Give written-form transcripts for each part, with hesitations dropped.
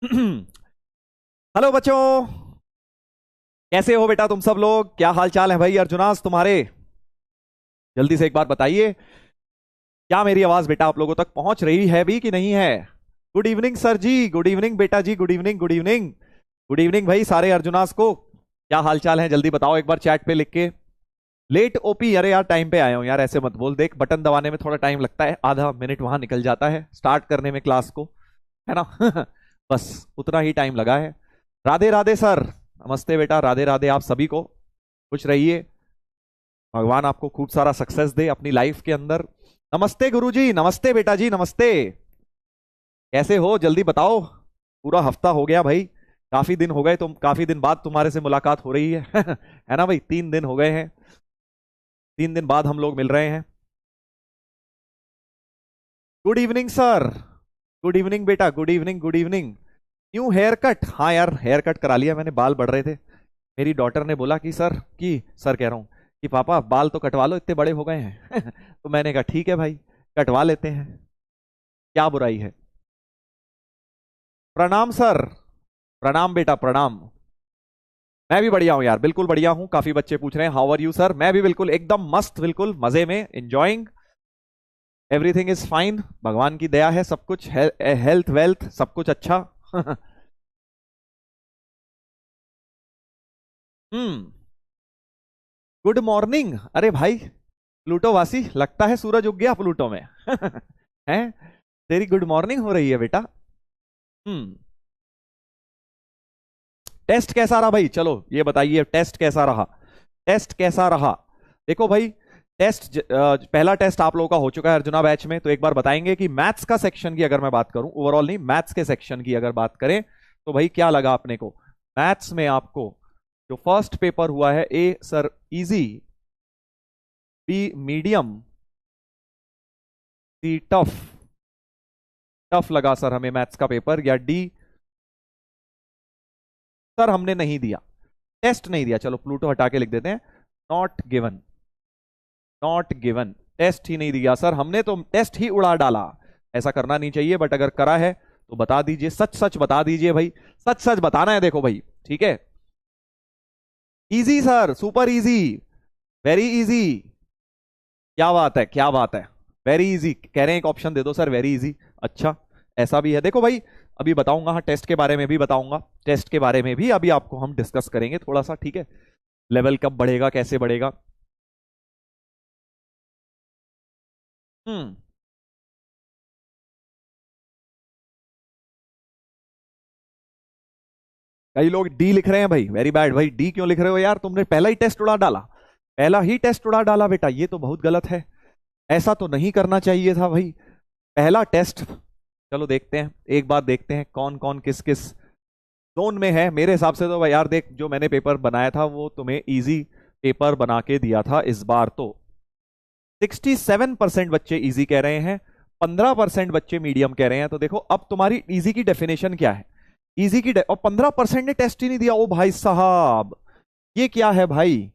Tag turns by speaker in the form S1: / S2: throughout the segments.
S1: Hello बच्चों। कैसे हो बेटा तुम सब लोग? क्या हाल चाल है भाई अर्जुनास तुम्हारे? जल्दी से एक बात बताइए। क्या मेरी आवाज बेटा आप लोगों तक पहुंच रही है भी कि नहीं है? गुड इवनिंग सर जी, गुड इवनिंग बेटा जी, good evening, good evening. Good evening भाई सारे अर्जुनास को। क्या हाल चाल है जल्दी बताओ एक बार चैट पे लिख के। लेट ओपी? अरे यार टाइम पे आया हूं यार, ऐसे मत बोल। देख बटन दबाने में थोड़ा टाइम लगता है, आधा मिनट वहां निकल जाता है स्टार्ट करने में क्लास को, है ना? बस उतना ही टाइम लगा है। राधे राधे सर। नमस्ते बेटा, राधे राधे आप सभी को। खुश रहिए, भगवान आपको खूब सारा सक्सेस दे अपनी लाइफ के अंदर। नमस्ते गुरुजी, नमस्ते बेटा जी, नमस्ते। कैसे हो जल्दी बताओ। पूरा हफ्ता हो गया भाई, काफी दिन हो गए, तुम काफी दिन बाद तुम्हारे से मुलाकात हो रही है। है ना भाई? 3 दिन हो गए हैं, 3 दिन बाद हम लोग मिल रहे हैं। Good evening sir. Good evening बेटा, good evening, good evening. New haircut? हाँ यार हेयर कट करा लिया मैंने, बाल बढ़ रहे थे। मेरी डॉटर ने बोला कि सर कह रहा हूँ कि पापा बाल तो कटवा लो, इतने बड़े हो गए हैं। तो मैंने कहा ठीक है भाई, कटवा लेते हैं, क्या बुराई है। प्रणाम सर। प्रणाम बेटा प्रणाम। मैं भी बढ़िया हूँ यार, बिल्कुल बढ़िया हूँ। काफी बच्चे पूछ रहे हैं हाउ आर यू सर। मैं भी बिल्कुल एकदम मस्त, बिल्कुल मजे में, एंजॉइंग। एवरीथिंग इज फाइन, भगवान की दया है, सब कुछ हेल्थ वेल्थ सब कुछ अच्छा। हम्म। Good morning. अरे भाई प्लूटो वासी, लगता है सूरज उग गया प्लूटो में। हैं? तेरी गुड मॉर्निंग हो रही है बेटा। हम्म। टेस्ट कैसा रहा भाई? चलो ये बताइए, टेस्ट कैसा रहा? टेस्ट कैसा रहा? देखो भाई, पहला टेस्ट आप लोगों का हो चुका है अर्जुना बैच में। तो एक बार बताएंगे कि मैथ्स का सेक्शन की अगर मैं बात करूं, ओवरऑल नहीं, मैथ्स के सेक्शन की अगर बात करें तो भाई क्या लगा अपने को मैथ्स में? आपको जो फर्स्ट पेपर हुआ है, ए सर इजी, बी मीडियम, सी टफ। टफ लगा सर हमें मैथ्स का पेपर, या डी सर हमने नहीं दिया, टेस्ट नहीं दिया। चलो प्लूटो हटा के लिख देते हैं, not given. Not given, test ही नहीं दिया सर हमने, तो टेस्ट ही उड़ा डाला। ऐसा करना नहीं चाहिए, बट अगर करा है तो बता दीजिए, सच सच बता दीजिए भाई, सच सच बताना है। देखो भाई ठीक है, easy sir, super easy, very easy. क्या बात है, क्या बात है। वेरी इजी कह रहे हैं, एक ऑप्शन दे दो सर, वेरी इजी। अच्छा, ऐसा भी है। देखो भाई अभी बताऊंगा, हाँ टेस्ट के बारे में भी बताऊंगा, टेस्ट के बारे में भी अभी आपको हम डिस्कस करेंगे थोड़ा सा, ठीक है? लेवल कब बढ़ेगा, कैसे बढ़ेगा। हम्म। कई लोग डी लिख रहे हैं भाई, वेरी बैड भाई। डी क्यों लिख रहे हो यार? तुमने पहला ही टेस्ट उड़ा डाला, पहला ही टेस्ट उड़ा डाला बेटा, ये तो बहुत गलत है। ऐसा तो नहीं करना चाहिए था भाई, पहला टेस्ट। चलो देखते हैं, एक बार देखते हैं कौन कौन किस किस जोन में है। मेरे हिसाब से तो भाई यार देख, जो मैंने पेपर बनाया था वो तुम्हें इजी पेपर बना के दिया था इस बार तो। 67% बच्चे इजी कह रहे हैं, 15% बच्चे मीडियम कह रहे हैं। तो देखो अब तुम्हारी इजी की डेफिनेशन क्या है, इजी की और 15% ने टेस्ट ही नहीं दिया। ओ भाई साहब, ये क्या है भाई,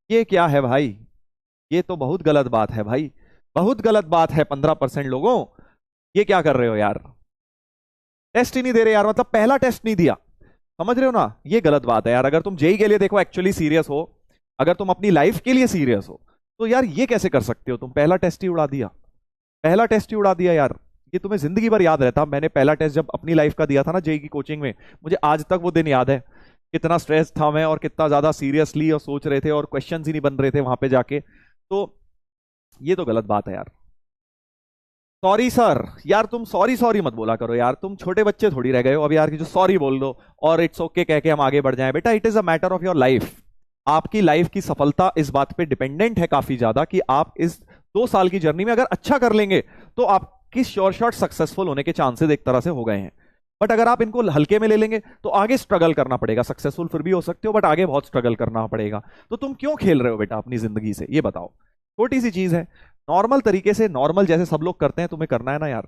S1: ये क्या है भाई? ये तो बहुत गलत बात है भाई, बहुत गलत बात है। 15% लोगों, ये क्या कर रहे हो यार? टेस्ट ही नहीं दे रहे यार, मतलब पहला टेस्ट नहीं दिया। समझ रहे हो ना? ये गलत बात है यार। अगर तुम जेई के लिए देखो एक्चुअली सीरियस हो, अगर तुम अपनी लाइफ के लिए सीरियस हो, तो यार ये कैसे कर सकते हो तुम? पहला टेस्ट ही उड़ा दिया, पहला टेस्ट ही उड़ा दिया यार। ये तुम्हें जिंदगी भर याद रहता। मैंने पहला टेस्ट जब अपनी लाइफ का दिया था ना जेई की कोचिंग में, मुझे आज तक वो दिन याद है। कितना स्ट्रेस था मैं, और कितना ज्यादा सीरियसली और सोच रहे थे, और क्वेश्चंस ही नहीं बन रहे थे वहां पे जाके। तो ये तो गलत बात है यार। सॉरी सर, यार तुम सॉरी सॉरी मत बोला करो यार, तुम छोटे बच्चे थोड़ी रह गए हो अब यार कि जो सॉरी बोल दो और इट्स ओके कह के हम आगे बढ़ जाएं। बेटा it is a matter of your life. आपकी लाइफ की सफलता इस बात पे डिपेंडेंट है काफी ज्यादा कि आप इस 2 साल की जर्नी में अगर अच्छा कर लेंगे तो आपकी श्योर शॉट सक्सेसफुल होने के चांसेस एक तरह से हो गए हैं। बट अगर आप इनको हल्के में ले लेंगे तो आगे स्ट्रगल करना पड़ेगा। सक्सेसफुल फिर भी हो सकते हो, बट आगे बहुत स्ट्रगल करना पड़ेगा। तो तुम क्यों खेल रहे हो बेटा अपनी जिंदगी से, ये बताओ। छोटी सी चीज है, नॉर्मल तरीके से, नॉर्मल जैसे सब लोग करते हैं तुम्हें करना है ना यार।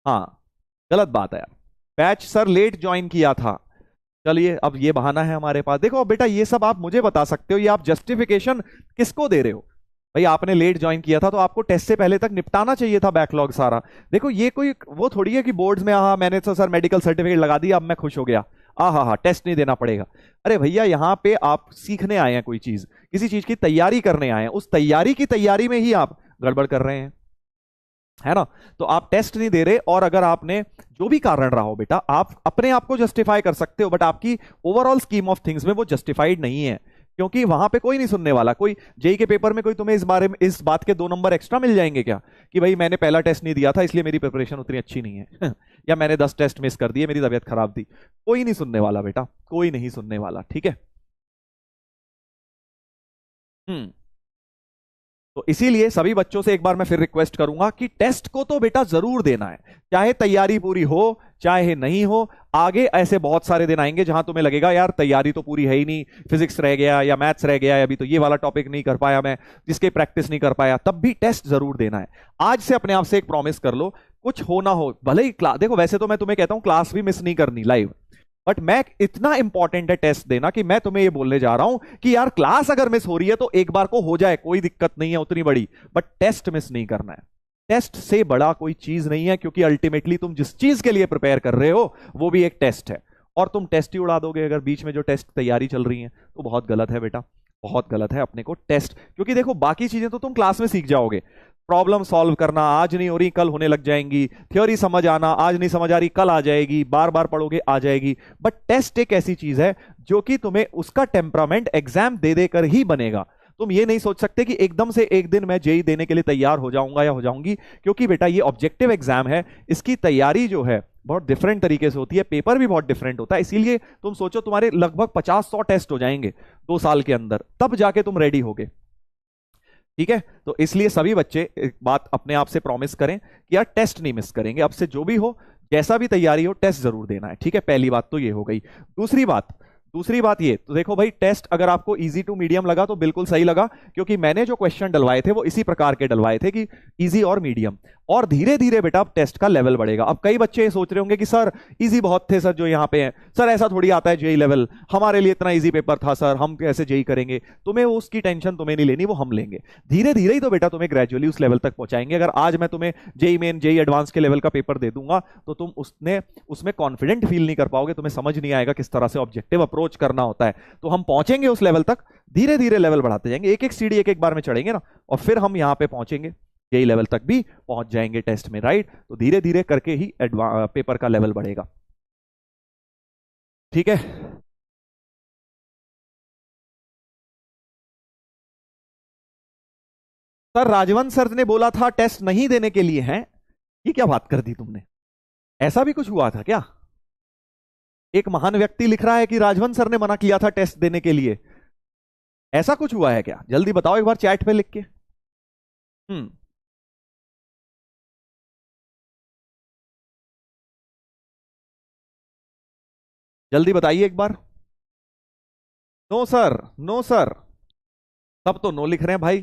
S1: हाँ, गलत बात है यार। बैच सर लेट ज्वाइन किया था, चलिए अब ये बहाना है हमारे पास। देखो बेटा ये सब आप मुझे बता सकते हो, ये आप जस्टिफिकेशन किसको दे रहे हो भाई आपने लेट ज्वाइन किया था तो आपको टेस्ट से पहले तक निपटाना चाहिए था बैकलॉग सारा। देखो ये कोई वो थोड़ी है कि बोर्ड्स में हाँ मैंने तो सर मेडिकल सर्टिफिकेट लगा दिया अब मैं खुश हो गया, हाँ टेस्ट नहीं देना पड़ेगा। अरे भैया यहाँ पे आप सीखने आए हैं कोई चीज, किसी चीज की तैयारी करने आए हैं, उस तैयारी की तैयारी में ही आप गड़बड़ कर रहे हैं, है ना। तो आप टेस्ट नहीं दे रहे, और अगर आपने जो भी कारण रहा हो बेटा आप अपने आप को जस्टिफाई कर सकते हो, बट आपकी ओवरऑल स्कीम ऑफ थिंग्स में वो जस्टिफाइड नहीं है, क्योंकि वहां पे कोई नहीं सुनने वाला। कोई जेई के पेपर में कोई तुम्हें इस बारे में इस बात के 2 नंबर एक्स्ट्रा मिल जाएंगे क्या कि भाई मैंने पहला टेस्ट नहीं दिया था इसलिए मेरी प्रिपरेशन उतनी अच्छी नहीं है या मैंने 10 टेस्ट मिस कर दिए मेरी तबीयत खराब थी। कोई नहीं सुनने वाला बेटा, कोई नहीं सुनने वाला, ठीक है। हम्म। तो इसीलिए सभी बच्चों से एक बार मैं फिर रिक्वेस्ट करूंगा कि टेस्ट को तो बेटा जरूर देना है, चाहे तैयारी पूरी हो चाहे नहीं हो। आगे ऐसे बहुत सारे दिन आएंगे जहां तुम्हें लगेगा यार तैयारी तो पूरी है ही नहीं, फिजिक्स रह गया या मैथ्स रह गया, अभी तो ये वाला टॉपिक नहीं कर पाया मैं, जिसके प्रैक्टिस नहीं कर पाया, तब भी टेस्ट जरूर देना है। आज से अपने आप से एक प्रॉमिस कर लो, कुछ हो ना हो भले ही क्लास, देखो वैसे तो मैं तुम्हें कहता हूं क्लास भी मिस नहीं करनी लाइव, बट मैं इतना इंपॉर्टेंट है टेस्ट देना कि मैं तुम्हें ये बोलने जा रहा हूं कि यार क्लास अगर मिस हो रही है तो एक बार को हो जाए, कोई दिक्कत नहीं है उतनी बड़ी, बट टेस्ट मिस नहीं करना है। टेस्ट से बड़ा कोई चीज नहीं है, क्योंकि अल्टीमेटली तुम जिस चीज के लिए प्रिपेयर कर रहे हो वो भी एक टेस्ट है, और तुम टेस्ट ही उड़ा दोगे अगर बीच में जो टेस्ट तैयारी चल रही है, तो बहुत गलत है बेटा, बहुत गलत है। अपने को टेस्ट, क्योंकि देखो बाकी चीजें तो तुम क्लास में सीख जाओगे, प्रॉब्लम सॉल्व करना आज नहीं हो रही कल होने लग जाएंगी, थ्योरी समझ आना आज नहीं समझ आ रही कल आ जाएगी, बार बार पढ़ोगे आ जाएगी, बट टेस्ट एक ऐसी चीज है जो कि तुम्हें उसका टेम्परामेंट एग्जाम दे देकर ही बनेगा। तुम ये नहीं सोच सकते कि एकदम से एक दिन मैं जेई देने के लिए तैयार हो जाऊंगा या हो जाऊंगी, क्योंकि बेटा ये ऑब्जेक्टिव एग्जाम है, इसकी तैयारी जो है बहुत डिफरेंट तरीके से होती है, पेपर भी बहुत डिफरेंट होता है। इसीलिए तुम सोचो तुम्हारे लगभग 50-100 टेस्ट हो जाएंगे 2 साल के अंदर, तब जाके तुम रेडी होगे, ठीक है। तो इसलिए सभी बच्चे एक बात अपने आप से प्रॉमिस करें कि यार टेस्ट नहीं मिस करेंगे, अब से जो भी हो जैसा भी तैयारी हो टेस्ट जरूर देना है, ठीक है। पहली बात तो ये हो गई। दूसरी बात ये, तो देखो भाई टेस्ट अगर आपको इजी टू मीडियम लगा तो बिल्कुल सही लगा, क्योंकि मैंने जो क्वेश्चन डलवाए थे वो इसी प्रकार के डलवाए थे कि इजी और मीडियम, और धीरे धीरे बेटा अब टेस्ट का लेवल बढ़ेगा। अब कई बच्चे ये सोच रहे होंगे कि सर इजी बहुत थे सर जो यहाँ पे हैं, सर ऐसा थोड़ी आता है जेई लेवल, हमारे लिए इतना इजी पेपर था सर, हम कैसे जेई करेंगे। तुम्हें उसकी टेंशन तुम्हें नहीं लेनी, वो हम लेंगे, धीरे धीरे ही तो बेटा तुम्हें ग्रेजुअली उस लेवल तक पहुंचाएंगे। अगर आज मैं तुम्हें जेई मेन जेई एडवांस के लेवल का पेपर दे दूंगा तो तुम उसमें कॉन्फिडेंट फील नहीं कर पाओगे, तुम्हें समझ नहीं आएगा किस तरह से ऑब्जेक्टिव अप्रोच करना होता है। तो हम पहुंचेंगे उस लेवल तक, धीरे धीरे लेवल बढ़ाते जाएंगे, एक एक सीढ़ी एक एक बार में चढ़ेंगे ना, और फिर हम यहां पे पहुंचेंगे, यही लेवल तक भी पहुंच जाएंगे टेस्ट में, राइट। तो धीरे धीरे करके ही पेपर का लेवल बढ़ेगा, ठीक है। सर राजवंश सर ने बोला था टेस्ट नहीं देने के लिए है, ये क्या बात कर दी तुमने, ऐसा भी कुछ हुआ था क्या? एक महान व्यक्ति लिख रहा है कि राजवंश सर ने मना किया था टेस्ट देने के लिए, ऐसा कुछ हुआ है क्या? जल्दी बताओ एक बार चैट पे लिख के। हम्म। जल्दी बताइए एक बार। नो सर, नो सर, सब तो नो लिख रहे हैं भाई।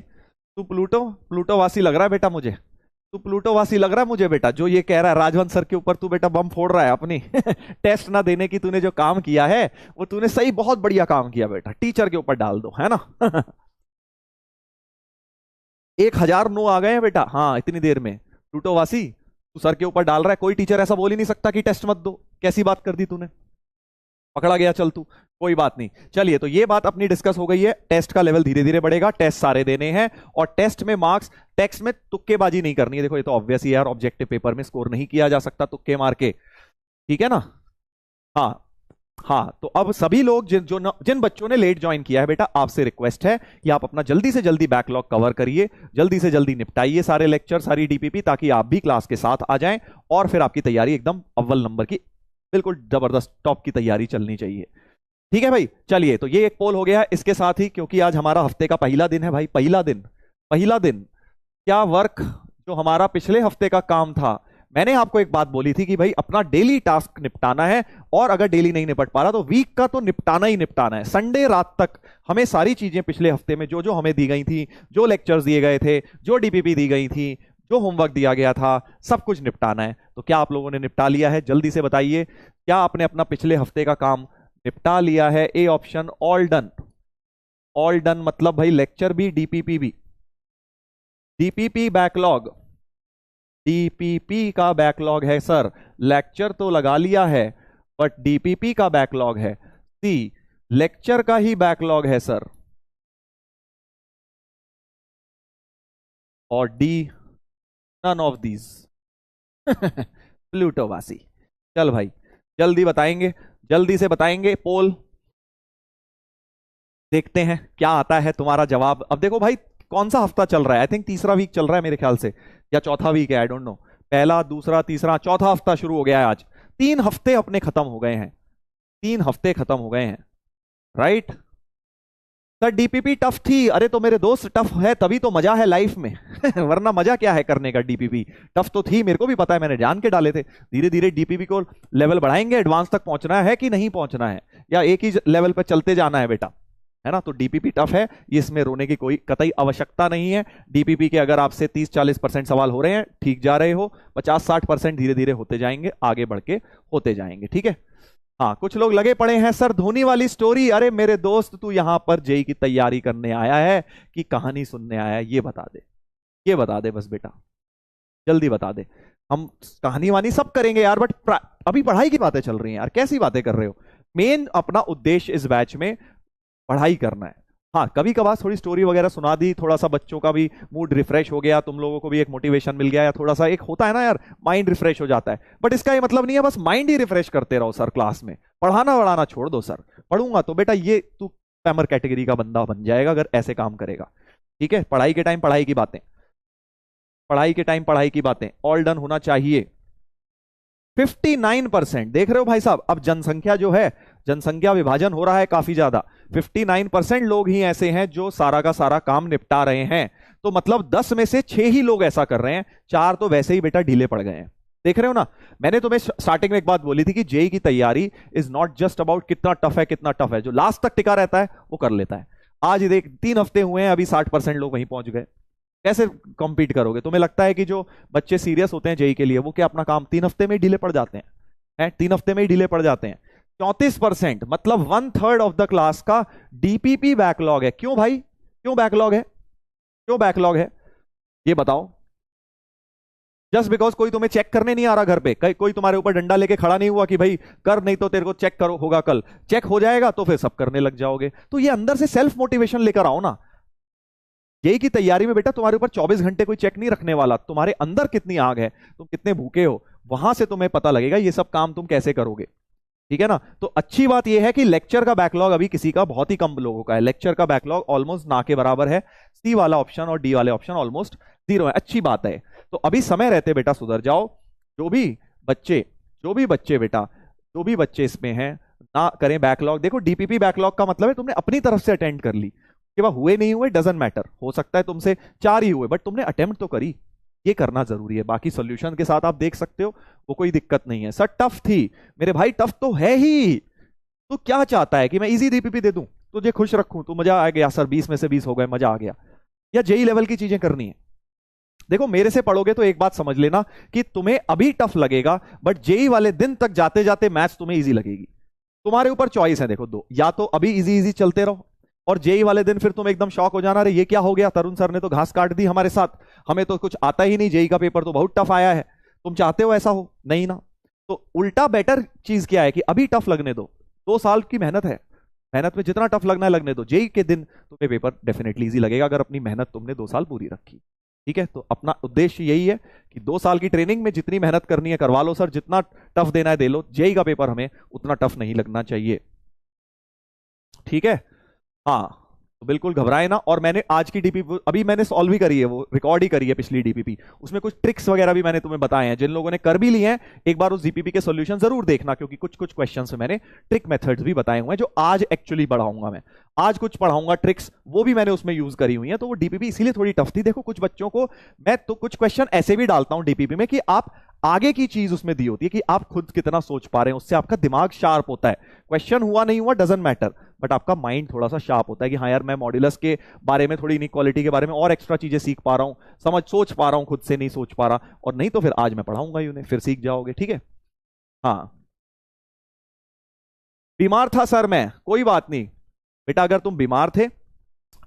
S1: तू प्लूटो प्लूटो वासी लग रहा है बेटा मुझे, तू प्लूटो वासी लग रहा है मुझे बेटा, जो ये कह रहा है राजवंश सर के ऊपर तू बेटा बम फोड़ रहा है अपनी टेस्ट ना देने की तूने जो काम किया है वो तूने सही बहुत बढ़िया काम किया बेटा, टीचर के ऊपर डाल दो, है ना 1000 नो आ गए हैं बेटा, हाँ इतनी देर में। प्लूटो वासी तू सर के ऊपर डाल रहा है, कोई टीचर ऐसा बोल ही नहीं सकता कि टेस्ट मत दो, कैसी बात कर दी तूने, पकड़ा गया चल तू, कोई बात नहीं। चलिए तो ये बात अपनी डिस्कस हो गई है, टेस्ट का लेवल धीरे धीरे बढ़ेगा, टेस्ट सारे देने हैं, और टेस्ट में मार्क्स, टेक्स्ट में तुक्केबाजी नहीं करनी है, देखो ये तो ऑब्वियस ही यार, ऑब्जेक्टिव पेपर में स्कोर नहीं किया जा सकता तुक्के मार के, ठीक है ना। हाँ हाँ, तो अब सभी लोग जिन बच्चों ने लेट ज्वाइन किया है बेटा, आपसे रिक्वेस्ट है कि आप अपना जल्दी से जल्दी बैकलॉग कवर करिए, जल्दी से जल्दी निपटाइए सारे लेक्चर सारी डीपीपी, ताकि आप भी क्लास के साथ आ जाएं और फिर आपकी तैयारी एकदम अव्वल नंबर की, बिल्कुल जबरदस्त टॉप की तैयारी चलनी चाहिए, ठीक है भाई। चलिए तो ये एक पोल हो गया है, इसके साथ ही क्योंकि आज हमारा हफ्ते का पहला दिन है भाई, पहला दिन क्या वर्क जो हमारा पिछले हफ्ते का काम था, मैंने आपको एक बात बोली थी कि भाई अपना डेली टास्क निपटाना है, और अगर डेली नहीं निपट पा रहा तो वीक का तो निपटाना ही निपटाना है। संडे रात तक हमें सारी चीजें पिछले हफ्ते में जो जो हमें दी गई थी, जो लेक्चर्स दिए गए थे, जो डीपीपी दी गई थी, जो होमवर्क दिया गया था, सब कुछ निपटाना है। तो क्या आप लोगों ने निपटा लिया है? जल्दी से बताइए, क्या आपने अपना पिछले हफ्ते का काम निपटा लिया है? A option, all done. All done मतलब भाई लेक्चर भी डीपीपी भी, डीपीपी बैकलॉग, डीपीपी का बैकलॉग है सर। लेक्चर तो लगा लिया है बट डीपीपी का बैकलॉग है। सी, लेक्चर का ही बैकलॉग है सर। और डी, नन ऑफ दीज। प्लूटोवासी। चल भाई, जल्दी बताएंगे, जल्दी से बताएंगे। पोल देखते हैं क्या आता है तुम्हारा जवाब। अब देखो भाई, कौन सा हफ्ता चल रहा है? आई थिंक तीसरा वीक चल रहा है मेरे ख्याल से, या चौथा वीक है, आई डोंट नो। पहला, दूसरा, तीसरा, चौथा हफ्ता शुरू हो गया है आज। 3 हफ्ते अपने खत्म हो गए हैं, 3 हफ्ते खत्म हो गए हैं, राइट। सर डीपीपी टफ थी, अरे तो मेरे दोस्त टफ है तभी तो मजा है लाइफ में। वरना मजा क्या है करने का? डीपीपी टफ तो थी, मेरे को भी पता है, मैंने जान के डाले थे। धीरे धीरे डीपीपी को लेवल बढ़ाएंगे, एडवांस तक पहुंचना है कि नहीं पहुंचना है, या एक ही लेवल पे चलते जाना है बेटा, है ना। तो डीपीपी टफ है, इसमें रोने की कोई कतई आवश्यकता नहीं है। डीपीपी के अगर आपसे 30-40% सवाल हो रहे हैं, ठीक जा रहे हो, 50-60% धीरे धीरे होते जाएंगे, आगे बढ़ के होते जाएंगे, ठीक है। हाँ, कुछ लोग लगे पड़े हैं सर धोनी वाली स्टोरी। अरे मेरे दोस्त, तू यहां पर जेई की तैयारी करने आया है कि कहानी सुनने आया है? ये बता दे, ये बता दे बस बेटा, जल्दी बता दे। हम कहानी वानी सब करेंगे यार, बट अभी पढ़ाई की बातें चल रही हैं यार, कैसी बातें कर रहे हो? मेन अपना उद्देश्य इस बैच में पढ़ाई करना है। हाँ, कभी कभार थोड़ी स्टोरी वगैरह सुना दी, थोड़ा सा बच्चों का भी मूड रिफ्रेश हो गया, तुम लोगों को भी एक मोटिवेशन मिल गया, या थोड़ा सा एक होता है ना यार, माइंड रिफ्रेश हो जाता है। बट इसका ये मतलब नहीं है बस माइंड ही रिफ्रेश करते रहो सर क्लास में, पढ़ाना वढ़ाना छोड़ दो सर। पढ़ूंगा तो बेटा ये तू स्पैमर कैटेगरी का बंदा बन जाएगा अगर ऐसे काम करेगा, ठीक है। पढ़ाई के टाइम पढ़ाई की बातें, पढ़ाई के टाइम पढ़ाई की बातें, ऑल डन होना चाहिए। 59%, देख रहे हो भाई साहब, अब जनसंख्या जो है, जनसंख्या विभाजन हो रहा है काफी ज्यादा। 59% लोग ही ऐसे हैं जो सारा का सारा काम निपटा रहे हैं। तो मतलब 10 में से 6 ही लोग ऐसा कर रहे हैं, 4 तो वैसे ही बेटा ढीले पड़ गए हैं। देख रहे हो ना, मैंने तुम्हें स्टार्टिंग में एक बात बोली थी कि जेई की तैयारी इज नॉट जस्ट अबाउट कितना टफ है, कितना टफ है, जो लास्ट तक टिका रहता है वो कर लेता है। आज देख 3 हफ्ते हुए हैं, अभी 60% लोग वहीं पहुंच गए। कैसे कॉम्पीट करोगे? तुम्हें लगता है कि जो बच्चे सीरियस होते हैं जेई के लिए, वो क्या अपना काम 3 हफ्ते में ही ढीले पड़ जाते हैं? 3 हफ्ते में ही ढीले पड़ जाते हैं। 34%, मतलब 1/3 ऑफ द क्लास का डीपीपी बैकलॉग है। क्यों भाई, क्यों बैकलॉग है? क्यों बैकलॉग है ये बताओ? जस्ट बिकॉज कोई तुम्हें चेक करने नहीं आ रहा घर पे, कोई तुम्हारे ऊपर डंडा लेके खड़ा नहीं हुआ कि भाई कर, नहीं तो तेरे को चेक करो होगा कल। चेक हो जाएगा तो फिर सब करने लग जाओगे। तो ये अंदर से सेल्फ मोटिवेशन लेकर आओ ना। जेई की तैयारी में बेटा तुम्हारे ऊपर 24 घंटे कोई चेक नहीं रखने वाला, तुम्हारे अंदर कितनी आग है, तुम कितने भूखे हो, वहां से तुम्हें पता लगेगा ये सब काम तुम कैसे करोगे, ठीक है ना। तो अच्छी बात यह है कि लेक्चर का बैकलॉग अभी किसी का, बहुत ही कम लोगों का है। लेक्चर का बैकलॉग ऑलमोस्ट ना के बराबर है, सी वाला ऑप्शन और डी वाले ऑप्शन ऑलमोस्ट 0 है। अच्छी बात है। तो अभी समय रहते बेटा सुधर जाओ। जो भी बच्चे, जो भी बच्चे बेटा, जो भी बच्चे इसमें हैं, ना करें बैकलॉग। देखो डीपीपी बैकलॉग का मतलब है तुमने अपनी तरफ से अटेंड कर ली, कि वह हुए नहीं हुए डजंट मैटर, हो सकता है तुमसे 4 ही हुए, बट तुमने अटेम्प्ट तो करी, ये करना जरूरी है। बाकी सॉल्यूशन के साथ आप देख सकते हो, वो कोई दिक्कत नहीं है। सर टफ थी, मेरे भाई टफ तो है ही। तू क्या चाहता है कि मैं इजी डीपीपी दे दूं, तुझे खुश रखूं, तू मजा आ गया सर 20 में से 20 हो गए, मजा आ गया, या जेई लेवल की चीजें करनी है? देखो मेरे से पढ़ोगे तो एक बात समझ लेना कि तुम्हें अभी टफ लगेगा, बट जेई वाले दिन तक जाते जाते मैथ्स तुम्हें इजी लगेगी। तुम्हारे ऊपर चॉइस है, देखो दो, या तो अभी इजी इजी चलते रहो, और जेई वाले दिन फिर तुम एकदम शॉक हो जाना, अरे ये क्या हो गया, तरुण सर ने तो घास काट दी हमारे साथ, हमें तो कुछ आता ही नहीं, जेई का पेपर तो बहुत टफ आया है। तुम चाहते हो ऐसा हो? नहीं ना। तो उल्टा बेटर चीज क्या है कि अभी टफ लगने दो, 2 साल की मेहनत है, मेहनत में जितना टफ लगना है लगने दो। जेई के दिन तुम्हें पेपर डेफिनेटली इजी लगेगा अगर अपनी मेहनत तुमने 2 साल पूरी रखी, ठीक है। तो अपना उद्देश्य यही है कि 2 साल की ट्रेनिंग में जितनी मेहनत करनी है करवा लो सर, जितना टफ देना है दे लो, जेई का पेपर हमें उतना टफ नहीं लगना चाहिए, ठीक है। हाँ, तो बिल्कुल घबराए ना। और मैंने आज की डीपीपी अभी मैंने सॉल्व भी करी है, वो रिकॉर्ड ही करी है पिछली डीपीपी, उसमें कुछ ट्रिक्स वगैरह भी मैंने तुम्हें बताए हैं। जिन लोगों ने कर भी लिए हैं, एक बार उस डीपीपी के सॉल्यूशन जरूर देखना, क्योंकि कुछ कुछ क्वेश्चंस में मैंने ट्रिक मेथड्स भी बताए हुए हैं जो आज एक्चुअली पढ़ाऊंगा मैं। आज कुछ पढ़ाऊंगा ट्रिक्स, वो भी मैंने उसमें यूज करी हुई है। तो वो डीपीपी इसीलिए थोड़ी टफ थी। देखो कुछ बच्चों को मैं तो कुछ क्वेश्चन ऐसे भी डालता हूं डीपीपी में कि आप आगे की चीज उसमें दी होती है कि आप खुद कितना सोच पा रहे हैं, उससे आपका दिमाग शार्प होता है। क्वेश्चन हुआ नहीं हुआ डजंट मैटर, बट आपका माइंड थोड़ा सा शार्प होता है कि हाँ यार मैं मॉड्यूलस के बारे में, थोड़ी इनइक्वालिटी के बारे में और एक्स्ट्रा चीजें सीख पा रहा हूं, सोच पा रहा हूं, खुद से नहीं सोच पा रहा। और नहीं तो फिर आज मैं पढ़ाऊंगा ही उन्हें, फिर सीख जाओगे, ठीक है। हाँ, बीमार था सर मैं, कोई बात नहीं बेटा, अगर तुम बीमार थे,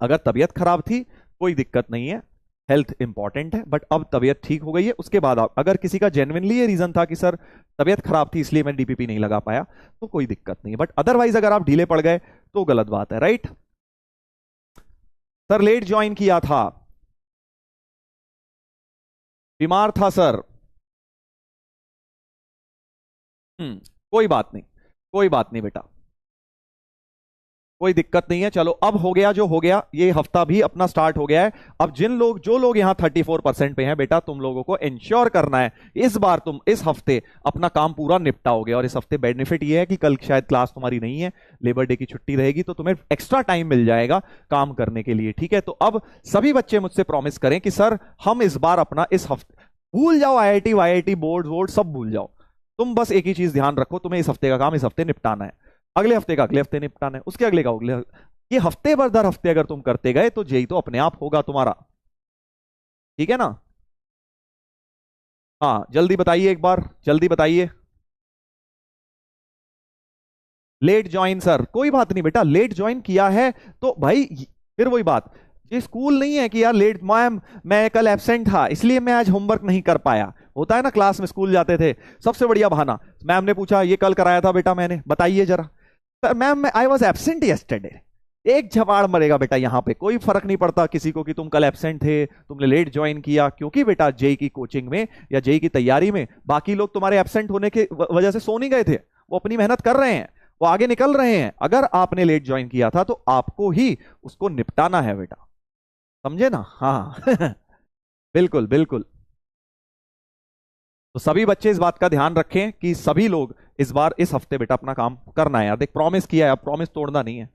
S1: अगर तबीयत खराब थी, कोई दिक्कत नहीं है, हेल्थ इंपॉर्टेंट है, बट अब तबीयत ठीक हो गई है, उसके बाद आप अगर किसी का जेन्युइनली ये रीजन था कि सर तबीयत खराब थी इसलिए मैं डीपीपी नहीं लगा पाया, तो कोई दिक्कत नहीं है, बट अदरवाइज अगर आप ढीले पड़ गए तो गलत बात है, राइट। सर लेट ज्वाइन किया था, बीमार था सर। कोई बात नहीं, कोई बात नहीं बेटा, कोई दिक्कत नहीं है। चलो अब हो गया जो हो गया, ये हफ्ता भी अपना स्टार्ट हो गया है। अब जो लोग यहां 34% पे हैं बेटा, तुम लोगों को इंश्योर करना है इस बार तुम इस हफ्ते अपना काम पूरा निपटाओगे। और इस हफ्ते बेनिफिट ये है कि कल शायद क्लास तुम्हारी नहीं है, लेबर डे की छुट्टी रहेगी, तो तुम्हें एक्स्ट्रा टाइम मिल जाएगा काम करने के लिए, ठीक है। तो अब सभी बच्चे मुझसे प्रॉमिस करें कि सर हम इस बार अपना इस हफ्ते, भूल जाओ आईआईटी वाईआईटी बोर्ड वोर्ड सब भूल जाओ, तुम बस एक ही चीज ध्यान रखो, तुम्हें इस हफ्ते का काम इस हफ्ते निपटाना है, अगले हफ्ते का अगले हफ्ते निपटाना है, उसके अगले का अगले, ये हफ्ते भर दर हफ्ते अगर तुम करते गए तो जेई तो अपने आप होगा तुम्हारा, ठीक है ना। हाँ जल्दी बताइए, एक बार जल्दी बताइए। लेट ज्वाइन सर, कोई बात नहीं बेटा, लेट ज्वाइन किया है तो भाई फिर वही बात, ये स्कूल नहीं है कि यार लेट मैम मैं कल एब्सेंट था इसलिए मैं आज होमवर्क नहीं कर पाया, होता है ना क्लास में स्कूल जाते थे सबसे बढ़िया बहाना, मैम ने पूछा ये कल कराया था बेटा मैंने, बताइए जरा। Sir ma'am I was absent yesterday, एक झपाड़ मरेगा बेटा, यहां पे कोई फर्क नहीं पड़ता किसी को कि तुम कल एब्सेंट थे, तुमने लेट ज्वाइन किया, क्योंकि बेटा जेई की कोचिंग में या जेई की तैयारी में बाकी लोग तुम्हारे एब्सेंट होने की वजह से सो नहीं गए थे, वो अपनी मेहनत कर रहे हैं, वो आगे निकल रहे हैं। अगर आपने लेट ज्वाइन किया था तो आपको ही उसको निपटाना है बेटा, समझे ना। हाँ बिल्कुल बिल्कुल। तो सभी बच्चे इस बात का ध्यान रखें कि सभी लोग इस बार इस हफ्ते बेटा अपना काम करना है यार, देख प्रॉमिस किया है, अब प्रॉमिस तोड़ना नहीं है।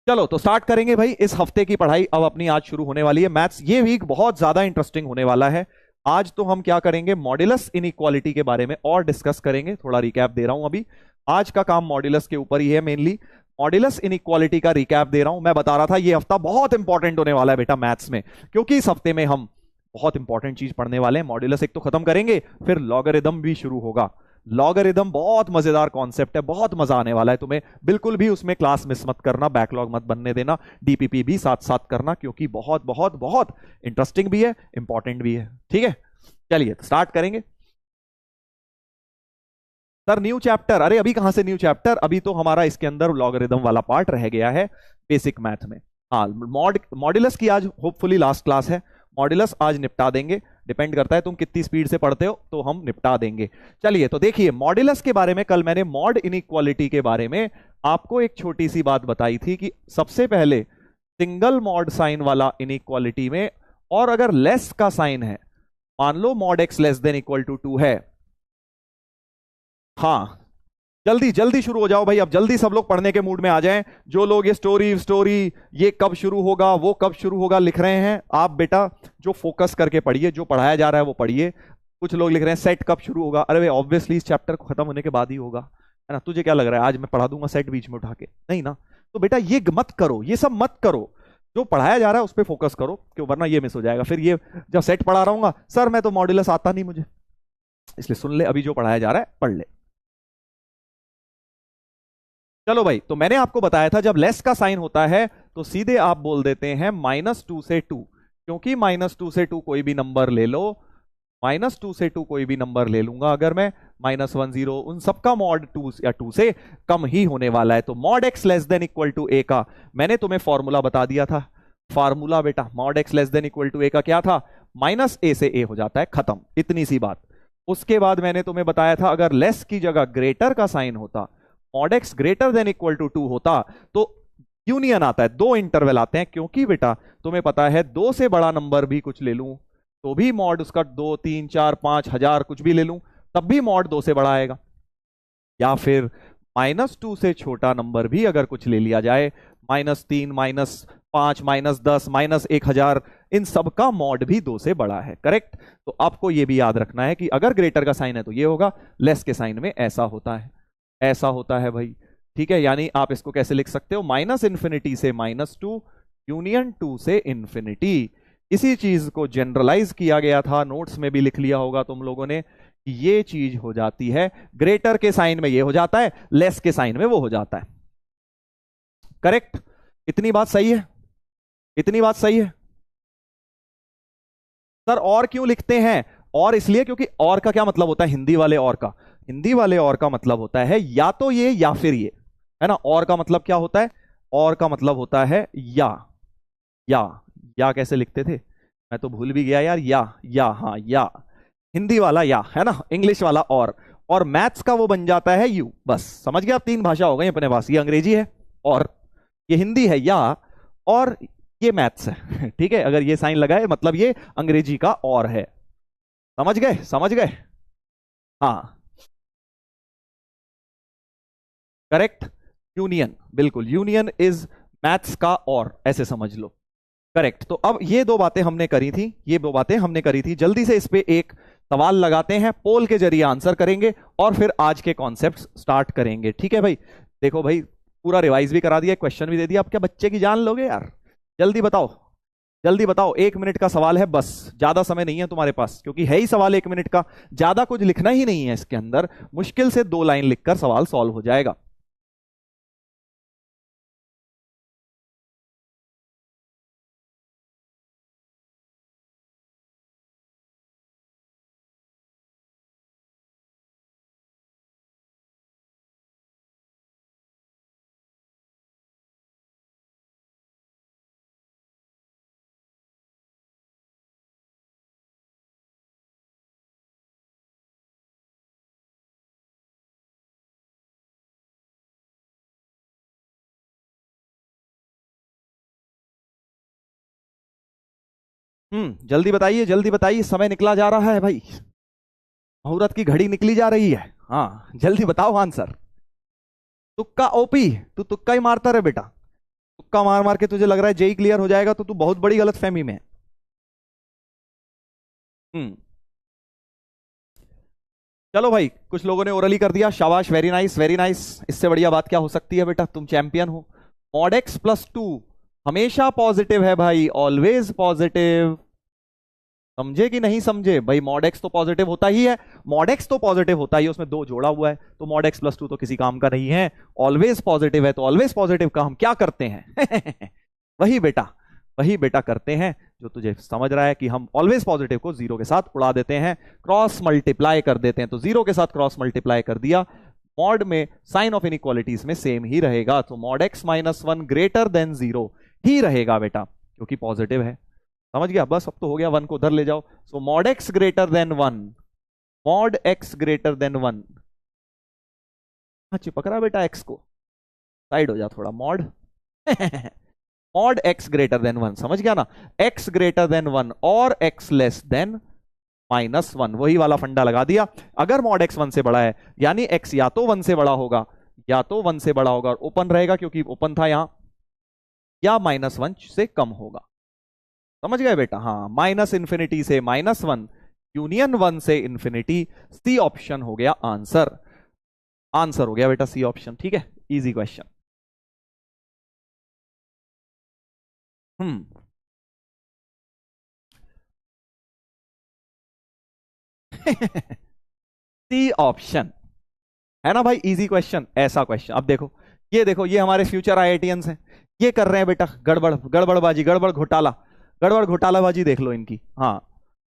S1: चलो तो स्टार्ट करेंगे भाई इस हफ्ते की पढ़ाई, अब अपनी आज शुरू होने वाली है मैथ्स। ये वीक बहुत ज्यादा इंटरेस्टिंग होने वाला है। आज तो हम क्या करेंगे, मॉड्यूलस इनइक्वालिटी के बारे में और डिस्कस करेंगे, थोड़ा रिकैप दे रहा हूं अभी, आज का काम मॉड्यूलस के ऊपर ही है मेनली, मॉड्यूलस इनइक्वालिटी का रिकैप दे रहा हूं। मैं बता रहा था ये हफ्ता बहुत इंपॉर्टेंट होने वाला है बेटा मैथ्स में, क्योंकि इस हफ्ते में हम बहुत इंपॉर्टेंट चीज पढ़ने वाले हैं। मॉड्यूलस एक तो खत्म करेंगे, फिर लॉगरिदम भी शुरू होगा। लॉगरिदम बहुत मजेदार कॉन्सेप्ट है, बहुत मजा आने वाला है तुम्हें, बिल्कुल भी उसमें क्लास मिस मत करना, बैकलॉग मत बनने देना, डीपीपी भी साथ साथ करना, क्योंकि बहुत बहुत बहुत इंटरेस्टिंग भी है, इंपॉर्टेंट भी है, ठीक है। चलिए तो स्टार्ट करेंगे। सर न्यू चैप्टर, अरे अभी कहां से न्यू चैप्टर, अभी तो हमारा इसके अंदर लॉगरिदम वाला पार्ट रह गया है बेसिक मैथ में। हाँ मॉड्यूलस की आज होपफुली लास्ट क्लास है, मॉड्यूलस आज निपटा देंगे, डिपेंड करता है तुम कितनी स्पीड से पढ़ते हो, तो हम निपटा देंगे। चलिए तो देखिए मॉड्यूलस के बारे में कल मैंने मॉड इनइक्वालिटी के बारे में आपको एक छोटी सी बात बताई थी कि सबसे पहले सिंगल मॉड साइन वाला इनइक्वालिटी में, और अगर लेस का साइन है, मान लो mod x less than equal to 2 है, हाँ जल्दी जल्दी शुरू हो जाओ भाई, अब जल्दी सब लोग पढ़ने के मूड में आ जाएं। जो लोग ये स्टोरी स्टोरी ये कब शुरू होगा वो कब शुरू होगा लिख रहे हैं, आप बेटा जो फोकस करके पढ़िए, जो पढ़ाया जा रहा है वो पढ़िए। कुछ लोग लिख रहे हैं सेट कब शुरू होगा, अरे भाई ऑब्वियसली इस चैप्टर को खत्म होने के बाद ही होगा, है ना। तुझे क्या लग रहा है आज मैं पढ़ा दूंगा सेट बीच में उठा के, नहीं ना। तो बेटा ये मत करो, ये सब मत करो, जो पढ़ाया जा रहा है उस पर फोकस करो, क्यों वरना ये मिस हो जाएगा। फिर ये जब सेट पढ़ा रहा हूँ सर मैं तो मॉड्यूलस आता नहीं मुझे, इसलिए सुन ले, अभी जो पढ़ाया जा रहा है पढ़ ले। चलो भाई, तो मैंने आपको बताया था जब लेस का साइन होता है तो सीधे आप बोल देते हैं -2 से 2, क्योंकि -2 से 2 कोई भी नंबर ले लो, -2 से 2 कोई भी नंबर ले लूंगा अगर मैं, -1 0 उन सबका मॉड 2 या 2 से कम ही होने वाला है। तो mod x less than equal to A का मैंने तुम्हें फॉर्मूला बता दिया था, फार्मूला बेटा mod x less than equal to A का क्या था, -a से a हो जाता है, खत्म, इतनी सी बात। उसके बाद मैंने तुम्हें बताया था अगर लेस की जगह ग्रेटर का साइन होता, mod x greater than equal to 2 होता, तो यूनियन आता है, दो इंटरवल आते हैं, क्योंकि बेटा तुम्हें पता है 2 से बड़ा नंबर भी कुछ ले लूं तो भी मॉड उसका 2 3 4 5 हजार कुछ भी ले लूं तब भी मॉड 2 से बड़ा आएगा, या फिर -2 से छोटा नंबर भी अगर कुछ ले लिया जाए, -3 -5 -10 -1000, इन सब का मॉड भी 2 से बड़ा है, करेक्ट। तो आपको यह भी याद रखना है कि अगर ग्रेटर का साइन है तो ये होगा, लेस के साइन में ऐसा होता है, ऐसा होता है भाई, ठीक है। यानी आप इसको कैसे लिख सकते हो, -∞ से -2 यूनियन 2 से इन्फिनिटी। इसी चीज को जनरलाइज किया गया था, नोट्स में भी लिख लिया होगा तुम लोगों ने, ये चीज हो जाती है ग्रेटर के साइन में ये हो जाता है, लेस के साइन में वो हो जाता है, करेक्ट। इतनी बात सही है, इतनी बात सही है। सर और क्यों लिखते हैं? और इसलिए क्योंकि और का क्या मतलब होता है, हिंदी वाले और का, हिंदी वाले और का मतलब होता है या तो ये या फिर ये, है ना। और का मतलब क्या होता है? और का मतलब होता है या। या या कैसे लिखते थे, मैं तो भूल भी गया यार। या हाँ या, हिंदी वाला या, है ना, इंग्लिश वाला और मैथ्स का वो बन जाता है यू। बस समझ गया, आप, तीन भाषा हो गई अपने पास, ये अंग्रेजी है और ये हिंदी है या, और ये मैथ्स है ठीक है, अगर ये साइन लगाए मतलब ये अंग्रेजी का और है। समझ गए, समझ गए? हाँ, करेक्ट। यूनियन, बिल्कुल, यूनियन इज मैथ्स का और, ऐसे समझ लो। करेक्ट। तो अब ये दो बातें हमने करी थी, ये दो बातें हमने करी थी। जल्दी से इस पे एक सवाल लगाते हैं, पोल के जरिए आंसर करेंगे और फिर आज के कॉन्सेप्ट्स स्टार्ट करेंगे। ठीक है भाई? देखो भाई, पूरा रिवाइज भी करा दिया, क्वेश्चन भी दे दिया, अब क्या बच्चे की जान लोगे यार? जल्दी बताओ, जल्दी बताओ। 1 मिनट का सवाल है बस, ज्यादा समय नहीं है तुम्हारे पास, क्योंकि है ही सवाल 1 मिनट का, ज्यादा कुछ लिखना ही नहीं है इसके अंदर। मुश्किल से 2 लाइन लिखकर सवाल सॉल्व हो जाएगा। जल्दी बताइए, जल्दी बताइए, समय निकला जा रहा है भाई, मुहूर्त की घड़ी निकली जा रही है। हाँ, जल्दी बताओ आंसर। तुक्का ओपी, तू तुक्का ही मारता रहे बेटा, तुक्का मार मार के तुझे लग रहा है जेई क्लियर हो जाएगा, तो तू बहुत बड़ी गलत फहमी में है। हम्म चलो भाई, कुछ लोगों ने ओरली कर दिया, शाबाश, वेरी नाइस, वेरी नाइस। इससे बढ़िया बात क्या हो सकती है बेटा, तुम चैंपियन हो। मॉड एक्स प्लस टू हमेशा पॉजिटिव है भाई, ऑलवेज पॉजिटिव। समझे कि नहीं समझे भाई? मॉड एक्स तो पॉजिटिव होता ही है, मॉड एक्स तो पॉजिटिव होता ही है, उसमें दो जोड़ा हुआ है, तो मॉड एक्स प्लस टू तो किसी काम का नहीं है। ऑलवेज पॉजिटिव है, तो ऑलवेज पॉजिटिव का हम क्या करते हैं वही बेटा, वही बेटा करते हैं जो तुझे समझ रहा है, कि हम ऑलवेज पॉजिटिव को जीरो के साथ उड़ा देते हैं, क्रॉस मल्टीप्लाई कर देते हैं। तो जीरो के साथ क्रॉस मल्टीप्लाई कर दिया, मॉड में साइन ऑफ इनइक्वालिटीज में सेम ही रहेगा, तो mod x minus one greater than zero ही रहेगा बेटा, क्योंकि पॉजिटिव है। समझ गया? बस अब तो हो गया, वन को उधर ले जाओ। So mod x greater than one, mod x greater than one, हाँ चिपक रहा बेटा एक्स को, साइड हो जा थोड़ा, mod mod x greater than one, समझ गया ना? एक्स ग्रेटर देन वन और x less then minus one, वही वाला फंडा लगा दिया। अगर मॉड एक्स वन से बड़ा है, यानी एक्स या तो वन से बड़ा होगा, या तो वन से बड़ा होगा और ओपन रहेगा क्योंकि ओपन था यहां, या माइनस वन से कम होगा। समझ गए बेटा? हाँ, माइनस इंफिनिटी से माइनस वन, यूनियन वन से इंफिनिटी, सी ऑप्शन हो गया आंसर। आंसर हो गया बेटा सी ऑप्शन। ठीक है, इजी क्वेश्चन। हम्म सी ऑप्शन, है ना भाई, इजी क्वेश्चन, ऐसा क्वेश्चन। अब देखो, ये देखो, ये हमारे फ्यूचर आईआईटीएंस हैं, ये कर रहे हैं बेटा गड़बड़, गड़बड़बाजी, गड़बड़ घोटाला, गड़बड़ घोटालाबाजी देख लो इनकी। हाँ,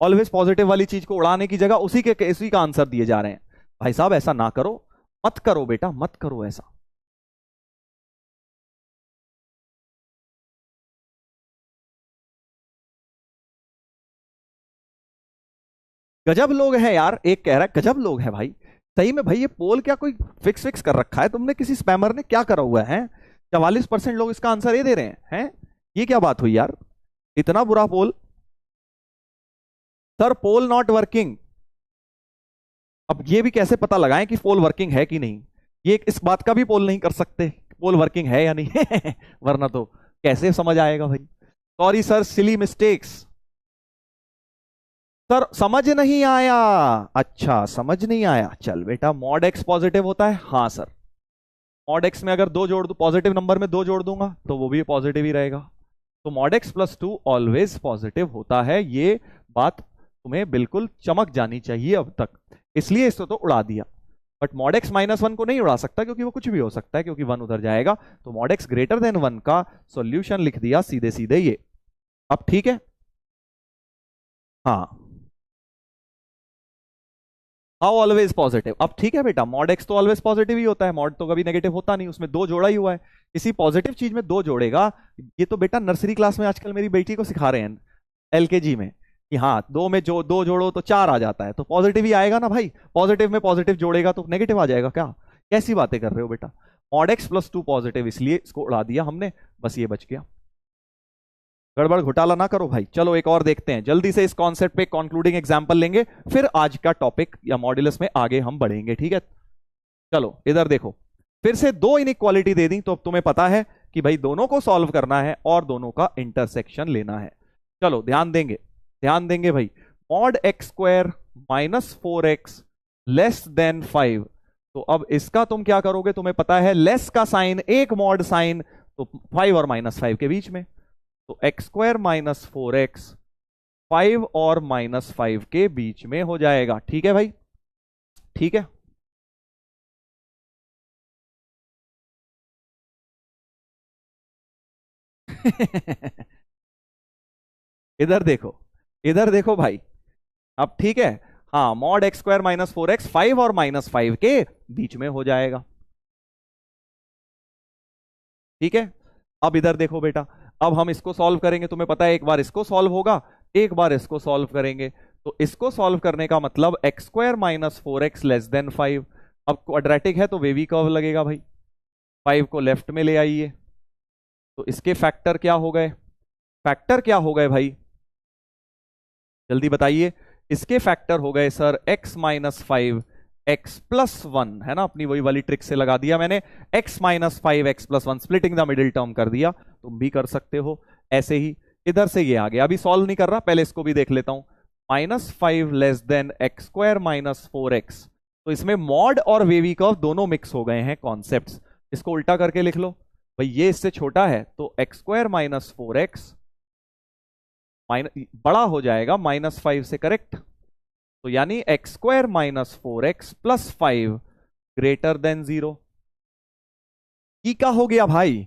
S1: ऑलवेज पॉजिटिव वाली चीज को उड़ाने की जगह उसी का आंसर दिए जा रहे हैं। भाई साहब ऐसा ना करो, मत करो बेटा, मत करो ऐसा। गजब लोग हैं यार, एक कह रहा है गजब लोग हैं भाई। सही में भाई, ये पोल क्या कोई फिक्स फिक्स कर रखा है तुमने, किसी स्पैमर ने क्या करा हुआ है? 44% लोग इसका आंसर ये दे रहे हैं। ये क्या बात हुई यार, इतना बुरा पोल? सर पोल नॉट वर्किंग, अब ये भी कैसे पता लगाएं कि पोल वर्किंग है कि नहीं? ये इस बात का भी पोल नहीं कर सकते पोल वर्किंग है या नहीं वरना तो कैसे समझ आएगा भाई? Sorry sir, silly mistakes. Sir समझ नहीं आया, अच्छा समझ नहीं आया, चल बेटा, मॉड एक्स पॉजिटिव होता है, हाँ सर। मॉड एक्स में अगर दो जोड़ दू, पॉजिटिव नंबर में दो जोड़ दूंगा तो वो भी पॉजिटिव ही रहेगा, तो mod x plus two always positive होता है। ये बात तुम्हें बिल्कुल चमक जानी चाहिए अब तक, इसलिए इसको तो उड़ा दिया। But mod x minus one को नहीं उड़ा सकता, क्योंकि वो कुछ भी हो सकता है, क्योंकि वन उधर जाएगा। तो mod x greater than one का सॉल्यूशन लिख दिया सीधे सीधे ये। अब ठीक है, हाँ, हाउ ऑलवेज पॉजिटिव। अब ठीक है बेटा, मॉड एक्स तो ऑलवेज पॉजिटिव ही होता है, मॉड तो कभी नेगेटिव होता नहीं, उसमें दो जोड़ा ही हुआ है। किसी पॉजिटिव चीज में दो जोड़ेगा, ये तो बेटा नर्सरी क्लास में आजकल मेरी बेटी को सिखा रहे हैं, एलकेजी में, कि हाँ दो में जो दो जोड़ो तो चार आ जाता है, तो पॉजिटिव ही आएगा ना भाई। पॉजिटिव में पॉजिटिव जोड़ेगा तो नेगेटिव आ जाएगा क्या? कैसी बातें कर रहे हो बेटा? Mod x plus two positive, इसलिए इसको उड़ा दिया हमने, बस ये बच गया। गड़बड़ घोटाला ना करो भाई। चलो एक और देखते हैं जल्दी से, इस कॉन्सेप्ट पे कंक्लूडिंग एग्जांपल लेंगे, फिर आज का टॉपिक या मॉड्यूलस में आगे हम बढ़ेंगे, ठीक है? चलो इधर देखो, फिर से दो इनइक्वालिटी दे दी, तो अब तुम्हें पता है कि भाई दोनों को सॉल्व करना है और दोनों का इंटरसेक्शन लेना है। चलो ध्यान देंगे भाई। Mod x square minus 4x less than 5, तो अब इसका तुम क्या करोगे? तुम्हें पता है लेस का साइन एक मॉड साइन, तो 5 और -5 के बीच में, तो एक्स स्क्वायर माइनस 4x 5 और -5 के बीच में हो जाएगा। ठीक है भाई, ठीक है। इधर देखो, इधर देखो भाई, अब ठीक है। हाँ, mod x square minus 4x 5 और -5 के बीच में हो जाएगा। ठीक है, अब इधर देखो बेटा, अब हम इसको सॉल्व करेंगे, तुम्हें पता है एक बार इसको सॉल्व होगा, एक बार इसको सॉल्व करेंगे, तो इसको सॉल्व करने का मतलब x square minus 4x less than 5। अब क्वाड्रेटिक है तो वेवी कर्व लगेगा भाई, 5 को लेफ्ट में ले आइए, तो इसके फैक्टर क्या हो गए? फैक्टर क्या हो गए भाई, जल्दी बताइए। इसके फैक्टर हो गए sir x minus 5 x plus 1, है ना, अपनी वही वाली ट्रिक से लगा दिया मैंने, x minus 5 x plus 1, splitting the middle term कर दिया, तुम भी कर सकते हो ऐसे ही। इधर से ये आ गया, अभी सॉल्व नहीं कर रहा, पहले इसको भी देख लेता हूं। -5 less than x square minus 4x, तो इसमें मॉड और वेवी कर्व दोनों मिक्स हो गए हैं कॉन्सेप्ट्स। इसको उल्टा करके लिख लो भाई, ये इससे छोटा है तो एक्स स्क्वायर माइनस 4x बड़ा हो जाएगा -5 से, करेक्ट? तो यानी x square minus 4x plus 5 greater than 0। ये क्या हो गया भाई,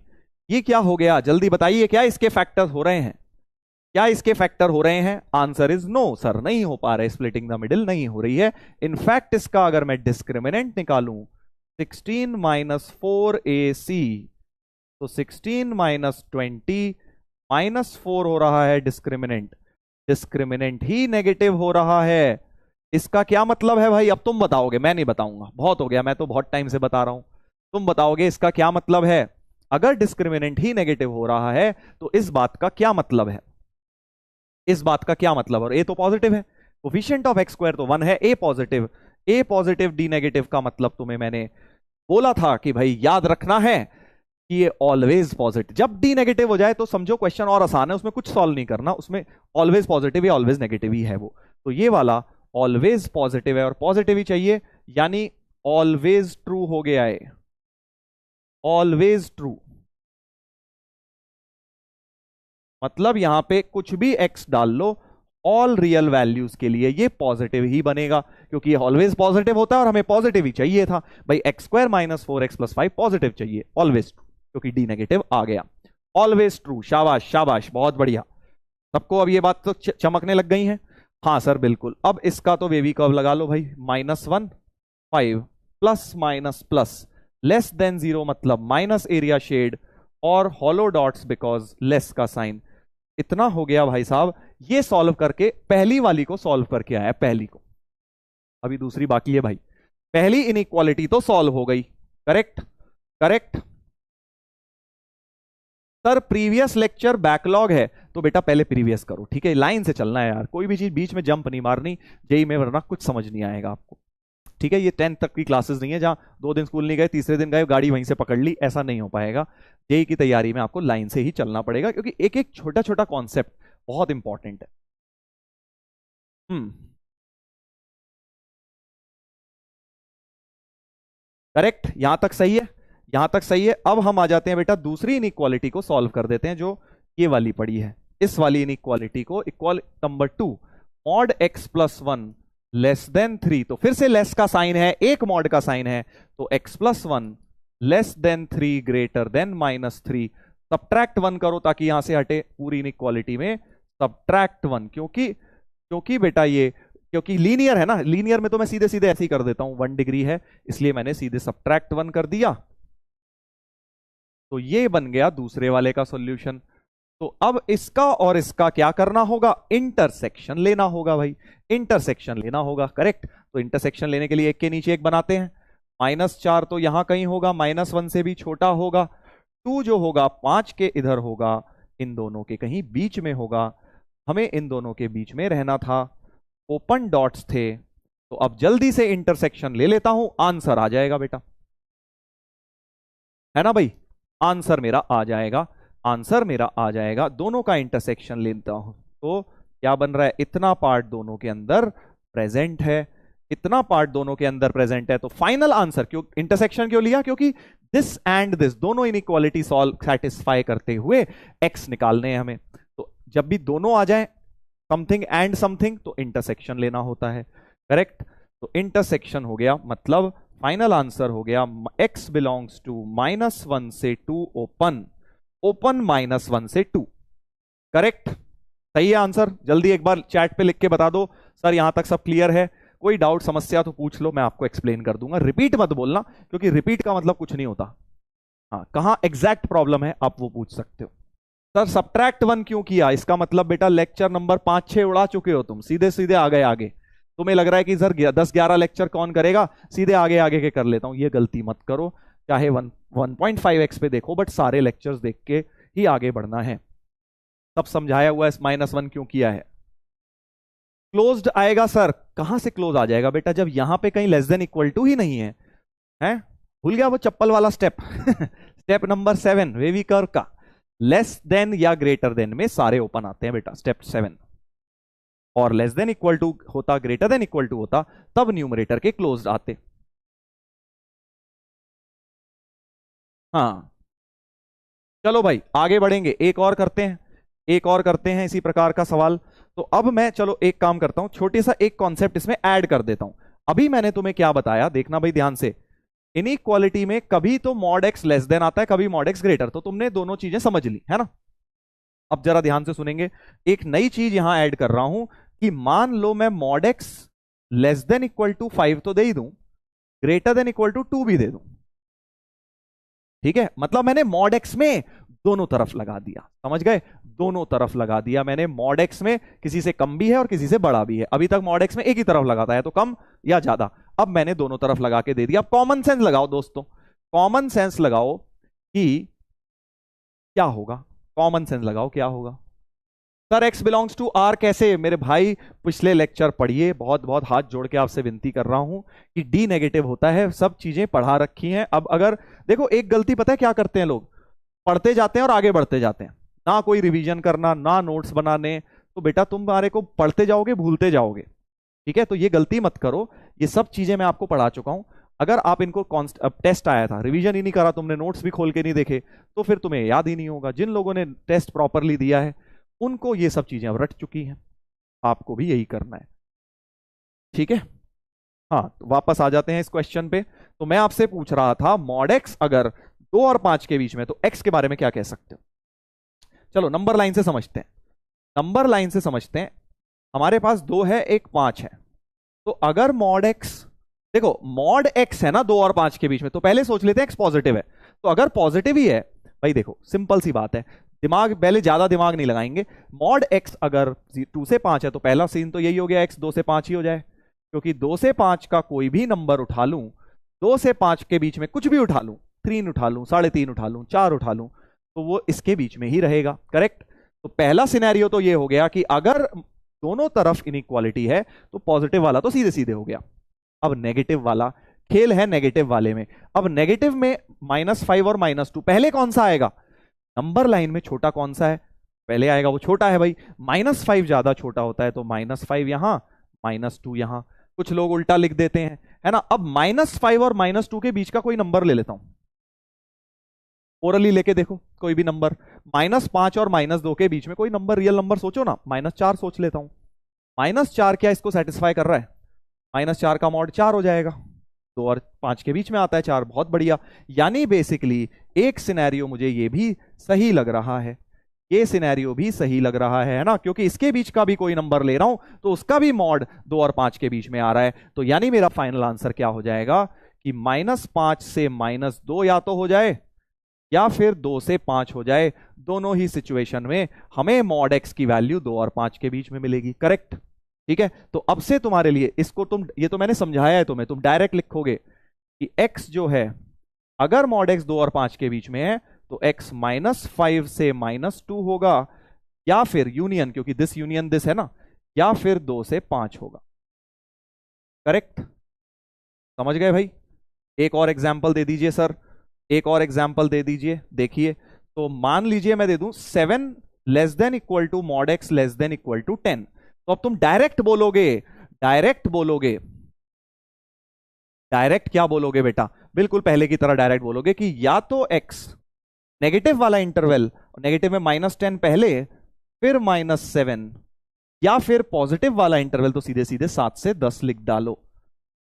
S1: ये क्या हो गया? जल्दी बताइए, क्या इसके फैक्टर हो रहे हैं? क्या इसके फैक्टर हो रहे हैं? आंसर इज नो सर, नहीं हो पा रहे, स्प्लिटिंग द मिडिल नहीं हो रही है। इनफैक्ट इसका अगर मैं डिस्क्रिमिनेंट निकालूं 16 माइनस 4ac, तो 16 माइनस 20 -4 हो रहा है डिस्क्रिमिनेंट, डिस्क्रिमिनेंट ही नेगेटिव हो रहा है। इसका क्या मतलब है भाई? अब तुम बताओगे, मैं नहीं बताऊंगा, बहुत हो गया, मैं तो बहुत टाइम से बता रहा हूं, तुम बताओगे इसका क्या मतलब है। अगर डिस्क्रिमिनेंट ही नेगेटिव हो रहा है तो इस बात का क्या मतलब है? इस बात का क्या मतलब? और ए तो पॉजिटिव है, कोफिशिएंट ऑफ एक्स स्क्वायर तो 1 है, ए पॉजिटिव डी नेगेटिव का मतलब तुम्हें मैंने बोला था कि भाई याद रखना है कि ये ऑलवेज पॉजिटिव। जब डी नेगेटिव हो जाए तो समझो क्वेश्चन और आसान है, उसमें कुछ सॉल्व नहीं करना, उसमें ऑलवेज पॉजिटिव या ऑलवेज नेगेटिव ही है वो। तो ये वाला ऑलवेज पॉजिटिव है और पॉजिटिव ही चाहिए, यानी ऑलवेज ट्रू हो गया है, ऑलवेज ट्रू। मतलब यहां पे कुछ भी एक्स डाल लो, ऑल रियल वैल्यूज के लिए ये पॉजिटिव ही बनेगा, क्योंकि ये ऑलवेज पॉजिटिव होता है और हमें पॉजिटिव ही चाहिए था भाई। X square minus 4x plus 5 positive चाहिए, ऑलवेज ट्रू, क्योंकि डी नेगेटिव आ गया। ऑलवेज ट्रू, शाबाश शाबाश, बहुत बढ़िया। सबको अब ये बात तो चमकने लग गई है। हाँ सर बिल्कुल। अब इसका तो वेवी कर्व लगा लो भाई, -1 5 plus minus plus less than 0, मतलब माइनस एरिया शेड और हॉलो डॉट्स बिकॉज लेस का साइन। इतना हो गया भाई साहब, ये सॉल्व करके पहली वाली को सॉल्व करके आया, पहली को। अभी दूसरी बाकी है भाई। पहली इनइक्वालिटी तो सॉल्व हो गई, correct? Correct sir, previous lecture backlog है तो बेटा पहले प्रीवियस करो, ठीक है? लाइन से चलना है यार, कोई भी चीज बीच में जंप नहीं मारनी जेई में, वरना कुछ समझ नहीं आएगा आपको, ठीक है? ये 10th तक की क्लासेस नहीं है जहां 2 दिन स्कूल नहीं गए, तीसरे दिन गए गाड़ी वहीं से पकड़ ली, ऐसा नहीं हो पाएगा। जेई की तैयारी में आपको लाइन से ही चलना पड़ेगा, क्योंकि एक एक छोटा छोटा कॉन्सेप्ट बहुत इंपॉर्टेंट है। करेक्ट, यहां तक सही है, यहां तक सही है। अब हम आ जाते हैं बेटा दूसरी इनइक्वालिटी को सॉल्व कर देते हैं, जो ये वाली पड़ी है, इस वाली इनइक्वालिटी को, equal number 2, mod x plus 1 less than 3, तो फिर से लेस का साइन है, एक मॉड का साइन है, तो x plus 1 less than 3 greater than -3। Subtract 1 करो ताकि यहां से हटे, पूरी इनइक्वालिटी में सबट्रैक्ट 1, क्योंकि क्योंकि बेटा ये, क्योंकि लीनियर है ना, लीनियर में तो मैं सीधे सीधे ऐसे ही कर देता हूं, 1 डिग्री है इसलिए मैंने सीधे सब्ट्रैक्ट 1 कर दिया, तो ये बन गया दूसरे वाले का सॉल्यूशन। तो अब इसका और इसका क्या करना होगा, इंटरसेक्शन लेना होगा भाई, इंटरसेक्शन लेना होगा, करेक्ट। तो इंटरसेक्शन लेने के लिए एक के नीचे एक बनाते हैं, -4 तो यहां कहीं होगा, -1 से भी छोटा होगा, 2 जो होगा 5 के इधर होगा, इन दोनों के कहीं बीच में होगा, हमें इन दोनों के बीच में रहना था, ओपन डॉट्स थे। तो अब जल्दी से इंटरसेक्शन ले लेता हूं, आंसर आ जाएगा बेटा, है ना भाई, आंसर मेरा आ जाएगा, आंसर मेरा आ जाएगा। दोनों का इंटरसेक्शन लेता हूं तो क्या बन रहा है, इतना पार्ट दोनों के अंदर प्रेजेंट है, इतना पार्ट दोनों के अंदर प्रेजेंट है, तो फाइनल आंसर, क्यों इंटरसेक्शन क्यों लिया, क्योंकि दिस एंड दिस दोनों इनइक्वालिटी सॉल्व सेटिस्फाई करते हुए एक्स निकालने हैं हमें। तो जब भी दोनों आ जाए, समथिंग एंड समथिंग, तो इंटरसेक्शन लेना होता है, करेक्ट। तो इंटरसेक्शन हो गया, मतलब फाइनल आंसर हो गया x बिलोंग्स टू -1 से 2 ओपन, ओपन -1 से 2, करेक्ट, सही है आंसर। जल्दी एक बार चैट पे लिख के बता दो सर यहां तक सब क्लियर है, कोई डाउट समस्या तो पूछ लो, मैं आपको एक्सप्लेन कर दूंगा, रिपीट मत बोलना क्योंकि रिपीट का मतलब कुछ नहीं होता। हाँ, कहां एग्जैक्ट प्रॉब्लम है आप वो पूछ सकते हो। सर सब्ट्रैक्ट 1 क्यों किया, इसका मतलब बेटा लेक्चर नंबर 5-6 उड़ा चुके हो तुम, सीधे सीधे आ गए आगे, तुम्हें लग रहा है कि सर 10-11 लेक्चर कौन करेगा, सीधे आगे आगे के कर लेता हूं, ये गलती मत करो, चाहे 1.5x पे देखो, बट सारे लेक्चर्स देख के ही आगे बढ़ना है। सब समझाया हुआ है, -1 क्यों किया है। क्लोज्ड आएगा सर, कहां से क्लोज आ जाएगा बेटा, जब यहां पे कहीं लेस देन इक्वल टू ही नहीं है, हैं भूल गया वो चप्पल वाला step step number 7 wavy curve का, लेस देन या ग्रेटर देन में सारे ओपन आते हैं बेटा, स्टेप 7, और लेस देन इक्वल टू होता, ग्रेटर देन इक्वल टू होता, तब न्यूमरेटर के क्लोज्ड आते। हाँ चलो भाई आगे बढ़ेंगे, एक और करते हैं, एक और करते हैं इसी प्रकार का सवाल। तो अब मैं चलो एक काम करता हूं, छोटे सा एक कॉन्सेप्ट इसमें ऐड कर देता हूं। अभी मैंने तुम्हें क्या बताया, देखना भाई ध्यान से, इनइक्वालिटी में कभी तो मॉड एक्स लेस देन आता है, कभी मॉड एक्स ग्रेटर, तो तुमने दोनों चीजें समझ ली है ना। अब जरा ध्यान से सुनेंगे, एक नई चीज यहां ऐड कर रहा हूं कि मान लो मैं mod x less than equal to 5 तो दे ही दूं, ग्रेटर देन इक्वल टू 2 भी दे दूं, ठीक है, मतलब मैंने मॉड एक्स में दोनों तरफ लगा दिया, समझ गए, दोनों तरफ लगा दिया मैंने, मॉड एक्स में किसी से कम भी है और किसी से बड़ा भी है, अभी तक मॉड एक्स में एक ही तरफ लगाता है तो कम या ज्यादा, अब मैंने दोनों तरफ लगा के दे दिया। अब कॉमन सेंस लगाओ दोस्तों, कॉमन सेंस लगाओ कि क्या होगा, कॉमन सेंस लगाओ क्या होगा। Sir x belongs to r कैसे, मेरे भाई पिछले लेक्चर पढ़िए, बहुत बहुत हाथ जोड़ के आपसे विनती कर रहा हूं कि d नेगेटिव होता है, सब चीजें पढ़ा रखी हैं। अब अगर देखो एक गलती पता है क्या करते हैं लोग, पढ़ते जाते हैं और आगे बढ़ते जाते हैं, ना कोई रिवीजन करना ना नोट्स बनाने, तो बेटा तुम्हारे को पढ़ते जाओगे भूलते जाओगे, ठीक है, तो ये गलती मत करो, ये सब चीजें मैं आपको पढ़ा चुका हूं। अगर आप इनको टेस्ट आया था रिवीजन ही नहीं करा तुमने, नोट्स भी खोल के नहीं देखे, तो फिर तुम्हें याद ही नहीं होगा। जिन लोगों ने टेस्ट प्रॉपरली दिया है उनको ये सब चीजें अब रट चुकी हैं, आपको भी यही करना है, ठीक है। हाँ तो वापस आ जाते हैं इस क्वेश्चन पे। तो मैं आपसे पूछ रहा था मॉड एक्स अगर 2 और 5 के बीच में, तो एक्स के बारे में क्या कह सकते हो। चलो नंबर लाइन से समझते हैं, नंबर लाइन से समझते हैं। हमारे पास 2 है, एक 5 है, तो अगर मॉड एक्स, देखो मॉड एक्स है ना 2 और 5 के बीच में, तो पहले सोच लेते हैं एक्स पॉजिटिव है, तो अगर पॉजिटिव ही है भाई, देखो सिंपल सी बात है, दिमाग पहले ज्यादा दिमाग नहीं लगाएंगे, मॉड एक्स अगर 2 से 5 है तो पहला सीन तो यही हो गया, एक्स 2 से 5 ही हो जाए, क्योंकि 2 से 5 का कोई भी नंबर उठा लूं, 2 से 5 के बीच में कुछ भी उठा लूं, 3 उठा लूं, 3.5 उठा लूं, 4 उठा लूं, तो वो इसके बीच में ही रहेगा, करेक्ट। तो पहला सिनेरियो तो ये हो गया कि अगर दोनों तरफ इनइक्वालिटी है तो पॉजिटिव वाला तो सीधे सीधे हो गया। अब नेगेटिव वाला खेल है, नेगेटिव वाले में, अब नेगेटिव में -5 और -2, पहले कौन सा आएगा, नंबर लाइन में छोटा कौन सा है पहले आएगा, वो छोटा है भाई, -5 ज्यादा छोटा होता है, तो -5 यहां -2 यहां, कुछ लोग उल्टा लिख देते हैं, है ना। अब -5 और -2 के बीच का कोई नंबर ले लेता हूं, ओरली लेके देखो कोई भी नंबर, -5 और -2 के बीच में कोई नंबर, रियल नंबर सोचो ना, -4 सोच लेता हूं, -4 क्या इसको सेटिस्फाई कर रहा है, -4 का मॉड 4 हो जाएगा, 2 और 5 के बीच में आता है 4, बहुत बढ़िया। यानी बेसिकली एक सिनेरियो मुझे ये भी सही लग रहा है ये सिनेरियो भी सही लग रहा है ना, क्योंकि इसके बीच का भी कोई नंबर ले रहा हूं तो उसका भी मॉड 2 और 5 के बीच में आ रहा है। तो यानी मेरा फाइनल आंसर क्या हो जाएगा कि -5 से -2 या तो हो जाए या फिर 2 से 5 हो जाए। दोनों ही सिचुएशन में हमें मॉड x की वैल्यू 2 और 5 के बीच में मिलेगी। करेक्ट, ठीक है। तो अब से तुम्हारे लिए इसको ये तो मैंने समझाया है तुम्हें, तुम डायरेक्ट लिखोगे कि x जो है अगर मॉड x 2 और 5 के बीच में है तो x -5 से -2 होगा, या फिर यूनियन, क्योंकि दिस यूनियन दिस है ना, या फिर 2 से 5 होगा। करेक्ट, समझ गए भाई। एक और एग्जाम्पल दे दीजिए सर, एक और एग्जाम्पल दे दीजिए। देखिए, तो मान लीजिए मैं दे दूं 7 less than equal to mod x less than equal to 10। तो अब तुम डायरेक्ट बोलोगे, डायरेक्ट बोलोगे, डायरेक्ट क्या बोलोगे बेटा, बिल्कुल पहले की तरह डायरेक्ट बोलोगे कि या तो x नेगेटिव वाला इंटरवल, नेगेटिव में -10 पहले फिर -7, या फिर पॉजिटिव वाला इंटरवल तो सीधे सीधे 7 से 10 लिख डालो।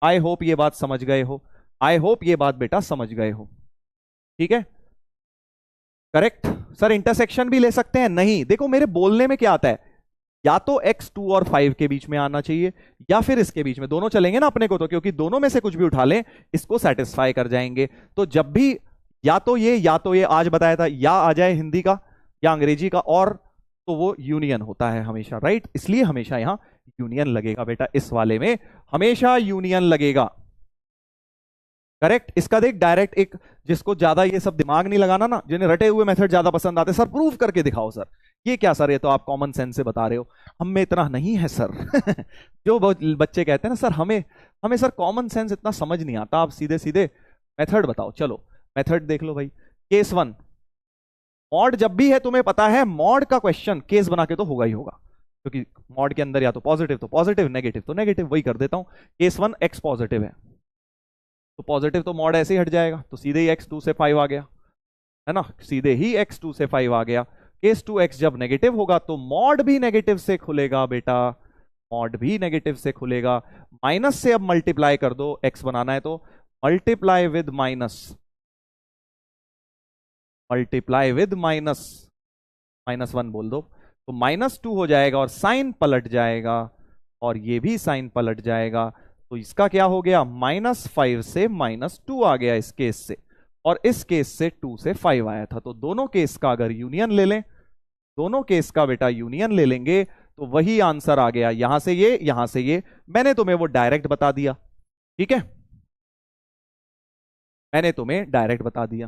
S1: आई होप ये बात समझ गए हो, आई होप ये बात बेटा समझ गए हो, ठीक है। करेक्ट सर, इंटरसेक्शन भी ले सकते हैं, नहीं देखो मेरे बोलने में क्या आता है, या तो x 2 और 5 के बीच में आना चाहिए या फिर इसके बीच में, दोनों चलेंगे ना अपने को तो, क्योंकि दोनों में से कुछ भी उठा लें इसको सेटिस्फाई कर जाएंगे। तो जब भी या तो ये आज बताया था, या आ जाए हिंदी का या अंग्रेजी का, और तो वो यूनियन होता है हमेशा, राइट। इसलिए हमेशा यहां यूनियन लगेगा बेटा, इस वाले में हमेशा यूनियन लगेगा। करेक्ट, इसका देख डायरेक्ट, एक जिसको ज्यादा ये सब दिमाग नहीं लगाना ना, जिन्हें रटे हुए मेथड ज्यादा पसंद आते, सर प्रूफ करके दिखाओ सर। ये क्या सर, ये तो आप कॉमन सेंस से बता रहे हो, हम में इतना नहीं है सर। जो बच्चे कहते हैं ना सर हमें हमें सर कॉमन सेंस इतना समझ नहीं आता, आप सीधे सीधे मेथड बताओ। चलो मेथड देख लो भाई। केस 1, मॉड जब भी है तुम्हें पता है, मॉड का क्वेश्चन केस बना के तो होगा ही होगा, क्योंकि मॉड के अंदर या तो पॉजिटिव, नेगेटिव तो नेगेटिव, वही कर देता हूं। केस 1 x पॉजिटिव है तो पॉजिटिव तो मॉड ऐसे ही हट जाएगा, तो सीधे ही x 2 से 5 आ गया, है ना, सीधे ही x 2 से 5 आ गया। केस 2 x जब नेगेटिव होगा तो मॉड भी नेगेटिव से खुलेगा बेटा, मॉड भी नेगेटिव से खुलेगा। माइनस से अब मल्टीप्लाई कर दो, x बनाना है तो multiply with minus, multiply with -1 बोल दो, तो -2 हो जाएगा और साइन पलट जाएगा, और ये भी साइन पलट जाएगा। तो इसका क्या हो गया, -5 से -2 आ गया इस केस से, और इस केस से 2 से 5 आया था। तो दोनों केस का अगर यूनियन ले लें, दोनों केस का बेटा यूनियन ले लेंगे तो वही आंसर आ गया, यहां से ये, यहां से ये। मैंने तुम्हें वो डायरेक्ट बता दिया, ठीक है, मैंने तुम्हें डायरेक्ट बता दिया।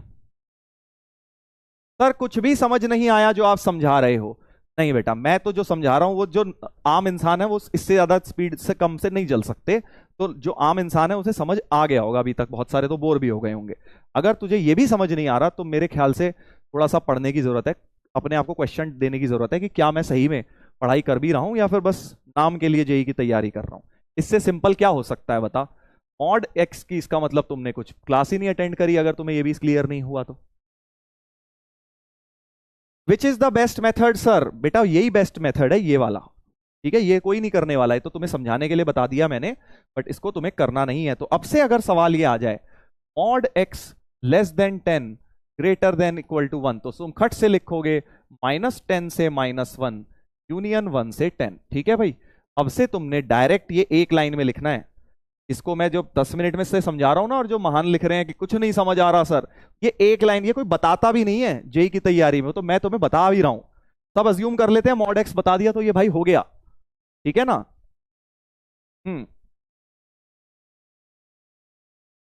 S1: सर कुछ भी समझ नहीं आया जो आप समझा रहे हो, नहीं बेटा, मैं तो जो समझा रहा हूं वो जो आम इंसान है वो इससे ज्यादा स्पीड से कम से नहीं चल सकते, तो जो आम इंसान है उसे समझ आ गया होगा अभी तक, बहुत सारे तो बोर भी हो गए होंगे। अगर तुझे ये भी समझ नहीं आ रहा तो मेरे ख्याल से थोड़ा सा पढ़ने की जरूरत है, अपने आप को क्वेश्चन देने की जरूरत है कि क्या मैं सही में पढ़ाई कर भी रहा हूं या फिर बस नाम के लिए जेईई की तैयारी कर रहा हूं। इससे सिंपल क्या हो सकता है बता, मॉड एक्स की इसका मतलब तुमने कुछ क्लास ही नहीं अटेंड करी, अगर तुम्हें ये भी क्लियर नहीं हुआ तो। Which is the best method sir, बेटा यही बेस्ट मेथड है, ये वाला, ठीक है, ये कोई नहीं करने वाला है, तो तुम्हें समझाने के लिए बता दिया मैंने, बट इसको तुम्हें करना नहीं है। तो अब से अगर सवाल ये आ जाए mod x less than 10 greater than equal to 1, तो तुम खट से लिखोगे -10 से -1 यूनियन 1 से 10, ठीक है भाई। अब से तुमने डायरेक्ट ये एक लाइन में लिखना है, इसको मैं जो 10 मिनट में से समझा रहा हूं ना, और जो महान लिख रहे हैं कि कुछ नहीं समझ आ रहा सर, ये एक लाइन, ये कोई बताता भी नहीं है जेई की तैयारी में, तो मैं तुम्हें बता भी रहा हूं। सब अज्यूम कर लेते हैं मॉड एक्स बता दिया तो ये भाई हो गया, ठीक है ना।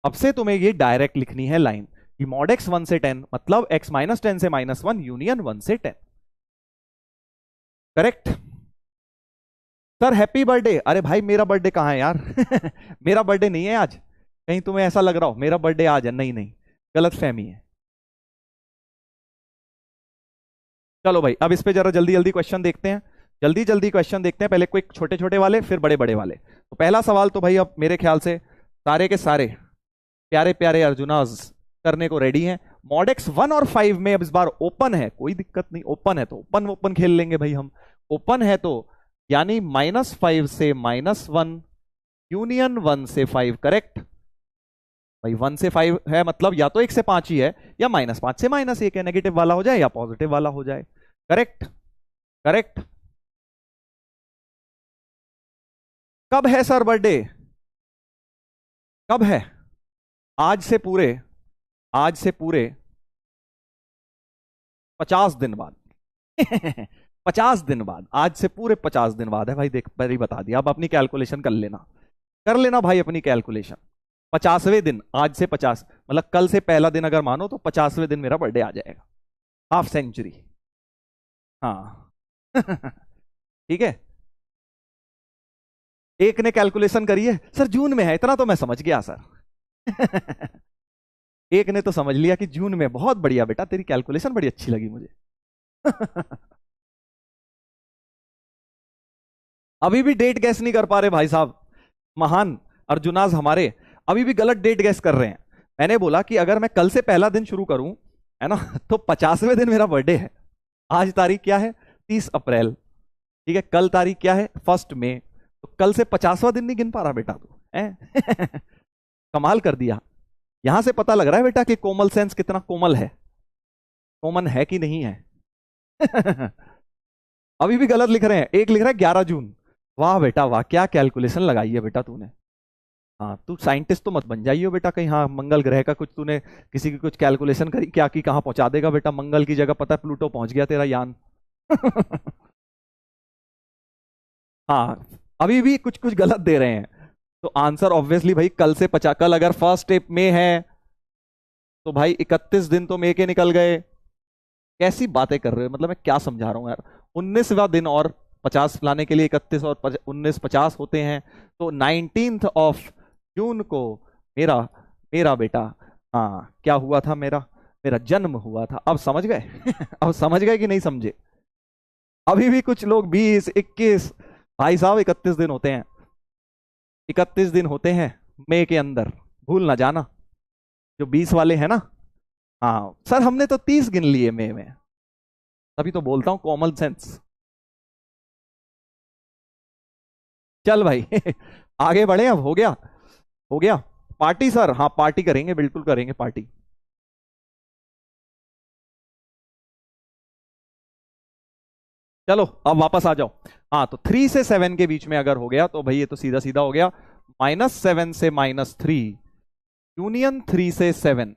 S1: अब से तुम्हें ये डायरेक्ट लिखनी है लाइन कि मॉड एक्स 1 से 10 मतलब x -10 से -1 यूनियन 1 से 10। करेक्ट सर, हैप्पी बर्थडे, अरे भाई मेरा बर्थडे कहां है यार। मेरा बर्थडे नहीं है आज, कहीं तुम्हें ऐसा लग रहा हो मेरा बर्थडे आज है, नहीं नहीं, गलत फहमी है। चलो भाई अब इस पे जरा जल्दी जल्दी क्वेश्चन देखते हैं, जल्दी जल्दी क्वेश्चन देखते हैं, पहले कोई छोटे छोटे वाले फिर बड़े बड़े वाले। तो पहला सवाल तो भाई अब मेरे ख्याल से सारे के सारे प्यारे प्यारे अर्जुनाज करने को रेडी हैं। मॉड एक्स 1 और 5 में अब इस बार ओपन है, कोई दिक्कत नहीं, ओपन है तो ओपन ओपन खेल लेंगे भाई हम, ओपन है तो यानी -5 से -1 यूनियन 1 से 5। करेक्ट भाई, 1 से 5 है मतलब या तो 1 से 5 ही है, या -5 से -1 है, नेगेटिव वाला हो जाए या पॉजिटिव वाला हो जाए। Correct, correct. कब है सर बर्थडे? कब है? आज से पूरे, आज से पूरे 50 दिन बाद। 50 दिन बाद, आज से पूरे 50 दिन बाद है भाई। देख पहले ही बता दिया, अब अपनी कैलकुलेशन कर लेना, कर लेना भाई अपनी कैलकुलेशन। 50वें दिन, आज से 50 मतलब कल से पहला दिन अगर मानो तो 50वें दिन मेरा बर्थडे आ जाएगा। Half century. हाँ। ठीक है। एक ने कैलकुलेशन करी है सर जून में है, इतना तो मैं समझ गया सर। एक ने तो समझ लिया कि जून में। बहुत बढ़िया बेटा, तेरी कैलकुलेशन बड़ी अच्छी लगी मुझे। अभी भी डेट गैस नहीं कर पा रहे भाई साहब, महान अर्जुनाज हमारे अभी भी गलत डेट गैस कर रहे हैं। मैंने बोला कि अगर मैं कल से पहला दिन शुरू करूं, है ना, तो 50वें दिन मेरा बर्थडे है। आज तारीख क्या है? 30 अप्रैल। ठीक है, कल तारीख क्या है? 1 मई। तो कल से 50वां दिन नहीं गिन पा रहा बेटा तू है? कमाल कर दिया। यहां से पता लग रहा है बेटा कि कोमल सेंस कितना कोमल है, कॉमन है कि नहीं है। अभी भी गलत लिख रहे हैं। एक लिख रहा है 11 जून। वाह बेटा वाह, क्या कैलकुलेशन लगाई है बेटा तूने। हाँ, तू साइंटिस्ट तो मत बन जाइयो बेटा कहीं। हाँ, मंगल ग्रह का कुछ तूने किसी की कुछ कैलकुलेशन करी क्या कि कहाँ पहुंचा देगा बेटा। मंगल की जगह पता है प्लूटो पहुंच गया तेरा यान। हाँ, अभी भी कुछ कुछ गलत दे रहे हैं। तो आंसर ऑब्वियसली भाई कल से 50, कल अगर 1 मई है तो भाई 31 दिन तो मई के निकल गए। कैसी बातें कर रहे हो, मतलब मैं क्या समझा रहा हूँ यार। 19वां दिन और 50 लाने के लिए 31 और 19 50 होते हैं। तो 19 जून को मेरा मेरा बेटा, हाँ क्या हुआ था, मेरा मेरा जन्म हुआ था। अब समझ गए? अब समझ गए कि नहीं समझे? अभी भी कुछ लोग 20 21, भाई साहब 31 दिन होते हैं, 31 दिन होते हैं मई के अंदर, भूल ना जाना। जो 20 वाले हैं ना, हाँ सर हमने तो 30 गिन लिए मई में, तभी तो बोलता हूं कॉमन सेंस। चल भाई। आगे बढ़े, अब हो गया, हो गया। पार्टी सर, हाँ पार्टी करेंगे, बिल्कुल करेंगे पार्टी। चलो अब वापस आ जाओ। हाँ, तो 3 से 7 के बीच में अगर हो गया तो भाई ये तो सीधा सीधा हो गया। -7 से -3 यूनियन 3 से 7।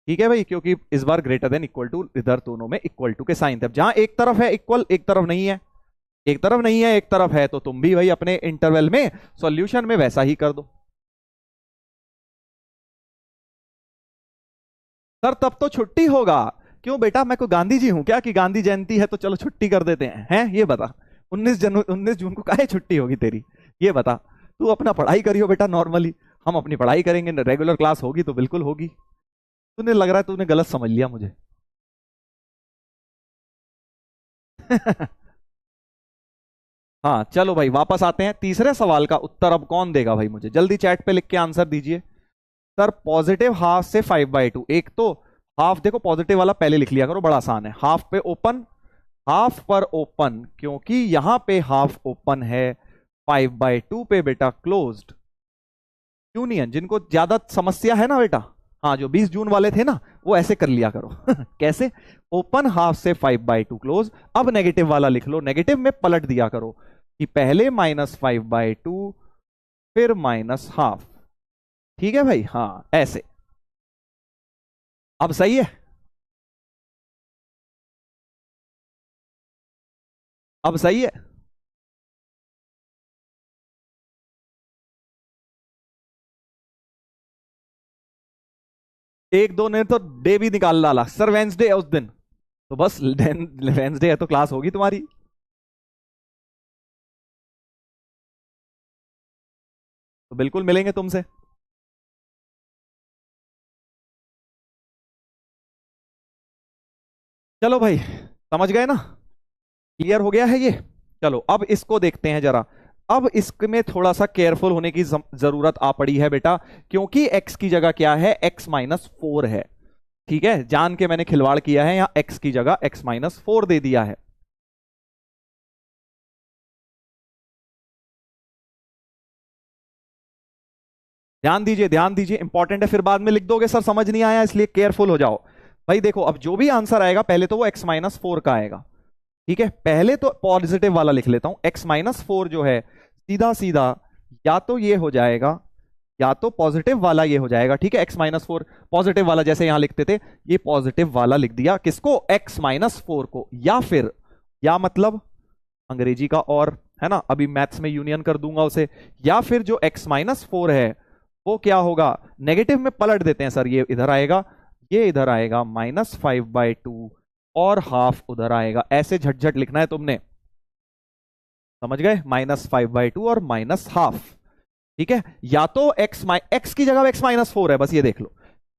S1: ठीक है भाई, क्योंकि इस बार ग्रेटर देन इक्वल टू, इधर दोनों में इक्वल टू के साइन थे। जहां एक तरफ है इक्वल, एक तरफ नहीं है, एक तरफ नहीं है एक तरफ है, तो तुम भी भाई अपने इंटरवल में सॉल्यूशन में वैसा ही कर दो। सर तब तो छुट्टी होगा। क्यों बेटा, मैं को गांधी जी हूं क्या कि गांधी जयंती है तो चलो छुट्टी कर देते हैं ये बता। 19 जून को काहे छुट्टी होगी तेरी, ये बता। तू अपना पढ़ाई करियो बेटा नॉर्मली, हम अपनी पढ़ाई करेंगे। रेगुलर क्लास होगी तो बिल्कुल होगी। तूने लग रहा है तूने गलत समझ लिया मुझे। हाँ चलो भाई वापस आते हैं। तीसरे सवाल का उत्तर अब कौन देगा भाई, मुझे जल्दी चैट पे लिख के आंसर दीजिए। सर +½ से 5/2, एक तो हाफ देखो, पॉजिटिव वाला पहले लिख लिया करो, बड़ा आसान है। हाफ पे ओपन, हाफ पर ओपन, क्योंकि यहां पे हाफ ओपन है। 5/2 पे बेटा क्लोज्ड। यूनियन, जिनको ज्यादा समस्या है ना बेटा, हाँ जो 20 जून वाले थे ना, वो ऐसे कर लिया करो। कैसे? ओपन हाफ से 5/2 क्लोज। अब नेगेटिव वाला लिख लो, नेगेटिव में पलट दिया करो कि पहले -5/2 फिर -½ ठीक है भाई, हाँ ऐसे। अब सही है? अब सही है? एक दो ने तो डे भी निकाल डाला, सर वेंसडे है उस दिन, तो बस वेंसडे है तो क्लास होगी तुम्हारी। तो बिल्कुल मिलेंगे तुमसे। चलो भाई, समझ गए ना? क्लियर हो गया है ये? चलो अब इसको देखते हैं जरा। अब इसमें थोड़ा सा केयरफुल होने की जरूरत आ पड़ी है बेटा, क्योंकि x की जगह क्या है, x-4 है। ठीक है, जान के मैंने खिलवाड़ किया है, यहां x की जगह x-4 दे दिया है। ध्यान दीजिए, ध्यान दीजिए, इंपॉर्टेंट है, फिर बाद में लिख दोगे सर समझ नहीं आया, इसलिए केयरफुल हो जाओ। भाई देखो अब जो भी आंसर आएगा पहले तो वो x-4 का आएगा, ठीक है। पहले तो पॉजिटिव वाला लिख लेता हूं, x-4 जो है सीधा सीधा या तो ये हो जाएगा या तो पॉजिटिव वाला ये हो जाएगा, ठीक है। x-4 पॉजिटिव वाला जैसे यहां लिखते थे, ये पॉजिटिव वाला लिख दिया किसको, x-4 को, या फिर या मतलब अंग्रेजी का और है ना, अभी मैथ्स में यूनियन कर दूंगा उसे, या फिर जो x-4 है वो क्या होगा, नेगेटिव में पलट देते हैं सर, ये इधर आएगा, ये इधर आएगा -5/2 और हाफ उधर आएगा, ऐसे झटझट लिखना है तुमने, समझ गए, -5/2 और -12, ठीक है। या तो x की जगह x-4 है, बस ये देख लो,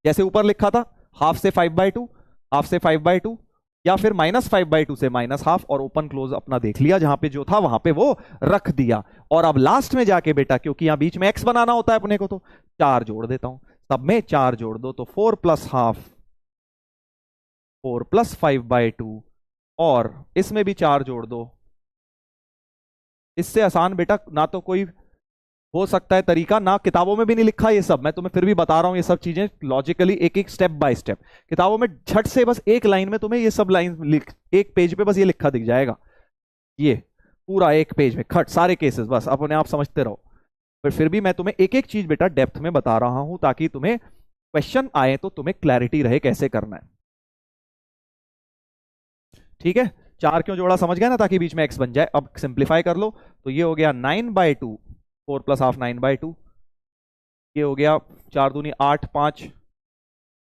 S1: जैसे ऊपर लिखा था हाफ से 5/2, हाफ से 5/2, या फिर -5/2 से -12, और ओपन क्लोज अपना देख लिया, जहां पे जो था वहां पे वो रख दिया। और अब लास्ट में जाके बेटा, क्योंकि यहां बीच में x बनाना होता है अपने को, तो 4 जोड़ देता हूं, सब में 4 जोड़ दो तो 4 + ½ 4 + 5/2, और इसमें भी 4 जोड़ दो। इससे आसान बेटा ना तो कोई हो सकता है तरीका, ना किताबों में भी नहीं लिखा ये सब, मैं तुम्हें फिर भी बता रहा हूं ये सब चीजें लॉजिकली, एक एक स्टेप बाय स्टेप। किताबों में झट से बस एक लाइन में तुम्हें ये सब लाइन लिख, एक पेज पे बस ये लिखा दिख जाएगा, ये पूरा एक पेज में खट सारे केसेस, बस अपने आप समझते रहो। पर फिर भी मैं तुम्हें एक एक चीज बेटा डेप्थ में बता रहा हूं, ताकि तुम्हें क्वेश्चन आए तो तुम्हें क्लैरिटी रहे कैसे करना है, ठीक है। 4 क्यों जोड़ा समझ गया ना, ताकि बीच में x बन जाए। अब सिंप्लीफाई कर लो तो ये हो गया 9/2, 4 + ½ 9/2, ये हो गया 4 दूनी 8, 5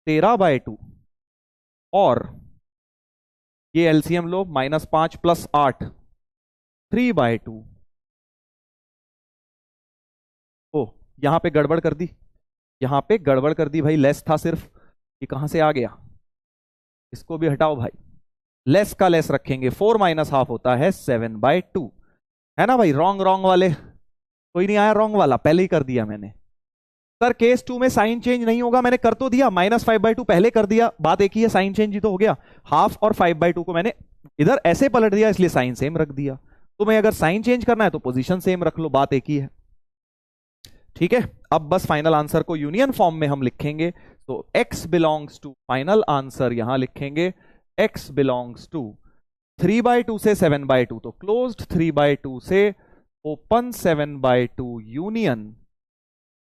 S1: 13/2, और ये एलसीएम लो, -5 + 8 3/2। ओ यहां पे गड़बड़ कर दी, यहां पे गड़बड़ कर दी भाई, लेस था सिर्फ, ये कहां से आ गया, इसको भी हटाओ भाई, लेस का लेस रखेंगे, 4 - ½ होता है 7/2, है ना भाई। रॉन्ग रॉन्ग वाले कोई नहीं आया, रॉन्ग वाला पहले ही कर दिया मैंने। सर केस 2 में साइन चेंज नहीं होगा, मैंने कर तो दिया, -5/2 पहले कर दिया, बात एक ही है, साइन चेंज ही तो हो गया। हाफ और 5/2 को मैंने इधर ऐसे पलट दिया, इसलिए साइन सेम रख दिया। तुम्हें अगर साइन चेंज करना है तो पोजीशन सेम रख लो, बात एक ही है, ठीक है। अब बस फाइनल आंसर को यूनियन फॉर्म में हम लिखेंगे, तो x belongs to, final answer यहां लिखेंगे x बिलोंग्स टू 3/2 से 7/2, तो क्लोज्ड 3/2 से ओपन 7/2 यूनियन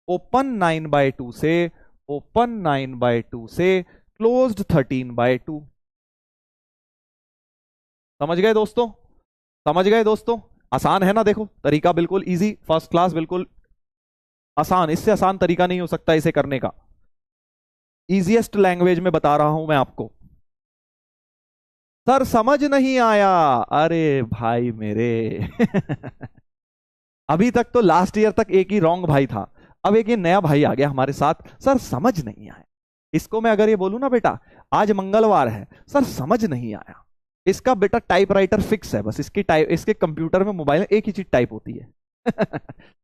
S1: ओपन 9/2 से ओपन 9/2 से क्लोज्ड 13/2। समझ गए दोस्तों, समझ गए दोस्तों, आसान है ना, देखो तरीका बिल्कुल इजी, फर्स्ट क्लास, बिल्कुल आसान, इससे आसान तरीका नहीं हो सकता इसे करने का। इजीएस्ट लैंग्वेज में बता रहा हूं मैं आपको। सर समझ नहीं आया, अरे भाई मेरे अभी तक तो लास्ट ईयर तक एक ही रॉन्ग भाई था, अब एक ये नया भाई आ गया हमारे साथ, सर समझ नहीं आया। इसको मैं अगर ये बोलूं ना बेटा आज मंगलवार है, सर समझ नहीं आया, इसका बेटा टाइपराइटर फिक्स है, बस इसकी टाइप, इसके कंप्यूटर में मोबाइल में एक ही चीज टाइप होती है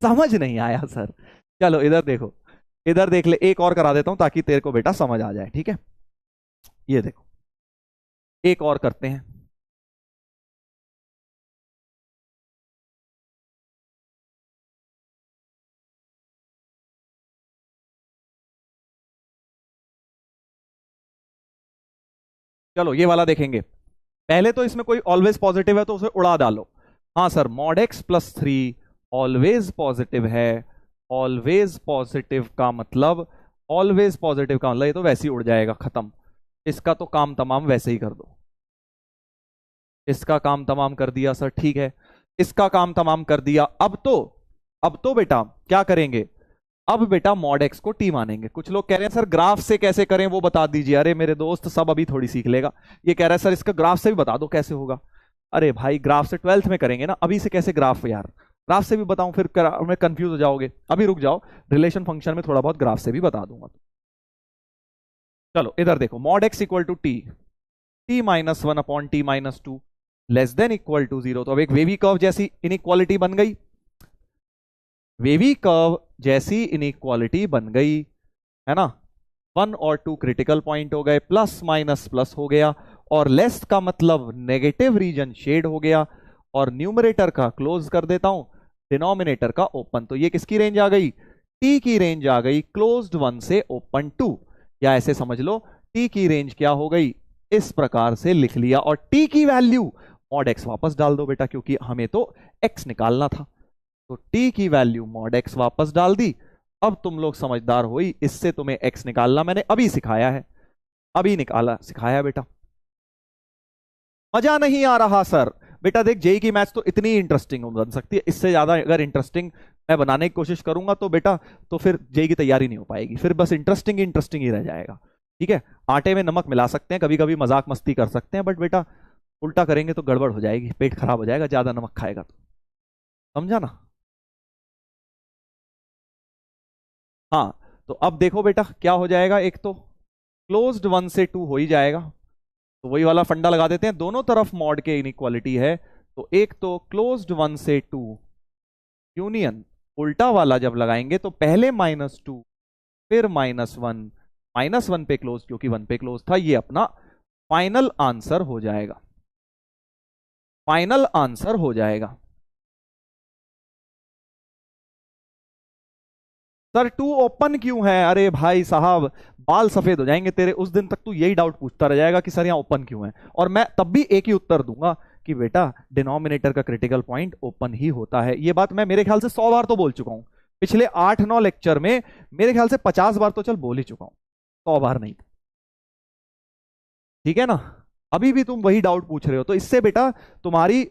S1: समझ नहीं आया सर, चलो इधर देखो, इधर देख ले, एक और करा देता हूं ताकि तेरे को बेटा समझ आ जाए, ठीक है। ये देखो एक और करते हैं, चलो ये वाला देखेंगे। पहले तो इसमें कोई ऑलवेज पॉजिटिव है तो उसे उड़ा डालो, हाँ sir mod x + 3 always positive है, ऑलवेज पॉजिटिव का मतलब, ऑलवेज पॉजिटिव का मतलब ये तो वैसे ही उड़ जाएगा, खत्म, इसका तो काम तमाम वैसे ही कर दो, इसका काम तमाम कर दिया सर, ठीक है, इसका काम तमाम कर दिया। अब तो बेटा क्या करेंगे, अब बेटा mod x को t मानेंगे। कुछ लोग कह रहे हैं सर ग्राफ से कैसे करें वो बता दीजिए, अरे मेरे दोस्त सब अभी थोड़ी सीख लेगा, ये कह रहा है सर इसका ग्राफ से भी बता दो कैसे होगा, अरे भाई ग्राफ से 12th में करेंगे ना, अभी से कैसे ग्राफ यार, ग्राफ से भी बताऊं फिर में कंफ्यूज हो जाओगे, अभी रुक जाओ, रिलेशन फंक्शन में थोड़ा बहुत ग्राफ से भी बता दूंगा। चलो इधर देखो, mod x = t, t - 1/t - 2 less than equal to 0, तो अब एक वेवी कर्व जैसी इनइक्वालिटी बन गई, वेवी कर्व जैसी इनइक्वालिटी बन गई, है ना। 1 और 2 क्रिटिकल पॉइंट हो गए, प्लस माइनस प्लस हो गया, और लेस का मतलब नेगेटिव रीजन शेड हो गया, और न्यूमरेटर का क्लोज कर देता हूं, डिनोमिनेटर का ओपन। तो ये किसकी रेंज आ गई, टी की रेंज आ गई, क्लोज्ड 1 से ओपन 2, या ऐसे समझ लो टी की रेंज क्या हो गई, इस प्रकार से लिख लिया। और टी की वैल्यू मॉड एक्स वापस डाल दो बेटा, क्योंकि हमें तो एक्स निकालना था। तो टी की वैल्यू मॉड एक्स वापस डाल दी। अब तुम लोग समझदार हो, इससे तुम्हें एक्स निकालना मैंने अभी सिखाया है, अभी निकाला सिखाया बेटा। मजा नहीं आ रहा सर? बेटा देख, जेई की मैथ्स तो इतनी इंटरेस्टिंग बन सकती है, इससे ज्यादा अगर इंटरेस्टिंग मैं बनाने की कोशिश करूंगा तो बेटा तो फिर जेई की तैयारी नहीं हो पाएगी, फिर बस इंटरेस्टिंग इंटरेस्टिंग ही रह जाएगा। ठीक है, आटे में नमक मिला सकते हैं, कभी कभी मजाक मस्ती कर सकते हैं, बट बेटा उल्टा करेंगे तो गड़बड़ हो जाएगी, पेट खराब हो जाएगा ज्यादा नमक खाएगा तो। समझा ना? हाँ, तो अब देखो बेटा क्या हो जाएगा, एक तो क्लोज्ड वन से टू हो ही जाएगा, तो वही वाला फंडा लगा देते हैं, दोनों तरफ मॉड के इनइक्वालिटी है, तो एक तो क्लोज्ड वन से टू यूनियन, उल्टा वाला जब लगाएंगे तो पहले -2 फिर -1, -1 पे क्लोज, क्योंकि 1 पे क्लोज था, ये अपना फाइनल आंसर हो जाएगा, फाइनल आंसर हो जाएगा। सर टू ओपन क्यों है? अरे भाई साहब, बाल सफेद हो जाएंगे तेरे, उस दिन तक तू यही डाउट पूछता रह जाएगा कि सर यहाँ ओपन क्यों है, और मैं तब भी एक ही उत्तर दूंगा कि बेटा डिनोमिनेटर का क्रिटिकल पॉइंट ओपन ही होता है। ये बात मैं मेरे ख्याल से 100 बार तो बोल चुका हूं पिछले 8-9 लेक्चर में, मेरे ख्याल से 50 बार तो चल बोल ही चुका हूं, 100 बार नहीं। ठीक है ना? अभी भी तुम वही डाउट पूछ रहे हो, तो इससे बेटा तुम्हारी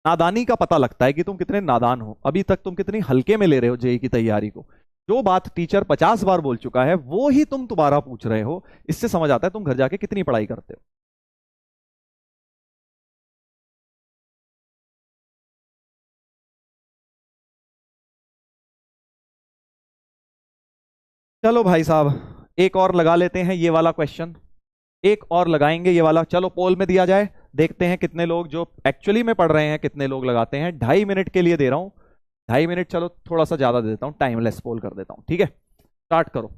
S1: नादानी का पता लगता है कि तुम कितने नादान हो, अभी तक तुम कितनी हल्के में ले रहे हो जेई की तैयारी को। जो बात टीचर 50 बार बोल चुका है वो ही तुम दोबारा पूछ रहे हो, इससे समझ आता है तुम घर जाके कितनी पढ़ाई करते हो। चलो भाई साहब, एक और लगा लेते हैं ये वाला क्वेश्चन, एक और लगाएंगे ये वाला, चलो पोल में दिया जाए, देखते हैं कितने लोग जो एक्चुअली में पढ़ रहे हैं कितने लोग लगाते हैं। 2.5 मिनट के लिए दे रहा हूं, 2.5 मिनट, चलो थोड़ा सा ज्यादा दे देता हूं, टाइमलेस पोल कर देता हूं। ठीक है, स्टार्ट करो,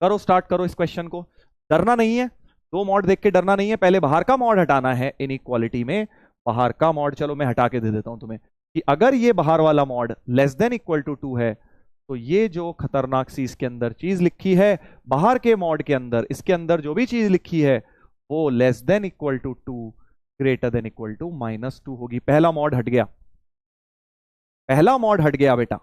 S1: करो स्टार्ट करो इस क्वेश्चन को। डरना नहीं है, दो मॉड देख के डरना नहीं है, पहले बाहर का मॉड हटाना है इनइक्वालिटी में। बाहर का मॉड चलो मैं हटा के दे देता हूं तुम्हें, कि अगर ये बाहर वाला mod less than equal to 2 है, तो ये जो खतरनाक सी इसके अंदर चीज लिखी है, बाहर के मॉड के अंदर इसके अंदर जो भी चीज लिखी है वो less than equal to 2 greater than equal to -2 होगी। पहला मॉड हट गया, पहला मॉड हट गया बेटा।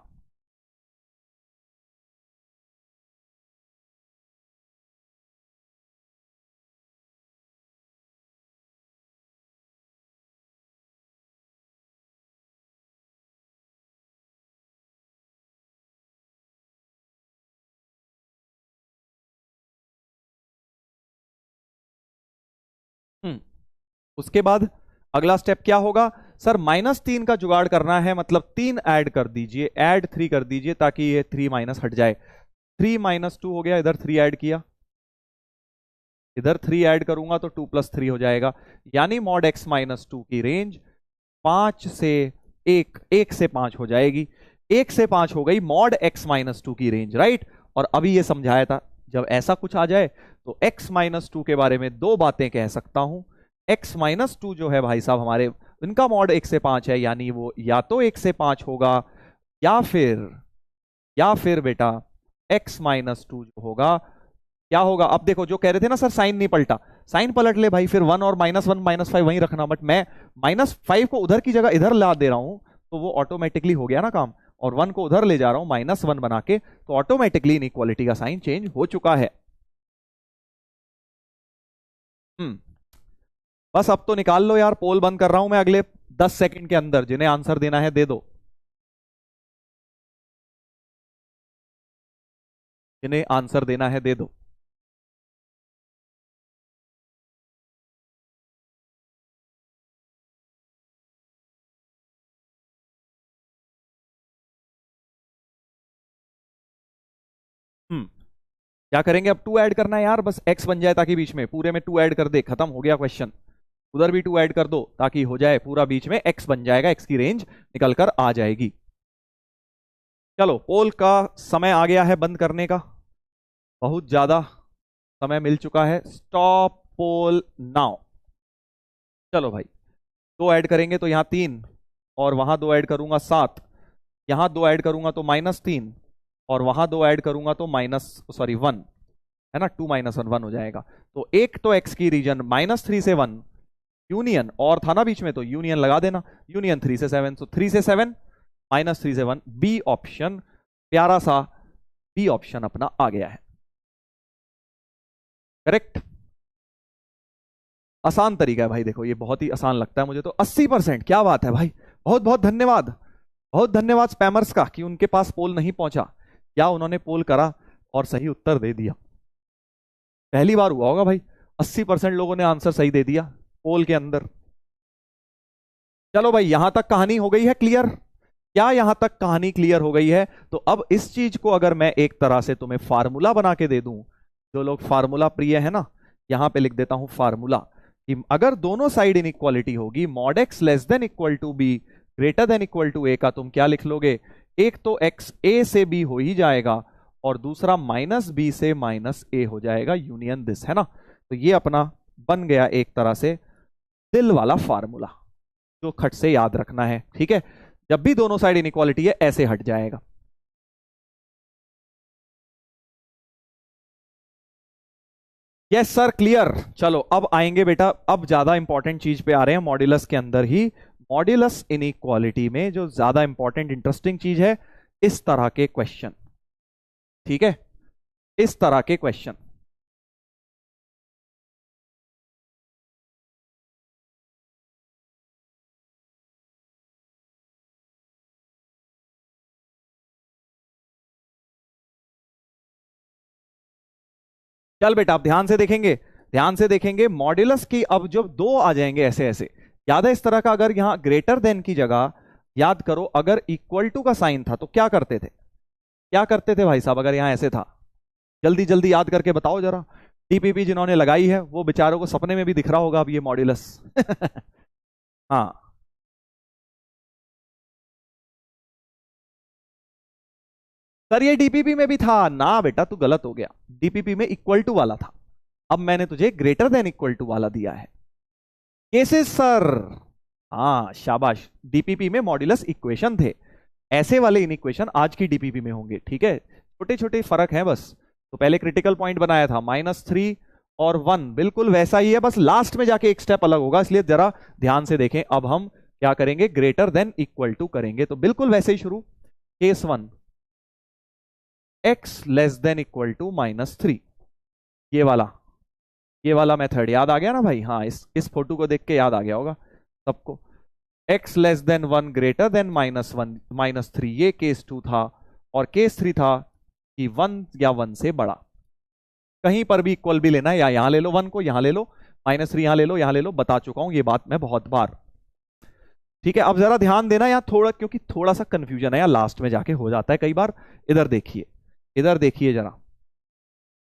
S1: हम्म, उसके बाद अगला स्टेप क्या होगा? सर -3 का जुगाड़ करना है, मतलब 3 ऐड कर दीजिए, ऐड 3 कर दीजिए ताकि ये 3 माइनस हट जाए। 3 -2 हो गया, इधर 3 ऐड किया, इधर 3 ऐड करूंगा तो 2 + 3 हो जाएगा, यानी मॉड x -2 की रेंज 5 से 1, 1 से 5 हो जाएगी। 1 से 5 हो गई मॉड x -2 की रेंज, राइट। और अभी ये समझाया था, जब ऐसा कुछ आ जाए तो x -2 के बारे में दो बातें कह सकता हूं। x -2 जो है भाई साहब हमारे, इनका मॉड 1 से 5 है, यानी वो या तो 1 से 5 होगा, या फिर बेटा x -2 जो होगा क्या होगा। अब देखो, जो कह रहे थे ना सर साइन नहीं पलटा, साइन पलट ले भाई, फिर 1 और -1 -5 वहीं रखना, बट मैं -5 को उधर की जगह इधर ला दे रहा हूं, तो वो ऑटोमेटिकली हो गया ना काम, और 1 को उधर ले जा रहा हूं -1 बना के, तो ऑटोमेटिकली इनइक्वालिटी का साइन चेंज हो चुका है। हम्म, बस अब तो निकाल लो यार, पोल बंद कर रहा हूं मैं, अगले 10 सेकंड के अंदर जिन्हें आंसर देना है दे दो, जिन्हें आंसर देना है दे दो। हम्म, क्या करेंगे अब? 2 ऐड करना है यार, बस x बन जाए ताकि बीच में पूरे में 2 ऐड कर दे, खत्म हो गया क्वेश्चन। उधर भी 2 ऐड कर दो ताकि हो जाए पूरा, बीच में x बन जाएगा, x की रेंज निकल कर आ जाएगी। चलो पोल का समय आ गया है बंद करने का, बहुत ज्यादा समय मिल चुका है, स्टॉप पोल नाउ। चलो भाई, 2 ऐड करेंगे तो यहां 3, और वहां 2 ऐड करूंगा 7, यहां 2 ऐड करूंगा तो -3, और वहां 2 ऐड करूंगा तो 1। है ना, 2 माइनस वन 1 हो जाएगा। तो एक तो x की रीजन -3 से 1 यूनियन, और था ना बीच में तो यूनियन लगा देना, यूनियन 3 से 7, तो 3 से 7 -3 से 1, बी ऑप्शन, प्यारा सा बी ऑप्शन अपना आ गया है करेक्ट। आसान तरीका है भाई, देखो ये बहुत ही आसान लगता है मुझे तो। 80%, क्या बात है भाई, बहुत बहुत धन्यवाद, बहुत धन्यवाद स्पैमर्स का कि उनके पास पोल नहीं पहुंचा, या उन्होंने पोल करा और सही उत्तर दे दिया। पहली बार हुआ होगा भाई, 80% लोगों ने आंसर सही दे दिया पोल के अंदर। चलो भाई, यहां तक कहानी हो गई है क्लियर? क्या यहां तक कहानी क्लियर हो गई है? तो अब इस चीज को अगर मैं एक तरह से तुम्हें फार्मूला बना के दे दूं, जो लोग फार्मूला प्रिय है ना, यहां पे लिख देता हूं फार्मूला, कि अगर दोनों साइड इनइक्वालिटी होगी, mod x less than equal to B greater than equal to A का तुम क्या लिख लोगे? एक तो एक्स ए से बी हो ही जाएगा, और दूसरा माइनस बी से माइनस ए हो जाएगा, यूनियन दिस, है ना। तो ये अपना बन गया एक तरह से दिल वाला फार्मूला, जो खट से याद रखना है, ठीक है। जब भी दोनों साइड इनइक्वालिटी है ऐसे हट जाएगा। Yes sir clear. चलो अब आएंगे बेटा, अब ज्यादा इंपॉर्टेंट चीज पे आ रहे हैं मॉड्यूलस के अंदर ही। मॉड्यूलस इनइक्वालिटी में जो ज्यादा इंपॉर्टेंट इंटरेस्टिंग चीज है, इस तरह के क्वेश्चन, ठीक है, इस तरह के क्वेश्चन। चल बेटा आप ध्यान से देखेंगे, ध्यान से देखेंगे मॉड्यूलस की। अब जब दो आ जाएंगे ऐसे ऐसे, याद है इस तरह का, अगर यहां ग्रेटर देन की जगह याद करो, अगर इक्वल टू का साइन था तो क्या करते थे, क्या करते थे भाई साहब, अगर यहां ऐसे था? जल्दी जल्दी याद करके बताओ जरा। टीपीपी जिन्होंने लगाई है वो बेचारों को सपने में भी दिख रहा होगा अब ये मॉड्यूलस। हाँ, सर ये डीपीपी में भी था ना बेटा, तू गलत हो गया, डीपीपी में इक्वल टू वाला था, अब मैंने तुझे ग्रेटर देन इक्वल टू वाला दिया है। केसेस सर, हाँ शाबाश, डीपीपी में मॉड्यूलस इक्वेशन थे, ऐसे वाले इन इक्वेशन आज की डीपीपी में होंगे, ठीक है, छोटे छोटे फर्क है बस। तो पहले क्रिटिकल पॉइंट बनाया था -3 और 1, बिल्कुल वैसा ही है, बस लास्ट में जाके एक स्टेप अलग होगा, इसलिए जरा ध्यान से देखें। अब हम क्या करेंगे, ग्रेटर देन इक्वल टू करेंगे, तो बिल्कुल वैसे ही शुरू। Case 1, x less than equal to -3, ये वाला मेथड याद आ गया ना भाई? हाँ, इस फोटो को देख के याद आ गया होगा सबको। x less then 1 greater than -1 -3, ये केस 2 था, और केस 3 था कि 1 या 1 से बड़ा। कहीं पर भी इक्वल भी लेना है, या यहां ले लो 1 को, यहां ले लो, -3 यहां ले लो, यहां ले लो, बता चुका हूं ये बात मैं बहुत बार, ठीक है। अब जरा ध्यान देना यहाँ थोड़ा, क्योंकि थोड़ा सा कंफ्यूजन है यार, लास्ट में जाके हो जाता है कई बार। इधर देखिए, इधर देखिए जरा,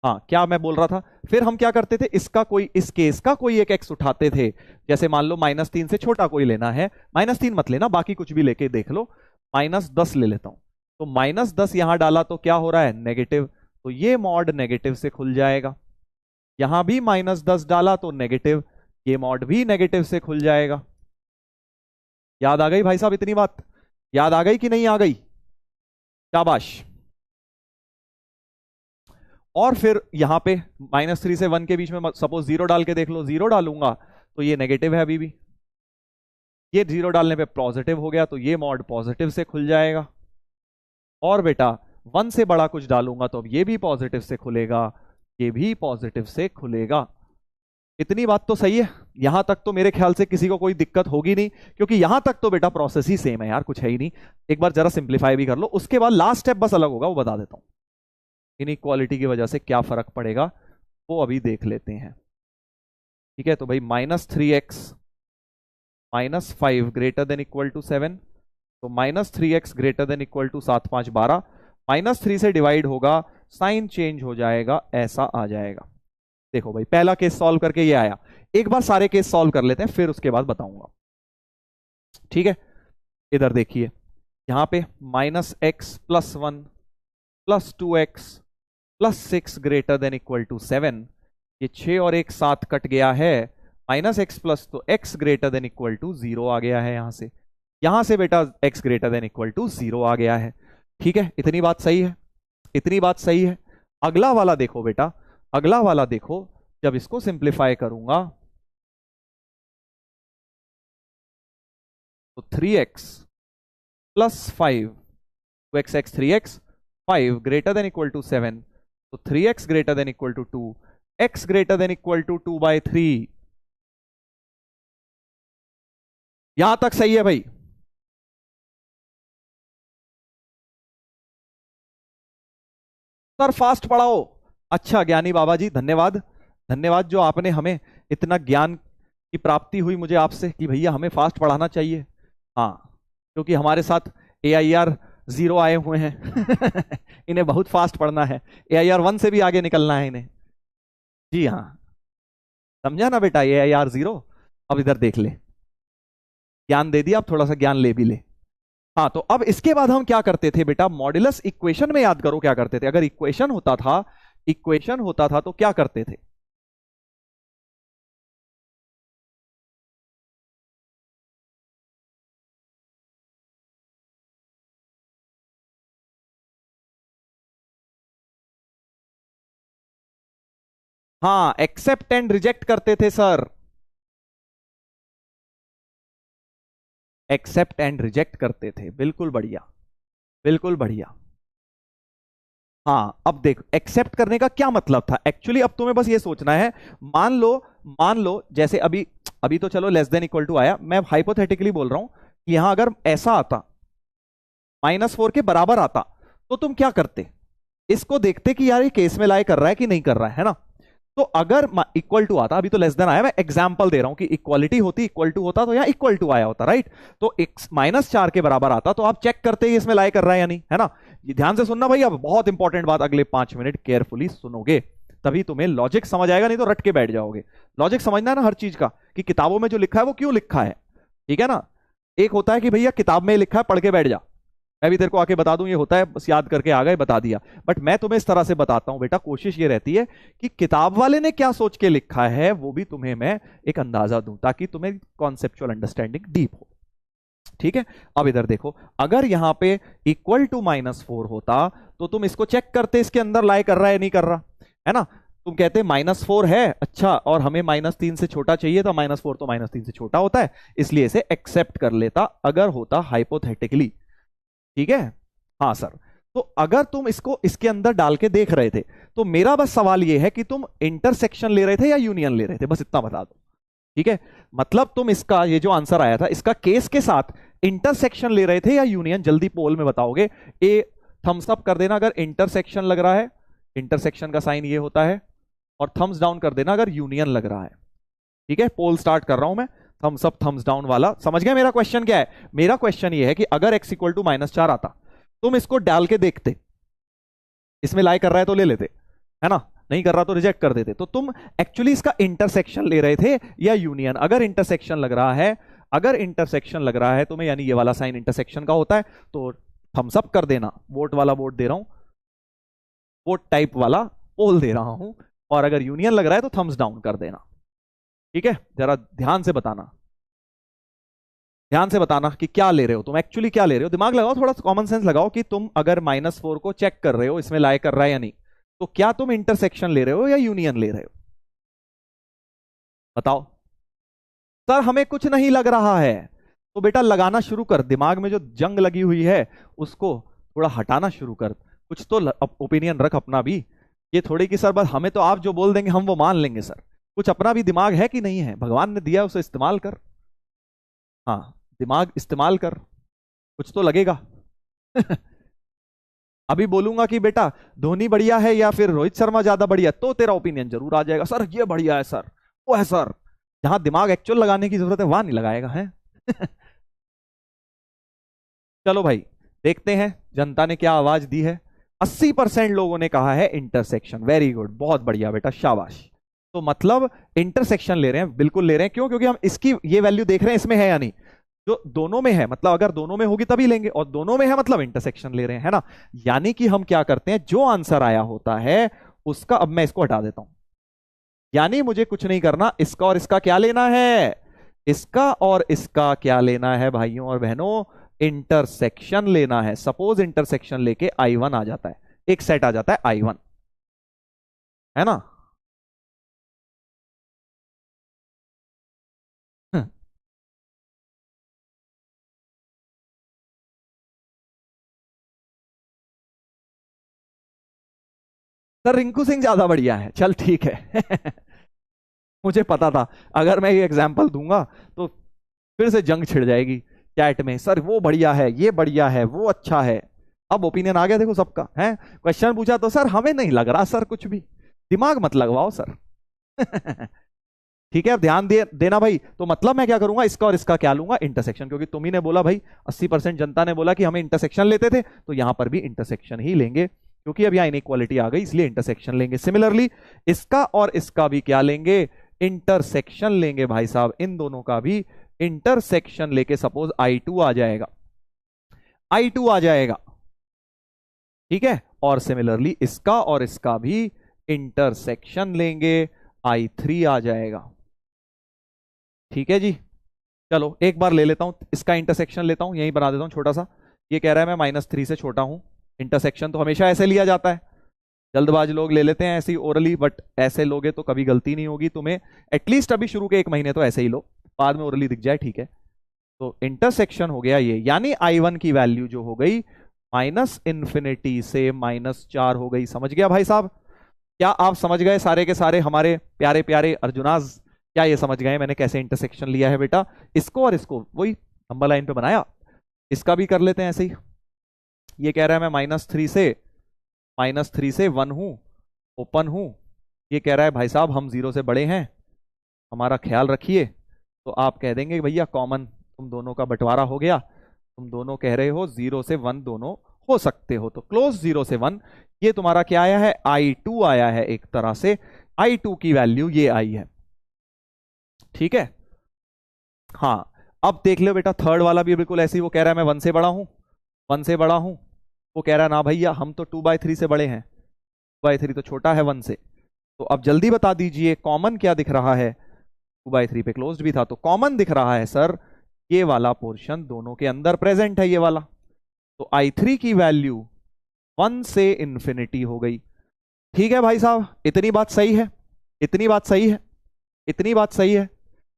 S1: हाँ क्या मैं बोल रहा था, फिर हम क्या करते थे, इसका कोई, इस केस का कोई एक एक्स उठाते थे, जैसे मान लो -3 से छोटा कोई लेना है, -3 मत लेना, बाकी कुछ भी लेके देख लो, -10 ले लेता हूं, तो -10 यहां डाला तो क्या हो रहा है, नेगेटिव, तो ये मॉड नेगेटिव से खुल जाएगा। यहां भी -10 डाला तो नेगेटिव, ये मॉड भी नेगेटिव से खुल जाएगा। याद आ गई भाई साहब इतनी बात? याद आ गई कि नहीं आ गई? शाबाश। और फिर यहां पे -3 से 1 के बीच में सपोज 0 डाल के देख लो, 0 डालूंगा तो ये नेगेटिव है अभी भी, ये 0 डालने पे पॉजिटिव हो गया, तो ये मॉड पॉजिटिव से खुल जाएगा। और बेटा 1 से बड़ा कुछ डालूंगा तो अब ये भी पॉजिटिव से खुलेगा, ये भी पॉजिटिव से खुलेगा। इतनी बात तो सही है, यहां तक तो मेरे ख्याल से किसी को कोई दिक्कत होगी नहीं, क्योंकि यहां तक तो बेटा प्रोसेस ही सेम है यार, कुछ है ही नहीं। एक बार जरा सिंप्लीफाई भी कर लो, उसके बाद लास्ट स्टेप बस अलग होगा, वो बता देता हूं, इनइक्वालिटी की वजह से क्या फर्क पड़ेगा वो अभी देख लेते हैं, ठीक है। तो भाई -3x -5 greater than equal to 7, तो -3x greater than equal to 7 5 12, -3 से डिवाइड होगा, साइन चेंज हो जाएगा, ऐसा आ जाएगा। देखो भाई पहला केस सॉल्व करके ये आया, एक बार सारे केस सॉल्व कर लेते हैं फिर उसके बाद बताऊंगा, ठीक है। इधर देखिए, यहां पे -x + 1 + 2x + 6 greater than equal to 7, ये 6 और 1 7 कट गया है, -x प्लस, तो x greater than equal to 0 आ गया है, यहां से बेटा x greater than equal to 0 आ गया है, ठीक है। इतनी बात सही है, इतनी बात सही है। अगला वाला देखो बेटा, अगला वाला देखो, जब इसको सिंप्लीफाई करूंगा तो 3x plus 5, 2x 3x 5 greater than equal to 7, तो 3x greater than equal to 2, x greater than equal to 2/3। यहां तक सही है भाई? सर फास्ट पढ़ाओ। अच्छा ज्ञानी बाबा जी, धन्यवाद, धन्यवाद जो आपने हमें इतना ज्ञान की प्राप्ति हुई मुझे आपसे कि भैया हमें फास्ट पढ़ाना चाहिए। हाँ, क्योंकि हमारे साथ AIR 0 आए हुए हैं इन्हें बहुत फास्ट पढ़ना है, AIR 1 से भी आगे निकलना है इन्हें। जी हाँ, समझा ना बेटा, AIR 0। अब इधर देख ले, ज्ञान दे दिया, अब थोड़ा सा ज्ञान ले भी ले। हाँ, तो अब इसके बाद हम क्या करते थे बेटा, मॉड्यूलस इक्वेशन में याद करो क्या करते थे। अगर इक्वेशन होता था, इक्वेशन होता था तो क्या करते थे? हाँ, एक्सेप्ट एंड रिजेक्ट करते थे सर, एक्सेप्ट एंड रिजेक्ट करते थे। बिल्कुल बढ़िया, बिल्कुल बढ़िया। हाँ, अब देख एक्सेप्ट करने का क्या मतलब था एक्चुअली। अब तुम्हें बस ये सोचना है, मान लो, मान लो जैसे अभी, अभी तो चलो लेस देन इक्वल टू आया, मैं हाइपोथेटिकली बोल रहा हूं कि यहां अगर ऐसा आता, -4 के बराबर आता, तो तुम क्या करते? इसको देखते कि यार ये केस में लाए कर रहा है कि नहीं कर रहा है ना। तो अगर इक्वल टू आता, अभी तो लेस देन आया, मैं एग्जांपल दे रहा हूं कि इक्वालिटी होती, इक्वल टू होता तो यहां इक्वल टू आया होता, राइट। तो -4 के बराबर आता तो आप चेक करते ही इसमें लाए कर रहा है या नहीं, है ना। ये ध्यान से सुनना भाई, अब बहुत इंपॉर्टेंट बात, अगले 5 मिनट केयरफुली सुनोगे तभी तुम्हें लॉजिक समझ आएगा, नहीं तो रट के बैठ जाओगे। लॉजिक समझना है ना हर चीज का, कि किताबों में जो लिखा है वो क्यों लिखा है, ठीक है ना। एक होता है कि भैया किताब में लिखा है पढ़ के बैठ जा, मैं भी तेरे को आके बता दूं ये होता है, बस याद करके आ गए बता दिया। बट मैं तुम्हें इस तरह से बताता हूं बेटा, कोशिश ये रहती है कि किताब वाले ने क्या सोच के लिखा है वो भी तुम्हें मैं एक अंदाजा दूं, ताकि तुम्हें कॉन्सेप्चुअल अंडरस्टैंडिंग डीप हो, ठीक है। अब इधर देखो, अगर यहां पे इक्वल टू -4 होता तो तुम इसको चेक करते इसके अंदर लाई कर रहा है नहीं कर रहा, है ना। तुम कहते -4 है, अच्छा, और हमें -3 से छोटा चाहिए था, -4 तो -3 से छोटा होता है, इसलिए इसे एक्सेप्ट कर लेता अगर होता हाइपोथेटिकली, ठीक है। हाँ सर, तो अगर तुम इसको इसके अंदर डाल के देख रहे थे, तो मेरा बस सवाल ये है कि तुम इंटरसेक्शन ले रहे थे या यूनियन ले रहे थे, बस इतना बता दो, ठीक है। मतलब तुम इसका ये जो आंसर आया था इसका केस के साथ इंटरसेक्शन ले रहे थे या यूनियन, जल्दी पोल में बताओगे। ए थम्स अप कर देना अगर इंटरसेक्शन लग रहा है, इंटरसेक्शन का साइन ये होता है, और थम्स डाउन कर देना अगर यूनियन लग रहा है, ठीक है। पोल स्टार्ट कर रहा हूं मैं, थम्स अप थम्स डाउन वाला। समझ गए मेरा क्वेश्चन क्या है? मेरा क्वेश्चन ये है कि अगर x इक्वल टू -4 आता, तुम इसको डाल के देखते, इसमें लाई कर रहा है तो ले लेते, है ना, नहीं कर रहा तो रिजेक्ट कर देते। तो तुम एक्चुअली इसका इंटरसेक्शन ले रहे थे या यूनियन। अगर इंटरसेक्शन लग रहा है, अगर इंटरसेक्शन लग रहा है तुम्हें, यानी ये वाला साइन इंटरसेक्शन का होता है, तो थम्स अप कर देना, वोट वाला वोट दे रहा हूं, वोट टाइप वाला पोल दे रहा हूं। और अगर यूनियन लग रहा है तो थम्स डाउन कर देना, ठीक है। जरा ध्यान से बताना, ध्यान से बताना कि क्या ले रहे हो तुम, एक्चुअली क्या ले रहे हो। दिमाग लगाओ, थोड़ा कॉमन सेंस लगाओ कि तुम अगर -4 को चेक कर रहे हो इसमें लाए कर रहा है या नहीं, तो क्या तुम इंटरसेक्शन ले रहे हो या यूनियन ले रहे हो, बताओ। सर हमें कुछ नहीं लग रहा है, तो बेटा लगाना शुरू कर, दिमाग में जो जंग लगी हुई है उसको थोड़ा हटाना शुरू कर, कुछ तो ओपिनियन रख अपना भी। ये थोड़ी कि सर बस हमें तो आप जो बोल देंगे हम वो मान लेंगे, सर कुछ अपना भी दिमाग है कि नहीं है, भगवान ने दिया उसे इस्तेमाल कर। हाँ, दिमाग इस्तेमाल कर, कुछ तो लगेगा अभी बोलूंगा कि बेटा धोनी बढ़िया है या फिर रोहित शर्मा ज्यादा बढ़िया, तो तेरा ओपिनियन जरूर आ जाएगा, सर ये बढ़िया है सर, वो है सर। जहां दिमाग एक्चुअल लगाने की जरूरत है वहां नहीं लगाएगा है चलो भाई, देखते हैं जनता ने क्या आवाज दी है। 80% लोगों ने कहा है इंटरसेक्शन, वेरी गुड, बहुत बढ़िया बेटा, शाबाश। तो मतलब इंटरसेक्शन ले रहे हैं, बिल्कुल ले रहे हैं, क्यों? क्योंकि हम इसकी ये वैल्यू देख रहे हैं इसमें है या नहीं, जो दोनों में है, मतलब अगर दोनों में होगी तभी लेंगे, और दोनों में है मतलब इंटरसेक्शन ले रहे हैं, है ना। यानी कि हम क्या करते हैं, जो आंसर आया होता है उसका, अब मैं इसको हटा देता हूं, यानी मुझे कुछ नहीं करना, इसका और इसका क्या लेना है, इसका और इसका क्या लेना है भाइयों और बहनों, इंटरसेक्शन लेना है। सपोज इंटरसेक्शन लेके I1 आ जाता है, एक सेट आ जाता है I1, है ना। सर रिंकू सिंह ज्यादा बढ़िया है, चल ठीक है। मुझे पता था अगर मैं ये एग्जाम्पल दूंगा तो फिर से जंग छिड़ जाएगी चैट में, सर वो बढ़िया है, ये बढ़िया है, वो अच्छा है। अब ओपिनियन आ गया देखो सबका है। क्वेश्चन पूछा तो सर हमें नहीं लग रहा सर कुछ भी, दिमाग मत लगवाओ सर। ठीक है, अब ध्यान देना भाई। तो मतलब मैं क्या करूंगा, इसका और इसका क्या लूंगा, इंटरसेक्शन, क्योंकि तुम ही ने बोला भाई 80% जनता ने बोला कि हमें इंटरसेक्शन लेते थे, तो यहां पर भी इंटरसेक्शन ही लेंगे, क्योंकि अब यहां इनइक्वालिटी आ गई इसलिए इंटरसेक्शन लेंगे। सिमिलरली इसका और इसका भी क्या लेंगे, इंटरसेक्शन लेंगे भाई साहब, इन दोनों का भी इंटरसेक्शन लेके सपोज I2 आ जाएगा, I2 आ जाएगा, ठीक है। और सिमिलरली इसका और इसका भी इंटरसेक्शन लेंगे, I3 आ जाएगा, ठीक है जी। चलो एक बार ले लेता हूं इसका इंटरसेक्शन, लेता हूं यहीं बना देता हूं छोटा सा। ये कह रहा है मैं -3 से छोटा हूं, इंटरसेक्शन तो हमेशा ऐसे लिया जाता है, जल्दबाज लोग ले लेते हैं ऐसे ही ओरली, बट ऐसे लोगे तो कभी गलती नहीं होगी तुम्हें। एटलीस्ट अभी शुरू के 1 महीने तो ऐसे ही लो, बाद में ओरली दिख जाए, ठीक है। तो इंटरसेक्शन हो गया ये, यानी I1 की वैल्यू जो हो गई -∞ से -4 हो गई। समझ गया भाई साहब? क्या आप समझ गए सारे के सारे हमारे प्यारे प्यारे अर्जुनाज? क्या ये समझ गए मैंने कैसे इंटरसेक्शन लिया है बेटा? इसको और इसको वही नंबर लाइन पे बनाया, इसका भी कर लेते हैं ऐसे ही। ये कह रहा है मैं -3 से 1 हूं, ओपन हूं। ये कह रहा है भाई साहब हम 0 से बड़े हैं, हमारा ख्याल रखिए। तो आप कह देंगे भैया कॉमन तुम दोनों का बंटवारा हो गया, तुम दोनों कह रहे हो 0 से 1 दोनों हो सकते हो, तो क्लोज 0 से 1, ये तुम्हारा क्या आया है, I2 आया है एक तरह से। I2 की वैल्यू ये आई है, ठीक है। हाँ, अब देख लो बेटा थर्ड वाला भी बिल्कुल ऐसे ही, वो कह रहा है मैं 1 से बड़ा हूं, 1 से बड़ा हूं। वो कह रहा है ना भैया हम तो 2/3 से बड़े हैं, 2/3 तो छोटा है 1 से। तो अब जल्दी बता दीजिए कॉमन क्या दिख रहा है, 2/3 पे क्लोज्ड भी था, तो कॉमन दिख रहा है सर ये वाला पोर्शन दोनों के अंदर प्रेजेंट है, ये वाला। तो I3 की वैल्यू 1 से इंफिनिटी हो गई, ठीक है भाई साहब। इतनी बात सही है, इतनी बात सही है, इतनी बात सही है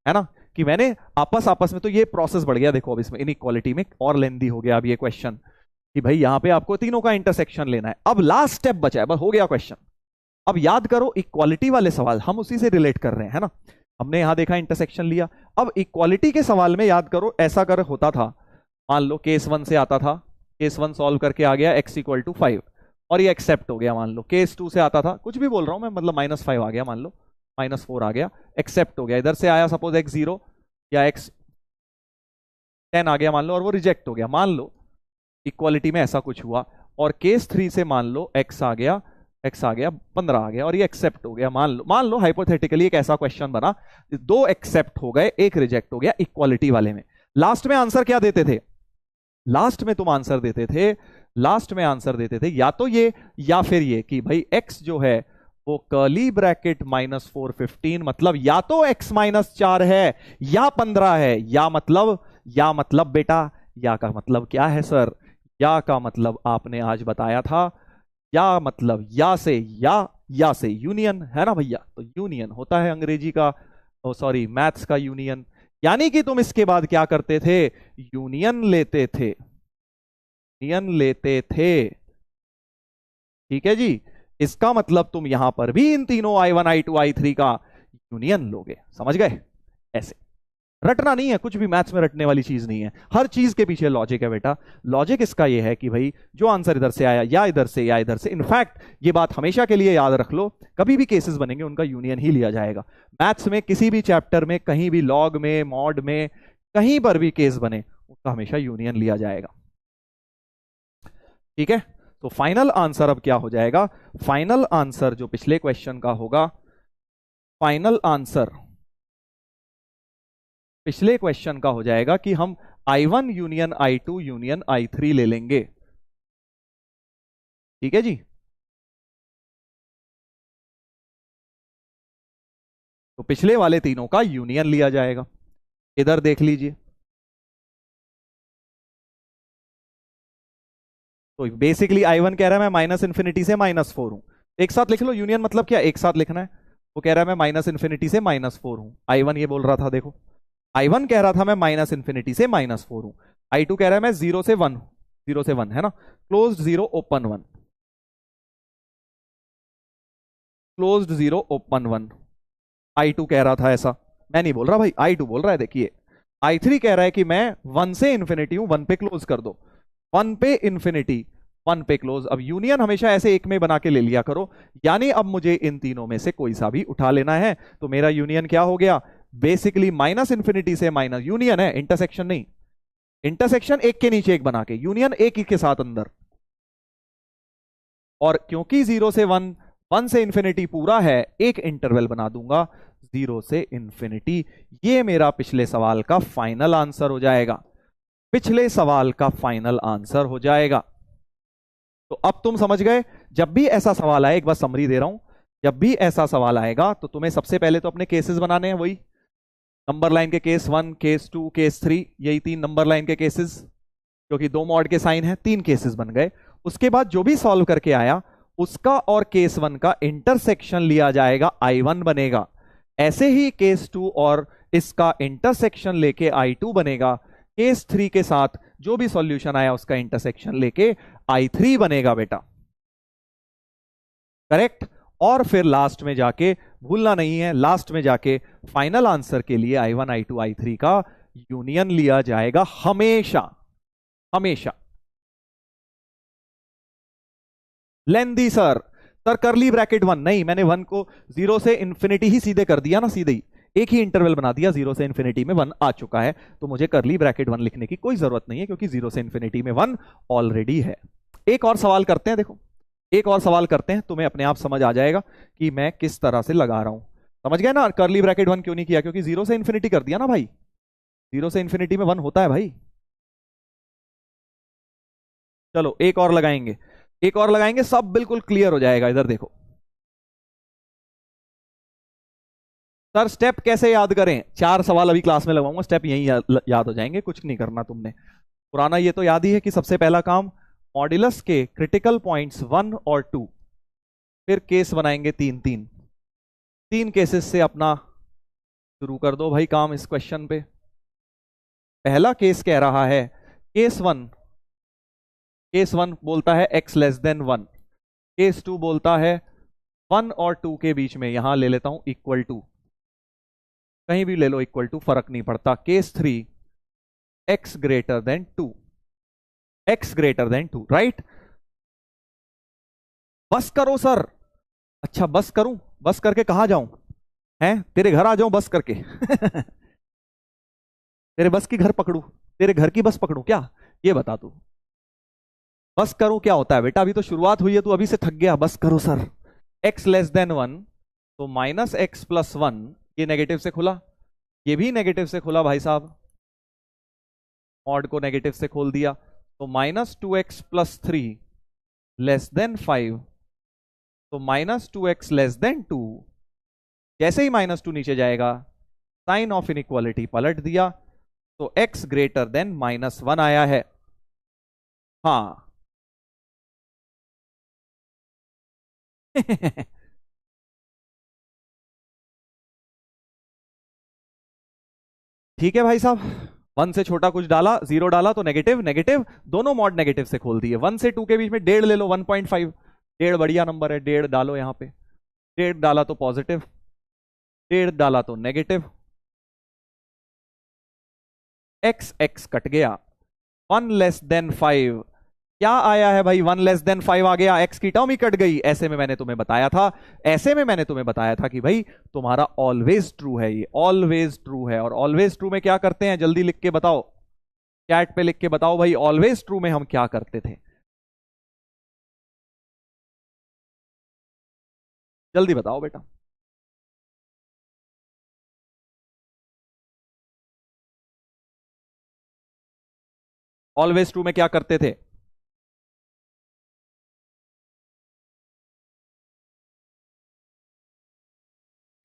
S1: ना? कि मैंने आपस आपस में, तो ये प्रोसेस बढ़ गया देखो अब इसमें इनइक्वालिटी में, और लेंदी हो गया अब ये क्वेश्चन कि भाई यहां पे आपको तीनों का इंटरसेक्शन लेना है। अब लास्ट स्टेप बचा है, बस हो गया क्वेश्चन। अब याद करो इक्वालिटी वाले सवाल हम उसी से रिलेट कर रहे हैं, है ना? हमने यहां देखा इंटरसेक्शन लिया, अब इक्वालिटी के सवाल में याद करो ऐसा कर होता था, मान लो केस 1 से आता था, केस 1 सॉल्व करके आ गया x = 5 और ये एक्सेप्ट हो गया। मान लो केस 2 से आता था, कुछ भी बोल रहा हूं मैं, मतलब -5 आ गया, मान लो -4 आ गया, एक्सेप्ट हो गया। इधर से आया सपोज x0 या x10 आ गया मान लो, और वो रिजेक्ट हो गया, मान लो इक्वालिटी में ऐसा कुछ हुआ। और केस 3 से मान लो x आ गया, 15 आ गया और ये एक्सेप्ट हो गया। मान लो हाइपोथेटिकली एक ऐसा क्वेश्चन बना, 2 एक्सेप्ट हो गए, 1 रिजेक्ट हो गया इक्वालिटी वाले में। लास्ट में आंसर क्या देते थे, लास्ट में तुम आंसर देते थे, लास्ट में आंसर देते थे या तो ये या फिर ये कि भाई x जो है वो कर्ली ब्रैकेट -415, मतलब या तो x -4 है या 15 है, या मतलब बेटा, या का मतलब क्या है सर, या का मतलब आपने आज बताया था, या मतलब या से यूनियन है ना भैया। तो यूनियन होता है अंग्रेजी का, सॉरी मैथ्स का यूनियन, यानी कि तुम इसके बाद क्या करते थे, यूनियन लेते थे, यूनियन लेते थे, ठीक है जी। इसका मतलब तुम यहां पर भी इन तीनों I1 I2 I3 का यूनियन लोगे, समझ गए? ऐसे रटना नहीं है, कुछ भी मैथ्स में रटने वाली चीज नहीं है, हर चीज के पीछे लॉजिक है बेटा। लॉजिक इसका ये है कि भाई जो आंसर इधर से आया या इधर से या इधर से, इनफैक्ट ये बात हमेशा के लिए याद रख लो, कभी भी केसेस बनेंगे उनका यूनियन ही लिया जाएगा। मैथ्स में किसी भी चैप्टर में, कहीं भी लॉग में, मॉड में, कहीं पर भी केस बने उसका हमेशा यूनियन लिया जाएगा, ठीक है। तो फाइनल आंसर अब क्या हो जाएगा, फाइनल आंसर जो पिछले क्वेश्चन का होगा, फाइनल आंसर पिछले क्वेश्चन का हो जाएगा कि हम I1 union I2 union I3 ले लेंगे, ठीक है जी। तो पिछले वाले तीनों का यूनियन लिया जाएगा, इधर देख लीजिए। तो बेसिकली I1 कह रहा है मैं -∞ से -4 हूं, एक साथ लिख लो, यूनियन मतलब क्या एक साथ लिखना है। वो कह रहा है मैं -∞ से -4 हूं, I1 ये बोल रहा था, देखो I1 कह रहा था मैं -∞ से -4 हूं, I2 कह रहा है मैं 0 से 1 हूं, 0 से 1 है ना, closed 0 open 1। Closed 0 open 1। I2 कह रहा था ऐसा, मैं नहीं बोल रहा भाई, I2 बोल रहा है। देखिए I3 कह रहा है कि मैं 1 से इंफिनिटी हूं, 1 पे क्लोज कर दो, 1 पे इंफिनिटी, 1 पे क्लोज। अब यूनियन हमेशा ऐसे एक में बना के ले लिया करो, यानी अब मुझे इन तीनों में से कोई सा भी उठा लेना है। तो मेरा यूनियन क्या हो गया, बेसिकली माइनस इंफिनिटी से माइनस, यूनियन है इंटरसेक्शन नहीं, इंटरसेक्शन एक के नीचे एक बना के, यूनियन एक ही के साथ अंदर। और क्योंकि 0 से 1, 1 से इंफिनिटी पूरा है, एक इंटरवल बना दूंगा 0 से इंफिनिटी। ये मेरा पिछले सवाल का फाइनल आंसर हो जाएगा, पिछले सवाल का फाइनल आंसर हो जाएगा। तो अब तुम समझ गए, जब भी ऐसा सवाल आए, एक बार समरी दे रहा हूं, जब भी ऐसा सवाल आएगा तो तुम्हें सबसे पहले तो अपने केसेस बनाने हैं, वही नंबर लाइन के केस 1, केस 2, केस 3, यही 3 नंबर लाइन के केसेस, क्योंकि 2 मॉड के साइन है, 3 केसेस बन गए। उसके बाद जो भी सॉल्व करके आया उसका और केस 1 का इंटरसेक्शन लिया जाएगा, I1 बनेगा। ऐसे ही केस 2 और इसका इंटरसेक्शन लेके I2 बनेगा। केस 3 के साथ जो भी सॉल्यूशन आया उसका इंटरसेक्शन लेके I3 बनेगा बेटा, करेक्ट। और फिर लास्ट में जाके, भूलना नहीं है, लास्ट में जाके फाइनल आंसर के लिए I1, I2, I3 का यूनियन लिया जाएगा हमेशा, हमेशा। लेंदी सर, करली ब्रैकेट 1 नहीं, मैंने 1 को 0 से इंफिनिटी ही सीधे कर दिया ना, सीधे ही एक ही इंटरवल बना दिया, 0 से इंफिनिटी में 1 आ चुका है, तो मुझे करली ब्रैकेट 1 लिखने की कोई जरूरत नहीं है, क्योंकि 0 से इंफिनिटी में 1 ऑलरेडी है। एक और सवाल करते हैं, देखो एक और सवाल करते हैं, तुम्हें अपने आप समझ आ जाएगा कि मैं किस तरह से लगा रहा हूं। समझ गए ना, करली ब्रैकेट 1 क्यों नहीं किया, क्योंकि 0 से इंफिनिटी कर दिया ना भाई, 0 से इंफिनिटी में 1 होता है भाई। चलो एक और लगाएंगे, एक और लगाएंगे, सब बिल्कुल क्लियर हो जाएगा। इधर देखो सर, स्टेप कैसे याद करें, 4 सवाल अभी क्लास में लगाऊंगा, स्टेप यही याद हो जाएंगे, कुछ नहीं करना तुमने। पुराना ये तो याद ही है कि सबसे पहला काम मॉड्यूलस के क्रिटिकल पॉइंट्स 1 और 2, फिर केस बनाएंगे 3 केसेस से अपना शुरू कर दो भाई काम इस क्वेश्चन पे। पहला केस कह रहा है, केस 1 बोलता है x लेस देन 1, केस 2 बोलता है 1 और 2 के बीच में, यहां ले लेता हूं इक्वल टू, कहीं भी ले लो इक्वल टू, फर्क नहीं पड़ता। Case 3 x greater then 2, x greater then 2, right. बस करो सर, अच्छा बस करूं, बस करके कहां जाऊं, हैं तेरे घर आ जाऊं बस करके तेरे बस की घर पकड़ू, तेरे घर की बस पकड़ू क्या, ये बता तू। बस करूं क्या होता है बेटा, अभी तो शुरुआत हुई है, तू अभी से थक गया, बस करो सर। x लेस देन 1, तो माइनस एक्स प्लस 1, ये नेगेटिव से खुला, ये भी नेगेटिव से खुला भाई साहब, मॉड को नेगेटिव से खोल दिया, तो minus 2x plus 3 less than 5, तो माइनस 2x लेस देन 2। जैसे ही माइनस 2 नीचे जाएगा, साइन ऑफ इनइक्वालिटी पलट दिया, तो x ग्रेटर देन -1 आया है। हाँ ठीक है भाई साहब, 1 से छोटा कुछ डाला, 0 डाला तो नेगेटिव, नेगेटिव दोनों मॉड नेगेटिव से खोल दिए। 1 से 2 के बीच में 1.5 ले लो, 1.5, 1.5 बढ़िया नंबर है, 1.5 डालो यहां पे, 1.5 डाला तो पॉजिटिव, 1.5 डाला तो नेगेटिव, x कट गया, 1 लेस देन 5 क्या आया है भाई, 1 लेस देन 5 आ गया, x की टर्म ही कट गई। ऐसे में मैंने तुम्हें बताया था, ऐसे में मैंने तुम्हें बताया था कि भाई तुम्हारा ऑलवेज ट्रू है, ये ऑलवेज ट्रू है। और ऑलवेज ट्रू में क्या करते हैं, जल्दी लिख के बताओ, चैट पे लिख के बताओ भाई, ऑलवेज ट्रू में हम क्या करते थे, जल्दी बताओ बेटा। ऑलवेज ट्रू में क्या करते थे,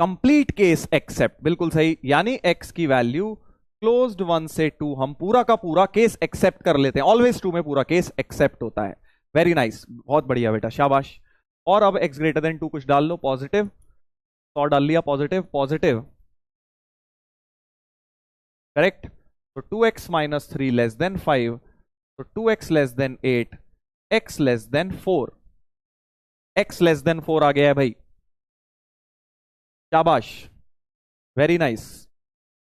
S1: कंप्लीट केस एक्सेप्ट, बिल्कुल सही, यानी x की वैल्यू क्लोज्ड 1 से 2 हम पूरा का पूरा केस एक्सेप्ट कर लेते हैं, ऑलवेज ट्रू में पूरा केस एक्सेप्ट होता है। वेरी नाइस, बहुत बढ़िया बेटा, शाबाश। और अब x ग्रेटर देन 2 कुछ डाल लो, पॉजिटिव, 100 डाल लिया, पॉजिटिव पॉजिटिव, करेक्ट। तो 2x माइनस 3 लेस देन 5, तो 2x less than 8, x less then 4, x less then 4 आ गया है भाई, शाबाश, वेरी नाइस।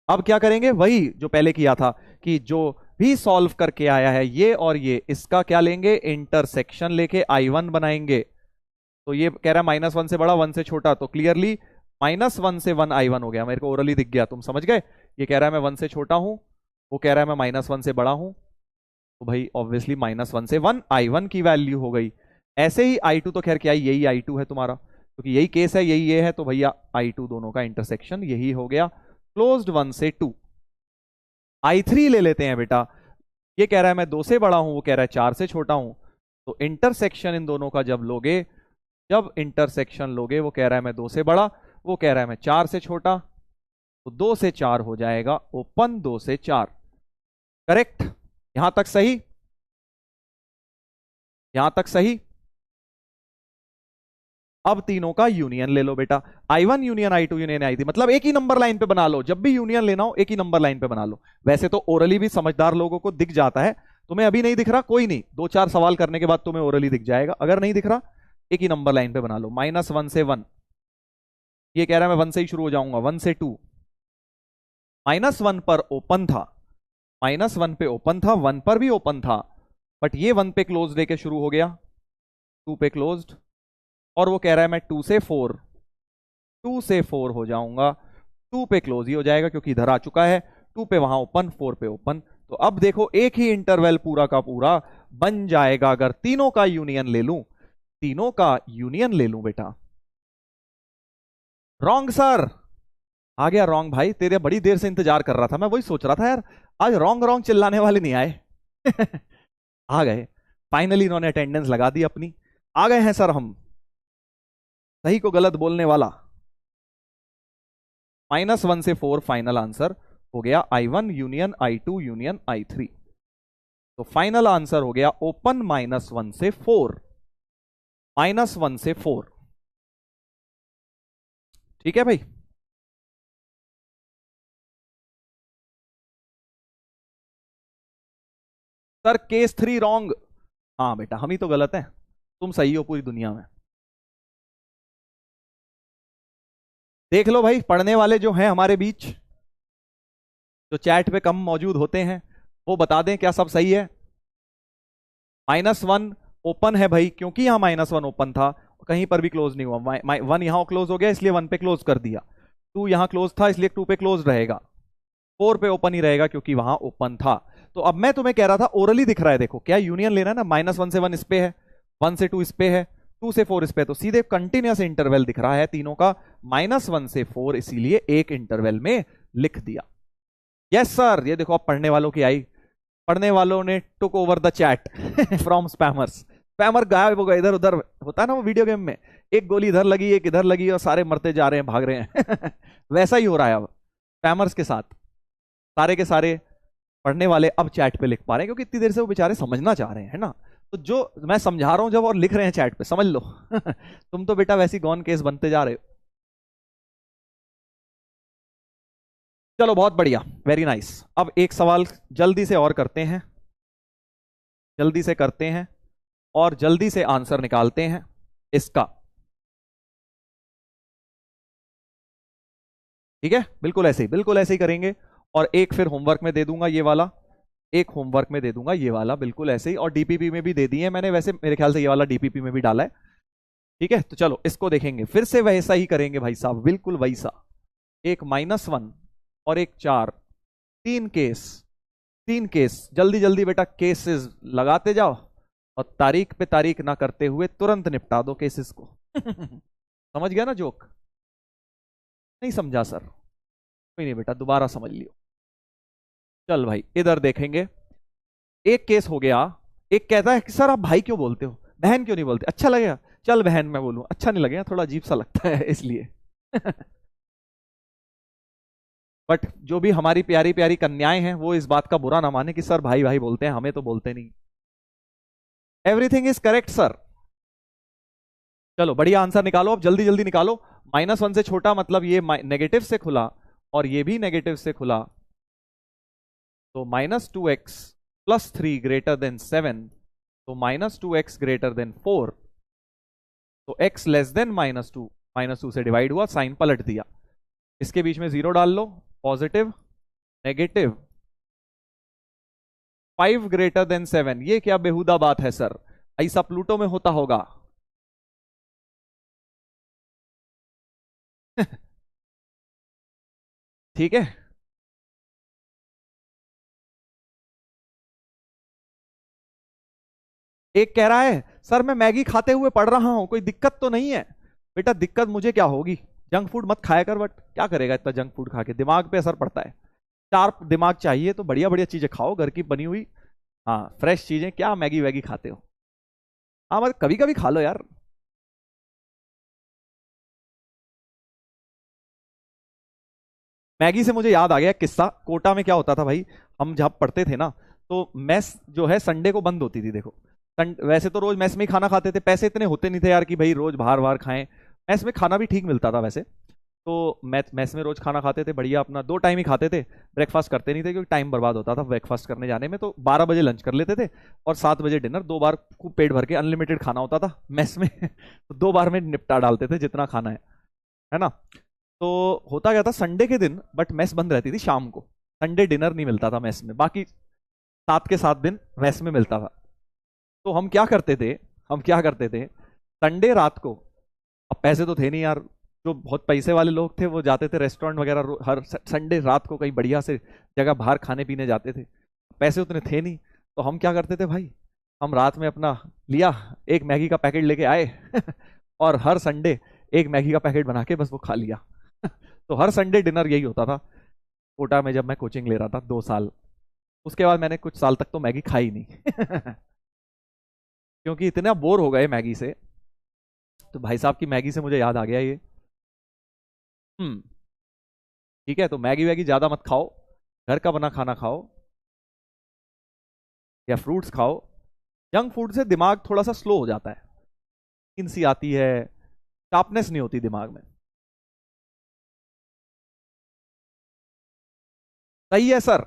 S1: अब क्या करेंगे, वही जो पहले किया था कि जो भी सॉल्व करके आया है ये और ये, इसका क्या लेंगे, इंटरसेक्शन लेके I1 बनाएंगे। तो ये कह रहा है -1 से बड़ा, 1 से छोटा, तो क्लियरली -1 से 1 I1 हो गया, मेरे को ओरली दिख गया, तुम समझ गए। ये कह रहा है मैं 1 से छोटा हूं, वो कह रहा है मैं -1 से बड़ा हूं, तो भाई ऑब्वियसली -1 से 1 I1 की वैल्यू हो गई। ऐसे ही I2 तो खैर क्या है, यही I2 है तुम्हारा, क्योंकि यही केस है, यही ये है, तो भैया I2 दोनों का इंटरसेक्शन यही हो गया, क्लोज्ड 1 से 2। I3 ले लेते हैं बेटा, ये कह रहा है मैं 2 से बड़ा हूं, वो कह रहा है 4 से छोटा हूं, तो इंटरसेक्शन इन दोनों का जब लोगे, जब इंटरसेक्शन लोगे, वो कह रहा है मैं 2 से बड़ा, वो कह रहा है मैं 4 से छोटा, तो 2 से 4 हो जाएगा ओपन, 2 से 4। करेक्ट, यहां तक सही, यहां तक सही। अब तीनों का यूनियन ले लो बेटा, I1 union I2 union I3, मतलब एक ही नंबर लाइन पे बना लो, जब भी यूनियन लेना हो एक ही नंबर लाइन पे बना लो। वैसे तो ओरली भी समझदार लोगों को दिख जाता है, तुम्हें अभी नहीं दिख रहा कोई नहीं, 2-4 सवाल करने के बाद तुम्हें ओरली दिख जाएगा, अगर नहीं दिख रहा एक ही नंबर लाइन पे बना लो। -1 से 1, ये कह रहा है मैं 1 से ही शुरू हो जाऊंगा, 1 से 2, -1 पर ओपन था, -1 पे ओपन था, 1 पर भी ओपन था, बट ये 1 पे क्लोज लेके शुरू हो गया, 2 पे क्लोज्ड, और वो कह रहा है मैं 2 से 4, 2 से 4 हो जाऊंगा, 2 पे क्लोज ही हो जाएगा क्योंकि इधर आ चुका है, 2 पे वहां ओपन, 4 पे ओपन। तो अब देखो एक ही इंटरवल पूरा का पूरा बन जाएगा अगर तीनों का यूनियन ले लूं, तीनों का यूनियन ले लूं बेटा। रॉन्ग सर, आ गया रॉन्ग भाई, तेरे बड़ी देर से इंतजार कर रहा था, मैं वही सोच रहा था यार, आज रॉन्ग रॉन्ग चिल्लाने वाले नहीं आए। आ गए, फाइनली इन्होंने अटेंडेंस लगा दी अपनी, आ गए हैं सर हम, सही को गलत बोलने वाला। -1 से 4 फाइनल आंसर हो गया, I1 union I2 union I3, तो फाइनल आंसर हो गया ओपन -1 से 4, -1 से 4। ठीक है भाई, सर केस 3 रॉन्ग, हाँ बेटा हम ही तो गलत हैं, तुम सही हो पूरी दुनिया में। देख लो भाई, पढ़ने वाले जो हैं हमारे बीच, जो चैट पे कम मौजूद होते हैं, वो बता दें क्या सब सही है। -1 ओपन है भाई, क्योंकि यहां -1 ओपन था, कहीं पर भी क्लोज नहीं हुआ, 1 यहां क्लोज हो गया इसलिए 1 पे क्लोज कर दिया, 2 यहां क्लोज था इसलिए 2 पे क्लोज रहेगा, 4 पे ओपन ही रहेगा क्योंकि वहां ओपन था। तो अब मैं तुम्हें कह रहा था ओरली दिख रहा है, देखो क्या यूनियन लेना है ना, -1 से 1 इस पे है, 1 से 2 इस पे है, 2 से 4 इस पे है, तो सीधे कंटिन्यूअस इंटरवल दिख रहा है तीनों का, -1 से 4, इसीलिए एक इंटरवल में लिख दिया। यस सर, ये देखो अब पढ़ने वालों की आई, पढ़ने वालों ने took over the chat from spammers, spammer गायब हो गए, इधर उधर होता है ना वो वीडियो गेम में, एक गोली इधर लगी एक इधर लगी और सारे मरते जा रहे हैं भाग रहे हैं वैसा ही हो रहा है अब स्पैमर्स के साथ, सारे के सारे पढ़ने वाले अब चैट पे लिख पा रहे हैं क्योंकि इतनी देर से वो बेचारे समझना चाह रहे हैं, है ना। तो जो मैं समझा रहा हूं जब और लिख रहे हैं चैट पे, समझ लो तुम तो बेटा वैसी गॉन केस बनते जा रहे हो। चलो बहुत बढ़िया, वेरी नाइस। अब एक सवाल जल्दी से और करते हैं, जल्दी से करते हैं और जल्दी से आंसर निकालते हैं इसका, ठीक है, बिल्कुल ऐसे ही करेंगे। और एक फिर होमवर्क में दे दूंगा ये वाला, एक होमवर्क में दे दूंगा ये वाला, बिल्कुल ऐसे ही, और डीपीपी में भी दे दिए मैंने, वैसे मेरे ख्याल से ये वाला डीपीपी में भी डाला है, ठीक है। तो चलो इसको देखेंगे, फिर से वैसा ही करेंगे भाई साहब, बिल्कुल वैसा, एक -1 और एक 4, 3 केस, 3 केस, जल्दी जल्दी बेटा केसेस लगाते जाओ और तारीख पे तारीख ना करते हुए तुरंत निपटा दो केसेस को समझ गया ना जोक, नहीं समझा सर, कोई नहीं बेटा दोबारा समझ लियो। चल भाई इधर देखेंगे, एक केस हो गया, एक कहता है कि सर आप भाई क्यों बोलते हो, बहन क्यों नहीं बोलते, अच्छा लगेगा, चल बहन मैं बोलूं, अच्छा नहीं लगेगा, थोड़ा अजीब सा लगता है इसलिए बट जो भी हमारी प्यारी प्यारी कन्याएं हैं वो इस बात का बुरा ना माने कि सर भाई भाई बोलते हैं, हमें तो बोलते नहीं। Everything is correct sir. चलो बढ़िया आंसर निकालो, अब जल्दी जल्दी निकालो। -1 से छोटा मतलब ये नेगेटिव से खुला और ये भी नेगेटिव से खुला, तो -2x + 3 ग्रेटर देन 7, तो -2x ग्रेटर देन 4, तो x लेस देन -2, -2 से डिवाइड हुआ, साइन पलट दिया, इसके बीच में 0 डाल लो, पॉजिटिव, नेगेटिव, 5 ग्रेटर देन 7। ये क्या बेहुदा बात है सर, ऐसा प्लूटो में होता होगा? ठीक है। एक कह रहा है सर मैं मैगी खाते हुए पढ़ रहा हूं, कोई दिक्कत तो नहीं है? बेटा दिक्कत मुझे क्या होगी, जंक फूड मत खाया कर, बट क्या करेगा इतना जंक फूड खा के, दिमाग पे असर पड़ता है। शार्प दिमाग चाहिए तो बढ़िया बढ़िया चीजें खाओ, घर की बनी हुई, हाँ फ्रेश चीजें, क्या मैगी वैगी खाते हो? हाँ मतलब कभी कभी खा लो यार। मैगी से मुझे याद आ गया एक किस्सा, कोटा में क्या होता था भाई, हम जब पढ़ते थे ना, तो मेस जो है संडे को बंद होती थी। देखो वैसे तो रोज मेस में ही खाना खाते थे, पैसे इतने होते नहीं थे यार कि भाई रोज बाहर बाहर खाएं। मेस में खाना भी ठीक मिलता था वैसे, तो मेस में रोज खाना खाते थे बढ़िया, अपना 2 टाइम ही खाते थे, ब्रेकफास्ट करते नहीं थे क्योंकि टाइम बर्बाद होता था ब्रेकफास्ट करने जाने में। तो 12 बजे लंच कर लेते थे और 7 बजे डिनर, 2 बार खूब पेट भर के अनलिमिटेड खाना होता था मेस में। तो 2 बार में निपटा डालते थे जितना खाना है ना। तो होता क्या था संडे के दिन, बट मेस बंद रहती थी शाम को, संडे डिनर नहीं मिलता था मेस में, बाकी 7 के 7 दिन मेस में मिलता था। तो हम क्या करते थे संडे रात को, अब पैसे तो थे नहीं यार, जो बहुत पैसे वाले लोग थे वो जाते थे रेस्टोरेंट वगैरह, हर संडे रात को कहीं बढ़िया से जगह बाहर खाने पीने जाते थे, पैसे उतने थे नहीं। तो हम क्या करते थे भाई, हम रात में अपना लिया, एक मैगी का पैकेट लेके आए और हर संडे एक मैगी का पैकेट बना के बस वो खा लिया। तो हर संडे डिनर यही होता था कोटा में, जब मैं कोचिंग ले रहा था 2 साल। उसके बाद मैंने कुछ साल तक तो मैगी खाई नहीं क्योंकि इतना बोर हो गए मैगी से। तो भाई साहब की मैगी से मुझे याद आ गया ये। हम्म। ठीक है, तो मैगी वैगी ज्यादा मत खाओ, घर का बना खाना खाओ या फ्रूट्स खाओ। जंक फूड से दिमाग थोड़ा सा स्लो हो जाता है, नींद सी आती है, शार्पनेस नहीं होती दिमाग में। सही है सर।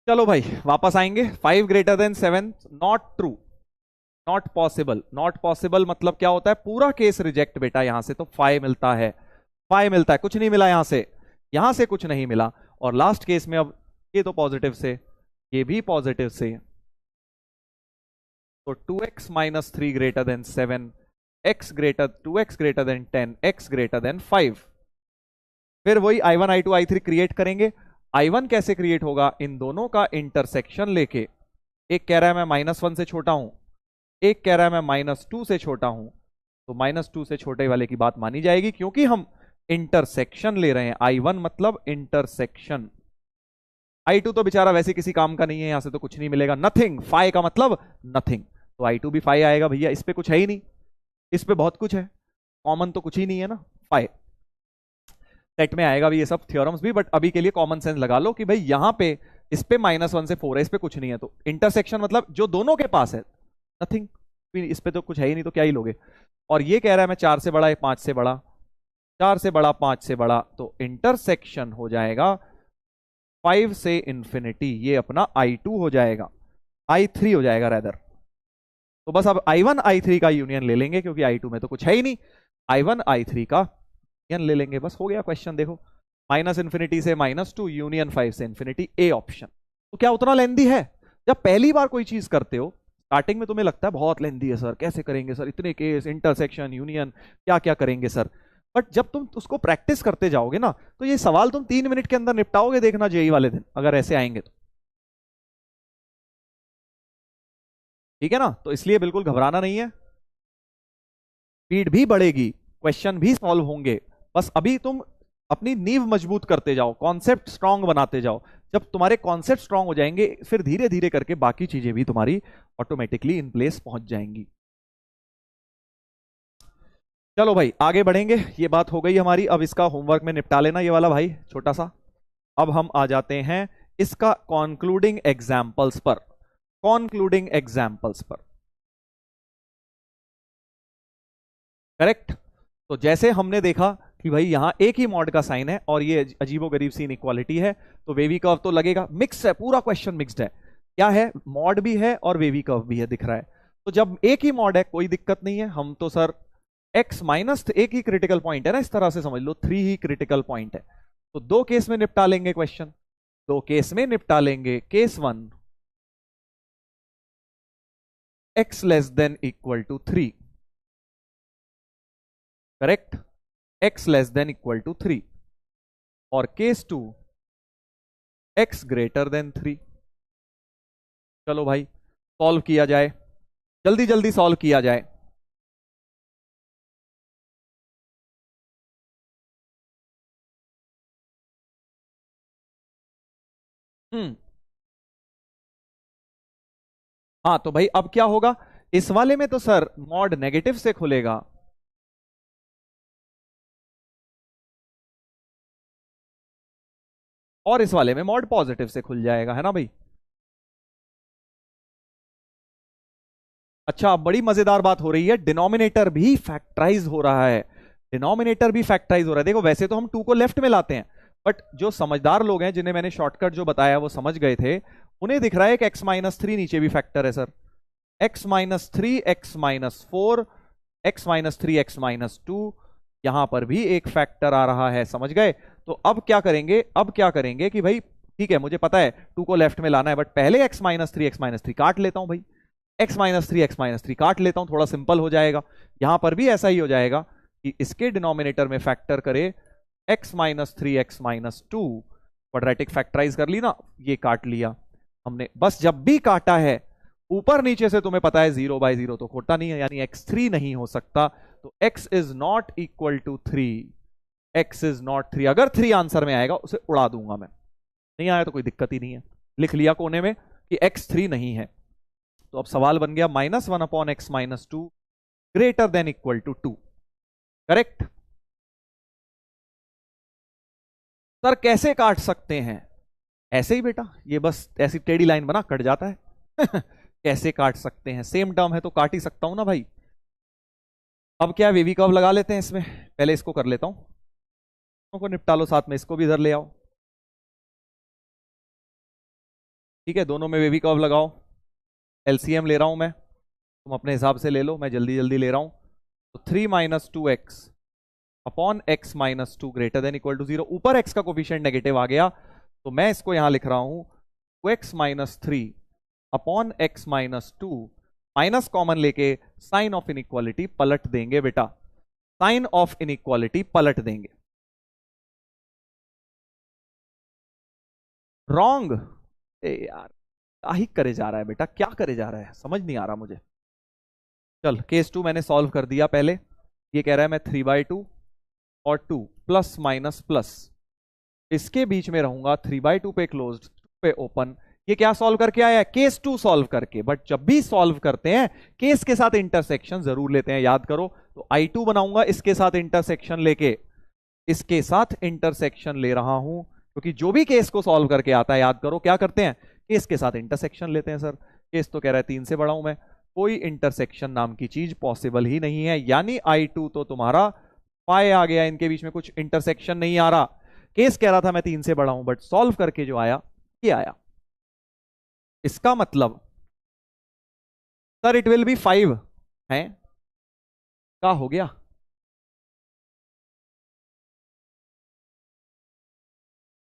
S1: चलो भाई वापस आएंगे, 5 greater then 7 not true, not possible. Not possible मतलब क्या होता है, पूरा केस रिजेक्ट बेटा, यहां से तो 5 मिलता है, 5 मिलता है, कुछ नहीं मिला यहां से कुछ नहीं मिला। और लास्ट केस में अब ये तो पॉजिटिव से, ये भी पॉजिटिव से, तो 2x - 3 greater than 7, x greater 2x greater than 10, x greater then 5। फिर वही I1 I2 I3 क्रिएट करेंगे। I1 कैसे क्रिएट होगा, इन दोनों का इंटरसेक्शन लेके, एक कह रहा है मैं -1 से छोटा हूं, एक कह रहा है मैं -2 से छोटा हूं, तो -2 से छोटे वाले की बात मानी जाएगी क्योंकि हम इंटरसेक्शन ले रहे हैं। I1 मतलब इंटरसेक्शन, I2 तो बेचारा वैसे किसी काम का नहीं है, यहां से तो कुछ नहीं मिलेगा, नथिंग, फाइ का मतलब नथिंग, तो I2 भी फाइ आएगा भैया, इस पे कुछ है ही नहीं, इस पे बहुत कुछ है, कॉमन तो कुछ ही नहीं है ना, फाइ। सेट में आएगा भी ये सब थ्योरम्स भी, बट अभी के लिए कॉमन सेंस लगा लो कि भाई यहां पे इस पे -1 से 4 है, इस पे कुछ नहीं है, तो इंटरसेक्शन मतलब जो दोनों के पास है, नथिंग, इस पे तो कुछ है ही नहीं तो क्या ही लोगे। और ये कह रहा है मैं 4 से बड़ा है 5 से बड़ा, 4 से बड़ा 5 से बड़ा, तो इंटरसेक्शन हो जाएगा 5 से इंफिनिटी, ये अपना I2 हो जाएगा, I3 हो जाएगा रेदर। तो बस अब I1 I3 का यूनियन ले लेंगे क्योंकि I2 में तो कुछ है ही नहीं, I1 I3 का यूनियन ले लेंगे, बस हो गया क्वेश्चन। देखो -∞ से -2 यूनियन 5 से इंफिनिटी, ए ऑप्शन। तो क्या उतना लेंदी है? जब पहली बार कोई चीज करते हो स्टार्टिंग में तुम्हें लगता है बहुत लेंदी है सर, कैसे करेंगे सर, इतने केस, इंटरसेक्शन, यूनियन, क्या क्या करेंगे सर। बट जब तुम उसको प्रैक्टिस करते जाओगे ना, तो ये सवाल तुम 3 मिनट के अंदर निपटाओगे, देखना जेई वाले दिन अगर ऐसे आएंगे तो। ठीक है ना, तो इसलिए बिल्कुल घबराना नहीं है, स्पीड भी बढ़ेगी, क्वेश्चन भी सॉल्व होंगे, बस अभी तुम अपनी नींव मजबूत करते जाओ, कॉन्सेप्ट स्ट्रांग बनाते जाओ। जब तुम्हारे कॉन्सेप्ट स्ट्रांग हो जाएंगे, फिर धीरे धीरे करके बाकी चीजें भी तुम्हारी ऑटोमेटिकली इन प्लेस पहुंच जाएंगी। चलो भाई आगे बढ़ेंगे, ये बात हो गई हमारी, अब इसका होमवर्क में निपटा लेना ये वाला भाई छोटा सा। अब हम आ जाते हैं इसका कॉन्क्लूडिंग एग्जाम्पल्स पर, कॉन्क्लूडिंग एग्जाम्पल्स पर, करेक्ट। तो जैसे हमने देखा कि भाई यहां एक ही मॉड का साइन है और ये अजीबोगरीब सी इनइक्वालिटी है, तो वेवी कर्व तो लगेगा। मिक्स है, पूरा क्वेश्चन मिक्स्ड है। क्या है, मॉड भी है और वेवी कर्व भी है, दिख रहा है। तो जब एक ही मॉड है कोई दिक्कत नहीं है। हम तो सर एक्स माइनस एक ही क्रिटिकल पॉइंट है ना, इस तरह से समझ लो 3 ही क्रिटिकल पॉइंट है। तो दो केस में निपटा लेंगे क्वेश्चन, दो केस में निपटा लेंगे। Case 1, x less than equal to 3, correct, x less than equal to 3। और केस 2, x ग्रेटर देन 3। चलो भाई सॉल्व किया जाए, जल्दी जल्दी सॉल्व किया जाए। हम्म, हाँ तो भाई अब क्या होगा, इस वाले में तो सर मॉड नेगेटिव से खुलेगा, और इस वाले में मॉड पॉजिटिव से खुल जाएगा, है ना भाई। अच्छा, अब बड़ी मजेदार बात हो रही है, डिनोमिनेटर भी फैक्टराइज हो रहा है। डिनोमिनेटर भी फैक्टराइज हो रहा है। देखो वैसे तो हम 2 को लेफ्ट में लाते हैं, बट जो समझदार लोग हैं जिन्हें मैंने शॉर्टकट जो बताया वो समझ गए थे, उन्हें दिख रहा है कि x माइनस 3 नीचे भी फैक्टर है sir. x minus 3, x minus 4, x minus 3, x minus 2, यहां पर भी एक फैक्टर आ रहा है, समझ गए। तो अब क्या करेंगे, अब क्या करेंगे कि भाई ठीक है, मुझे पता है 2 को लेफ्ट में लाना है, बट पहले x माइनस थ्री काट लेता हूं भाई। x माइनस थ्री काट लेता हूं, थोड़ा सिंपल हो जाएगा। यहां पर भी ऐसा ही हो जाएगा कि इसके डिनोमिनेटर में फैक्टर करे x minus 3, x minus 2, quadratic factorize कर ली ना, ये काट लिया हमने। बस जब भी काटा है ऊपर नीचे से, तुम्हें पता है 0 बाय 0 तो खोटा नहीं है, यानी x3 नहीं हो सकता। तो x is not equal to 3, x is not 3। अगर 3 आंसर में आएगा उसे उड़ा दूंगा मैं, नहीं आया तो कोई दिक्कत ही नहीं है। लिख लिया कोने में कि x3 नहीं है। तो अब सवाल बन गया -1/x-2 greater than equal to 2, correct. Sir कैसे काट सकते हैं, ऐसे ही बेटा, ये बस ऐसी टेढ़ी लाइन बना कट जाता है। कैसे काट सकते हैं, सेम टर्म है तो काट ही सकता हूं ना भाई। अब क्या वेवी कर्व लगा लेते हैं इसमें, पहले इसको कर लेता हूं, को निपटा लो, साथ में इसको भी इधर ले आओ। ठीक है, दोनों में वेवी कर्व लगाओ। एलसीएम ले रहा हूं मैं, तुम अपने हिसाब से ले लो, मैं जल्दी जल्दी ले रहा हूं। तो 3 minus 2x upon x minus 2 greater than equal to 0। ऊपर x का कोफिशिएंट नेगेटिव आ गया, तो मैं इसको यहां लिख रहा हूं 2x minus 3 upon x minus 2, minus common लेके साइन ऑफ इनइक्वालिटी पलट देंगे बेटा, साइन ऑफ इनइक्वालिटी पलट देंगे। रॉन्ग, यार क्या ही करे जा रहा है बेटा, क्या करे जा रहा है, समझ नहीं आ रहा मुझे। चल केस 2 मैंने सॉल्व कर दिया पहले। ये कह रहा है मैं 3/2 और 2 प्लस माइनस प्लस, इसके बीच में रहूंगा, 3/2 पे क्लोज्ड, पे ओपन। ये क्या सॉल्व करके आया है, केस 2 सॉल्व करके। बट जब भी सॉल्व करते हैं केस के साथ इंटरसेक्शन जरूर लेते हैं, याद करो। तो I2 बनाऊंगा इसके साथ इंटरसेक्शन लेके, इसके साथ इंटरसेक्शन ले रहा हूं, क्योंकि जो भी केस को सॉल्व करके आता है, याद करो क्या करते हैं, केस के साथ इंटरसेक्शन लेते हैं। सर केस तो कह रहा है 3 से बड़ा हूं मैं, कोई इंटरसेक्शन नाम की चीज पॉसिबल ही नहीं है, यानी I2 तो तुम्हारा पाए आ गया, इनके बीच में कुछ इंटरसेक्शन नहीं आ रहा। केस कह रहा था मैं 3 से बड़ा हूं, बट सॉल्व करके जो आया ये आया। इसका मतलब सर इट विल बी 5 है, क्या हो गया।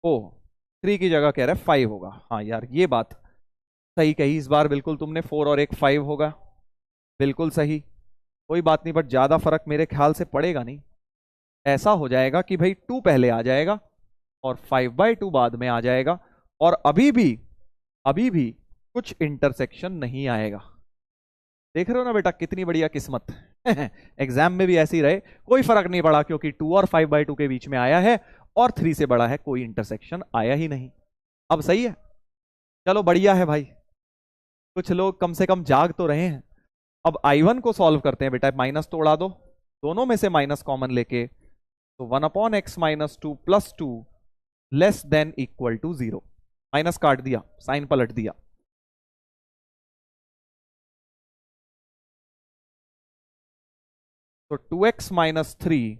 S1: ओ 3 की जगह कह रहा है 5 होगा। हाँ यार ये बात सही कही इस बार, बिल्कुल तुमने, 4 और एक 5 होगा, बिल्कुल सही। कोई बात नहीं, बट ज्यादा फर्क मेरे ख्याल से पड़ेगा नहीं। ऐसा हो जाएगा कि भाई 2 पहले आ जाएगा और 5/2 बाद में आ जाएगा, और अभी भी कुछ इंटरसेक्शन नहीं आएगा। देख रहे हो ना बेटा कितनी बढ़िया किस्मत। एग्जाम में भी ऐसी रहे, कोई फर्क नहीं पड़ा, क्योंकि 2 और 5/2 के बीच में आया है और 3 से बड़ा है, कोई इंटरसेक्शन आया ही नहीं। अब सही है, चलो बढ़िया है भाई, कुछ लोग कम से कम जाग तो रहे हैं। अब I1 को सॉल्व करते हैं बेटा, माइनस तो उड़ा दो, दोनों में से माइनस कॉमन लेके, तो 1/x-2 plus 2 less than equal to 0। Minus काट दिया, साइन पलट दिया। तो 2x-3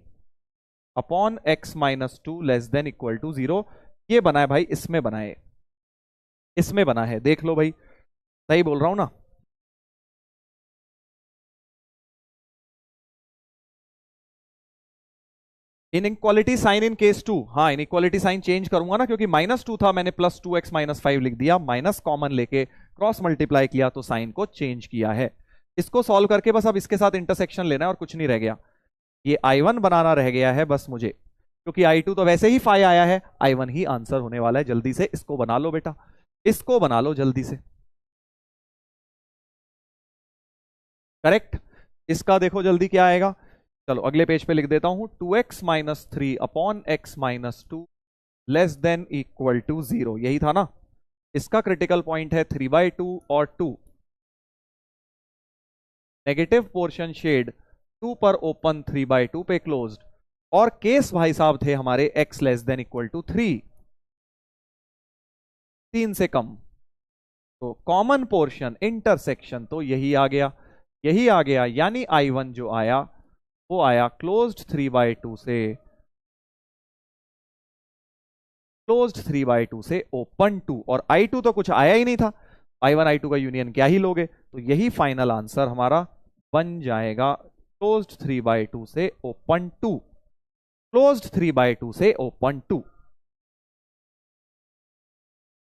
S1: upon x-2 less than equal to 0। ये बना है भाई, इसमें बना है, इसमें बना है, देख लो भाई, सही बोल रहा हूं ना। इनइक्वालिटी साइन इन केस 2, हाँ इनइक्वालिटी साइन चेंज करूंगा ना, क्योंकि -2 था, मैंने +2x-5 लिख दिया, माइनस कॉमन लेके क्रॉस मल्टीप्लाई किया तो साइन को चेंज किया है। इसको सॉल्व करके बस अब इसके साथ इंटरसेक्शन लेना है और कुछ नहीं रह गया। ये I1 बनाना रह गया है बस मुझे, क्योंकि I2 तो वैसे ही 5 आया है, I1 ही आंसर होने वाला है। जल्दी से इसको बना लो बेटा, इसको बना लो जल्दी से। करेक्ट। इसका देखो जल्दी क्या आएगा, चलो अगले पेज पे लिख देता हूं, 2x-3 upon x-2 less than equal to 0, यही था ना। इसका क्रिटिकल पॉइंट है 3/2 और 2। नेगेटिव पोर्शन शेड 2 पर ओपन, 3/2 पे क्लोज्ड, और केस भाई साहब थे हमारे x less than equal to 3, 3 से कम। तो कॉमन पोर्शन इंटरसेक्शन तो यही आ गया, यही आ गया, यानी I1 जो आया वो आया क्लोज्ड 3/2 से, क्लोज्ड 3/2 से ओपन 2, और I2 तो कुछ आया ही नहीं था, I1 I2 का यूनियन क्या ही लोगे, तो यही फाइनल आंसर हमारा बन जाएगा, क्लोज्ड 3/2 से ओपन 2, क्लोज्ड 3/2 से ओपन 2।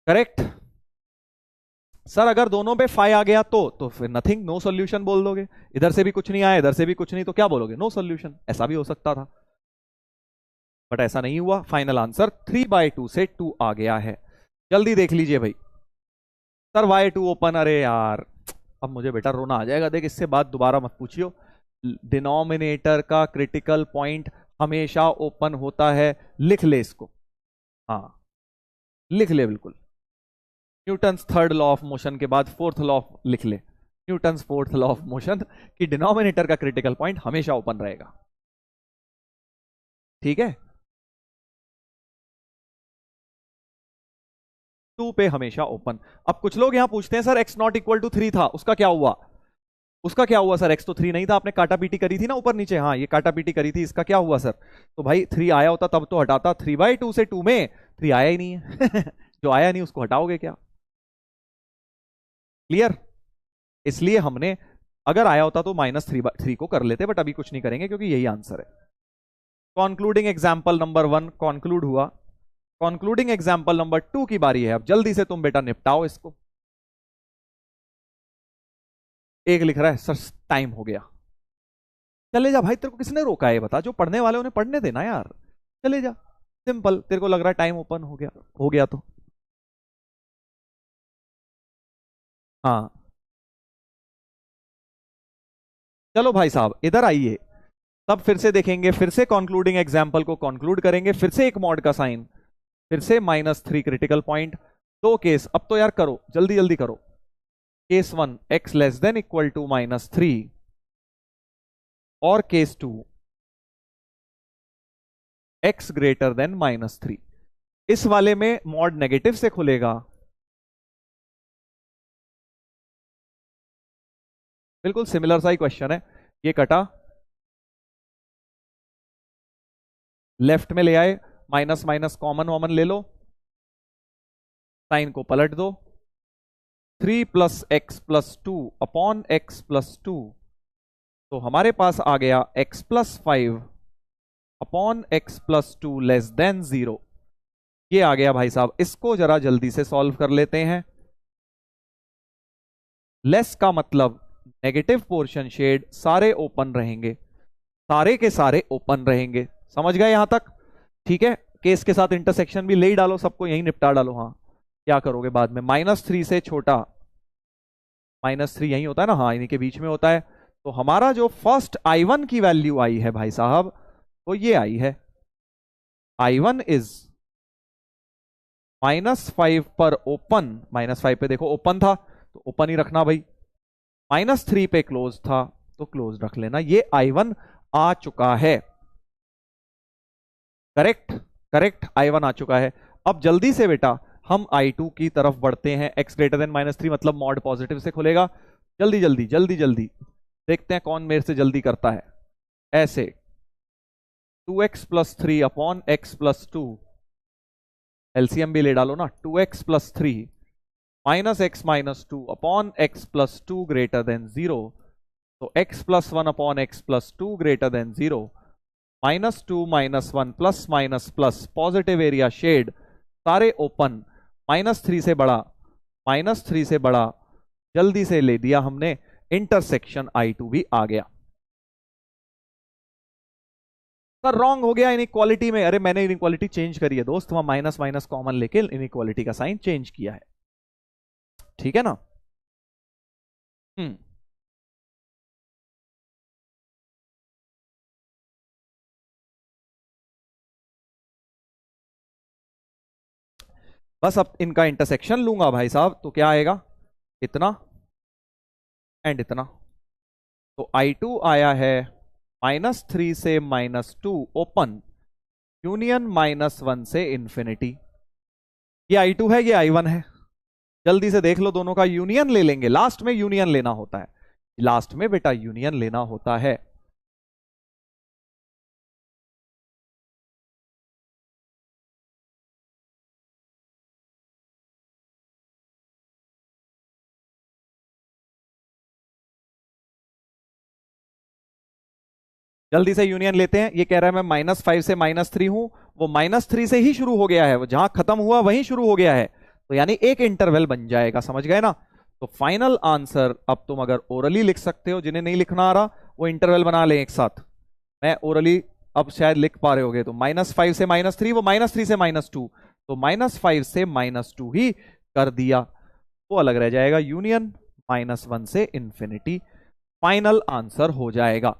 S1: करेक्ट। सर अगर दोनों पे 5 आ गया तो फिर नथिंग, नो सॉल्यूशन बोल दोगे, इधर से भी कुछ नहीं आया, इधर से भी कुछ नहीं, तो क्या बोलोगे, नो सॉल्यूशन, ऐसा भी हो सकता था, बट ऐसा नहीं हुआ। फाइनल आंसर 3/2 से 2 आ गया है। जल्दी देख लीजिए भाई। सर y2 ओपन, अरे यार अब मुझे बेटा रोना आ जाएगा, देख इससे बात दोबारा मत पूछियो। डिनोमिनेटर का क्रिटिकल पॉइंट हमेशा ओपन होता है, लिख ले इसको, हाँ लिख ले बिल्कुल। Newton's third law of motion के बाद फोर्थ लॉ लिख ले, Newton's fourth law of motion, कि डिनोमिनेटर का क्रिटिकल पॉइंट हमेशा ओपन रहेगा। ठीक है, 2 पे हमेशा ओपन। अब कुछ लोग यहां पूछते हैं सर x≠3 था, उसका क्या हुआ, उसका क्या हुआ सर, x तो 3 नहीं था, आपने काटा पीटी करी थी ना ऊपर नीचे, हाँ ये काटा पीटी करी थी, इसका क्या हुआ सर। तो भाई 3 आया होता तब तो हटाता, 3/2 से 2 में 3 आया ही नहीं है जो आया नहीं उसको हटाओगे क्या। क्लियर। इसलिए हमने, अगर आया होता तो -3 को कर लेते, बट अभी कुछ नहीं करेंगे क्योंकि यही आंसर है। कॉन्क्लूडिंग एग्जाम्पल नंबर 1 कॉन्क्लूड हुआ, कॉन्क्लूडिंग एग्जाम्पल नंबर 2 की बारी है। अब जल्दी से तुम बेटा निपटाओ इसको। एक लिख रहा है सर टाइम हो गया, चले जा भाई, तेरे को किसने रोका है बता, जो पढ़ने वाले उन्हें पढ़ने देना यार, चले जा, सिंपल। तेरे को लग रहा है टाइम ओपन हो गया, हो गया तो हाँ। चलो भाई साहब इधर आइए, तब फिर से देखेंगे, फिर से कंक्लूडिंग एग्जाम्पल को कंक्लूड करेंगे, फिर से एक मॉड का साइन, फिर से -3 क्रिटिकल पॉइंट, 2 केस। अब तो यार करो जल्दी जल्दी करो। Case 1 x less than equal to -3, और केस 2 x ग्रेटर देन -3। इस वाले में मॉड नेगेटिव से खुलेगा, बिल्कुल सिमिलर सा ही क्वेश्चन है। ये कटा, लेफ्ट में ले आए, माइनस माइनस कॉमन वॉमन ले लो, साइन को पलट दो, 3 + x+2 अपॉन x+2, तो हमारे पास आ गया x+5 upon x+2 less than 0। ये आ गया भाई साहब, इसको जरा जल्दी से सॉल्व कर लेते हैं। लेस का मतलब नेगेटिव पोर्शन शेड सारे ओपन रहेंगे, सारे के सारे ओपन रहेंगे, समझ गए यहां तक। ठीक है, केस के साथ इंटरसेक्शन भी ले ही डालो, सबको यही निपटा डालो। हाँ क्या करोगे बाद में, -3 से छोटा, -3 यही होता है ना, हाँ इन्हीं के बीच में होता है। तो हमारा जो फर्स्ट I1 की वैल्यू आई है भाई साहब, वो ये आई है, I1 इज -5 पर ओपन, -5 पे देखो ओपन था तो ओपन ही रखना भाई, -3 पे क्लोज था तो क्लोज रख लेना, ये I1 आ चुका है। करेक्ट, करेक्ट, I1 आ चुका है। अब जल्दी से बेटा हम I2 की तरफ बढ़ते हैं, x ग्रेटर देन -3 मतलब मॉड पॉजिटिव से खुलेगा। जल्दी जल्दी जल्दी जल्दी देखते हैं कौन मेरे से जल्दी करता है। ऐसे 2x+3 अपॉन x+2, एलसीएम भी ले डालो ना, 2x+3 minus x minus two upon x+2 greater than 0, तो x+1 अपॉन x+2 greater than 0, -2 -1 plus minus plus, positive area shade, सारे ओपन, -3 से बड़ा, -3 से बड़ा, जल्दी से ले दिया हमने, इंटरसेक्शन I2 भी आ गया। सर रॉन्ग हो गया इनइक्वालिटी में, अरे मैंने इनइक्वालिटी चेंज करी है दोस्त, वहां माइनस माइनस कॉमन लेके इनइक्वालिटी का साइन चेंज किया है, ठीक है ना। बस अब इनका इंटरसेक्शन लूंगा भाई साहब, तो क्या आएगा, इतना एंड इतना, तो I2 आया है -3 से -2 ओपन, यूनियन -1 से इंफिनिटी। ये I2 है, ये I1 है, जल्दी से देख लो, दोनों का यूनियन ले लेंगे, लास्ट में यूनियन लेना होता है, लास्ट में बेटा यूनियन लेना होता है। जल्दी से यूनियन लेते हैं, ये कह रहा है मैं -5 से -3 हूं, वो -3 से ही शुरू हो गया है, वो जहां खत्म हुआ वहीं शुरू हो गया है, तो यानी एक इंटरवल बन जाएगा, समझ गए ना। तो फाइनल आंसर, अब तुम अगर ओरली लिख सकते हो, जिन्हें नहीं लिखना आ रहा वो इंटरवल बना लें एक साथ, मैं ओरली अब शायद लिख पा रहे होगे, तो -5 से -3, वो -3 से -2, तो -5 से -2 ही कर दिया, वो अलग रह जाएगा, यूनियन -1 से इंफिनिटी, फाइनल आंसर हो जाएगा।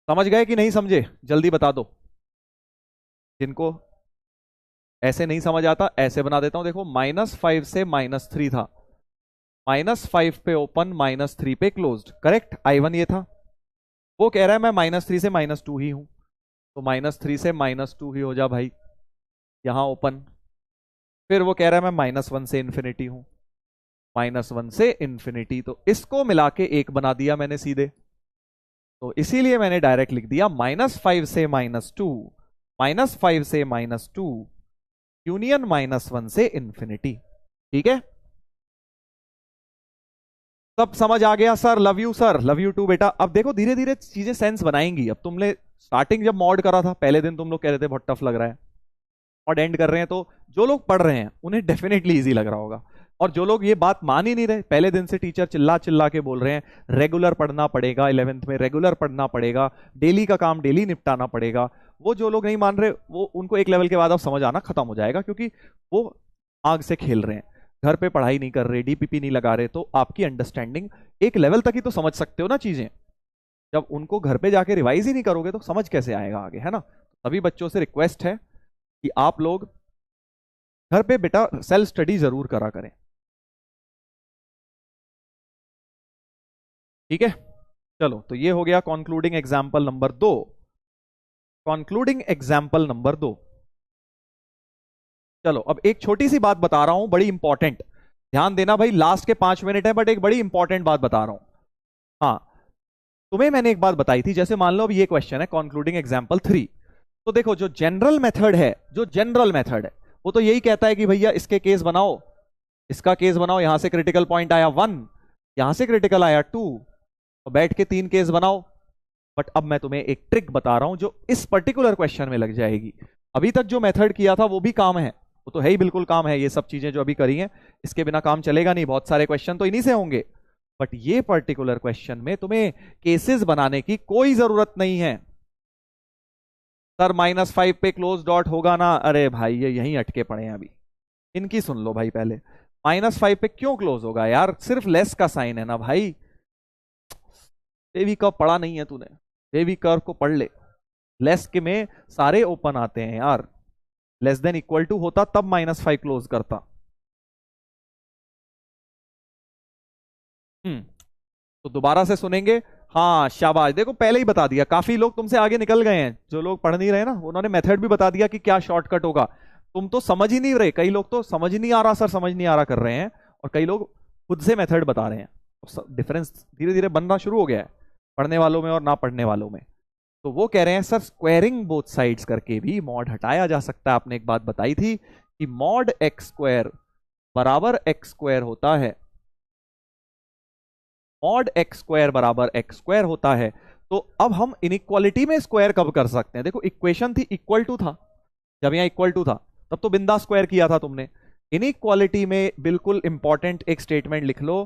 S1: समझ गए कि नहीं समझे, जल्दी बता दो, जिनको ऐसे नहीं समझ आता ऐसे बना देता हूं, देखो -5 से -3 था, -5 पे ओपन, -3 पे क्लोज्ड, करेक्ट, I1 ये था, वो कह रहा है मैं -3 से -2 ही हूं, तो -3 से -2 ही हो जा भाई, यहां ओपन, फिर वो कह रहा है मैं -1 से इंफिनिटी हूं, -1 से इंफिनिटी, तो इसको मिला के एक बना दिया मैंने सीधे, तो इसीलिए मैंने डायरेक्ट लिख दिया -5 से -2, -5 से -2 यूनियन -1 से इंफिनिटी, ठीक है। सब समझ आ गया sir, love you sir, love you too बेटा। अब देखो धीरे धीरे चीजें सेंस बनाएंगी, अब तुमने स्टार्टिंग जब मॉड करा था पहले दिन तुम लोग कह रहे थे बहुत टफ लग रहा है, और एंड कर रहे हैं, तो जो लोग पढ़ रहे हैं उन्हें डेफिनेटली इजी लग रहा होगा, और जो लोग ये बात मान ही नहीं रहे, पहले दिन से टीचर चिल्ला चिल्ला के बोल रहे हैं रेगुलर पढ़ना पड़ेगा, 11th में रेगुलर पढ़ना पड़ेगा, डेली का काम डेली निपटाना पड़ेगा, वो जो लोग नहीं मान रहे, वो उनको एक लेवल के बाद अब समझ आना खत्म हो जाएगा, क्योंकि वो आग से खेल रहे हैं, घर पे पढ़ाई नहीं कर रहे, डीपीपी नहीं लगा रहे, तो आपकी अंडरस्टैंडिंग एक लेवल तक ही तो समझ सकते हो ना चीजें, जब उनको घर पे जाके रिवाइज ही नहीं करोगे तो समझ कैसे आएगा आगे, है ना। सभी बच्चों से रिक्वेस्ट है कि आप लोग घर पे बेटा सेल्फ स्टडी जरूर करा करें, ठीक है। चलो तो ये हो गया concluding example number 2, concluding example number 2। चलो अब एक छोटी सी बात बता रहा हूं, बड़ी इंपॉर्टेंट, ध्यान देना भाई, लास्ट के 5 मिनट है, बट एक बड़ी इंपॉर्टेंट बात बता रहा हूं। हाँ, तुम्हें मैंने एक बात बताई थी, जैसे मान लो अब ये क्वेश्चन है कंक्लूडिंग एग्जाम्पल 3, तो देखो जो जनरल मेथड है, जो जनरल मेथड है वो तो यही कहता है कि भैया इसके केस बनाओ, इसका केस बनाओ, यहां से क्रिटिकल पॉइंट आया 1, यहां से क्रिटिकल आया 2, और बैठ के 3 केस बनाओ। बट अब मैं तुम्हें एक ट्रिक बता रहा हूं जो इस पर्टिकुलर क्वेश्चन में लग जाएगी। अभी तक जो मेथड किया था वो भी काम है, वो तो है ही, बिल्कुल काम है, ये सब चीजें जो अभी करी हैं इसके बिना काम चलेगा नहीं, बहुत सारे क्वेश्चन तो इन्हीं से होंगे, बट ये पर्टिकुलर क्वेश्चन में तुम्हें केसेस बनाने की कोई जरूरत नहीं है। सर -5 पे क्लोज डॉट होगा ना, अरे भाई ये यहीं अटके पड़े हैं अभी, इनकी सुन लो भाई पहले, -5 पे क्यों क्लोज होगा यार, सिर्फ लेस का साइन है ना भाई, बेबी कर्व पढ़ा नहीं है तूने, बेबी कर्व को पढ़ ले, लेस के में सारे ओपन आते हैं यार, लेस देन इक्वल टू होता तब -5 क्लोज करता। तो दोबारा से सुनेंगे, हाँ शाबाश, देखो पहले ही बता दिया, काफी लोग तुमसे आगे निकल गए हैं, जो लोग पढ़ नहीं रहे ना उन्होंने मेथड भी बता दिया कि क्या शॉर्टकट होगा, तुम तो समझ ही नहीं रहे, कई लोग तो समझ ही नहीं आ रहा सर, समझ नहीं आ रहा कर रहे हैं, और कई लोग खुद से मेथड बता रहे हैं, डिफरेंस धीरे धीरे बनना शुरू हो गया है। पढ़ने वालों में और ना पढ़ने वालों में। तो वो कह रहे हैं सर स्क्वायरिंग बोथ साइड्स करके भी मॉड हटाया जा सकता है। आपने एक बात बताई थी कि मॉड एक्स स्क्वायर बराबर एक्स स्क्वायर होता है, मॉड एक्स स्क्वायर बराबर एक्स स्क्वायर होता है। तो अब हम इनइक्वालिटी में स्क्वायर कब कर सकते हैं? देखो इक्वेशन थी इक्वल टू था, जब यहां इक्वल टू था तब तो बिंदा स्क्वायर किया था तुमने। इनइक्वालिटी में बिल्कुल इंपॉर्टेंट एक स्टेटमेंट लिख लो,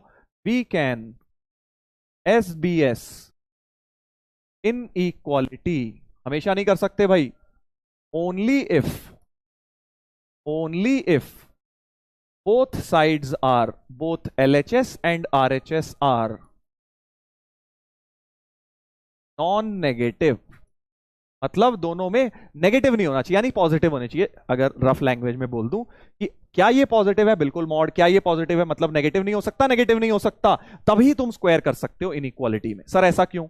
S1: we can S B S inequality, हमेशा नहीं कर सकते भाई, only if, only if both sides are, both LHS and RHS are non negative. मतलब दोनों में नेगेटिव नहीं होना चाहिए, यानी पॉजिटिव होने चाहिए। अगर रफ लैंग्वेज में बोल दूं कि क्या ये पॉजिटिव है, बिल्कुल मॉड, क्या ये पॉजिटिव है मतलब नेगेटिव नहीं हो सकता, नेगेटिव नहीं हो सकता, तभी तुम स्क्वायर कर सकते हो इनइक्वालिटी में। सर ऐसा क्यों?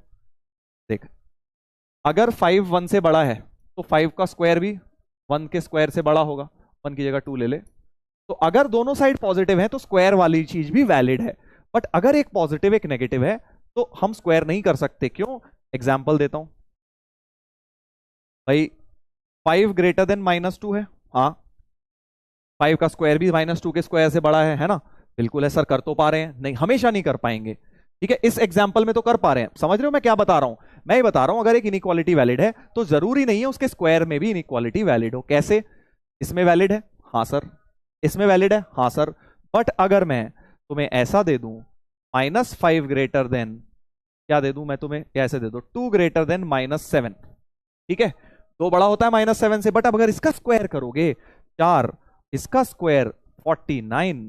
S1: देख, अगर 5 1 से बड़ा है तो 5 का स्क्वायर भी 1 के स्क्वायर से बड़ा होगा, 1 की जगह 2 ले ले। तो अगर दोनों साइड पॉजिटिव है तो स्क्वायर वाली चीज भी वैलिड है। बट अगर एक पॉजिटिव एक नेगेटिव है तो हम स्क्वायर नहीं कर सकते। क्यों? एग्जाम्पल देता हूं भाई, 5 ग्रेटर देन -2 है, हाँ 5 का स्क्वायर भी -2 के स्क्वायर से बड़ा है ना? बिल्कुल है सर। कर तो पा रहे हैं? नहीं, हमेशा नहीं कर पाएंगे। ठीक है, इस एग्जाम्पल में तो कर पा रहे हैं। समझ रहे हो मैं क्या बता रहा हूं? मैं ये बता रहा हूं अगर एक इनइक्वालिटी वैलिड है तो जरूरी नहीं है उसके स्क्वायर में भी इनइक्वालिटी वैलिड हो। कैसे? इसमें वैलिड है, हाँ सर। इसमें वैलिड है, हाँ सर। बट अगर मैं तुम्हें ऐसा दे दूं -5 ग्रेटर देन, क्या दे दूं मैं तुम्हें, कैसे दे दो, 2 ग्रेटर देन -7, ठीक है, दो बड़ा होता है -7 से। बट अब अगर इसका स्क्वायर करोगे 4, इसका स्क्वायर 49,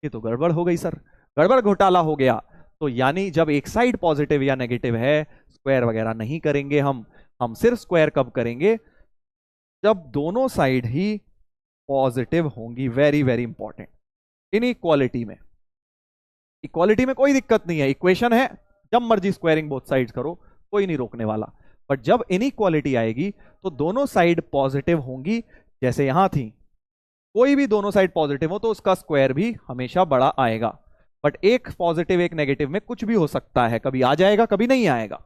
S1: ये तो गड़बड़ हो गई सर, गड़बड़ घोटाला हो गया। तो यानी जब एक साइड पॉजिटिव या नेगेटिव है स्क्वायर वगैरह नहीं करेंगे हम सिर्फ स्क्वायर कब करेंगे? जब दोनों साइड ही पॉजिटिव होंगी। Very very important. इनइक्वालिटी में, इक्वालिटी में कोई दिक्कत नहीं है, इक्वेशन है, जब मर्जी स्क्वायरिंग बोथ साइड्स करो, कोई नहीं रोकने वाला। बट जब इनइक्वालिटी आएगी तो दोनों साइड पॉजिटिव होंगी, जैसे यहां थी, कोई भी दोनों साइड पॉजिटिव हो तो उसका स्क्वायर भी हमेशा बड़ा आएगा। बट एक पॉजिटिव एक नेगेटिव में कुछ भी हो सकता है, कभी आ जाएगा कभी नहीं आएगा।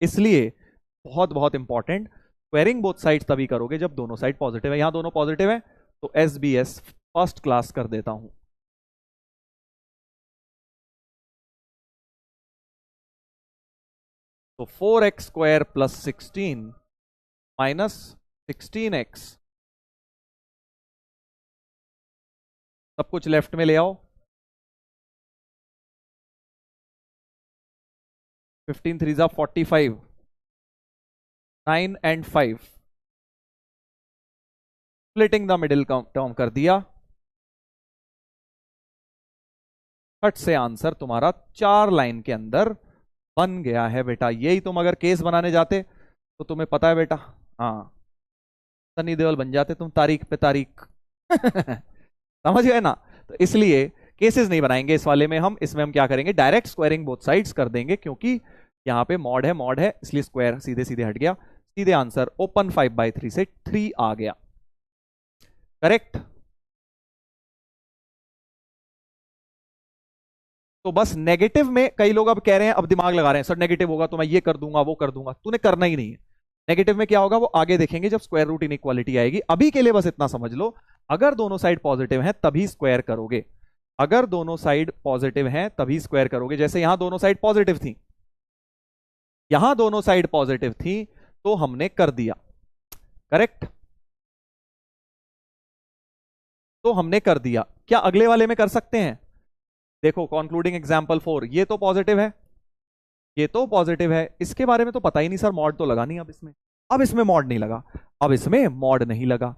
S1: इसलिए बहुत बहुत इंपॉर्टेंट, स्क्वायरिंग बोथ साइड्स तभी करोगे जब दोनों साइड पॉजिटिव है। यहां दोनों पॉजिटिव है तो SBS फर्स्ट क्लास कर देता हूं। तो 4x square plus 16 minus 16x, सब कुछ लेफ्ट में ले आओ। 15 3 जा 45, 9 and 5, splitting the middle term कर दिया। फट से आंसर तुम्हारा 4 लाइन के अंदर बन गया है बेटा। यही तुम अगर केस बनाने जाते तो तुम्हें पता है बेटा, हाँ सनी देओल बन जाते तुम, तारीख पे तारीख। समझ गए ना? तो इसलिए केसेस नहीं बनाएंगे इस वाले में हम। इसमें हम क्या करेंगे, डायरेक्ट स्क्वायरिंग बोथ साइड्स कर देंगे, क्योंकि यहां पे मॉड है इसलिए स्क्वायर सीधे सीधे हट गया। सीधे आंसर ओपन 5/3 से 3 आ गया। करेक्ट। तो बस नेगेटिव में कई लोग अब कह रहे हैं, अब दिमाग लगा रहे हैं, सर नेगेटिव होगा तो मैं ये कर दूंगा वो कर दूंगा। तूने करना ही नहीं है। नेगेटिव में क्या होगा वो आगे देखेंगे जब स्क्वायर रूट इनइक्वालिटी आएगी। अभी के लिए बस इतना समझ लो, अगर दोनों साइड पॉजिटिव हैं तभी स्क्वायर करोगे। अगर दोनों साइड पॉजिटिव हैं तभी स्क्वायर करोगे। जैसे यहां दोनों साइड पॉजिटिव थी, यहां दोनों साइड पॉजिटिव थी तो हमने कर दिया। करेक्ट, तो हमने कर दिया। क्या अगले वाले में कर सकते हैं? देखो कंक्लूडिंग एग्जांपल 4, ये तो पॉजिटिव है, ये तो पॉजिटिव है, इसके बारे में तो पता ही नहीं सर, मॉड तो लगा नहीं अब इसमें मॉड नहीं लगा, अब इसमें मॉड नहीं लगा।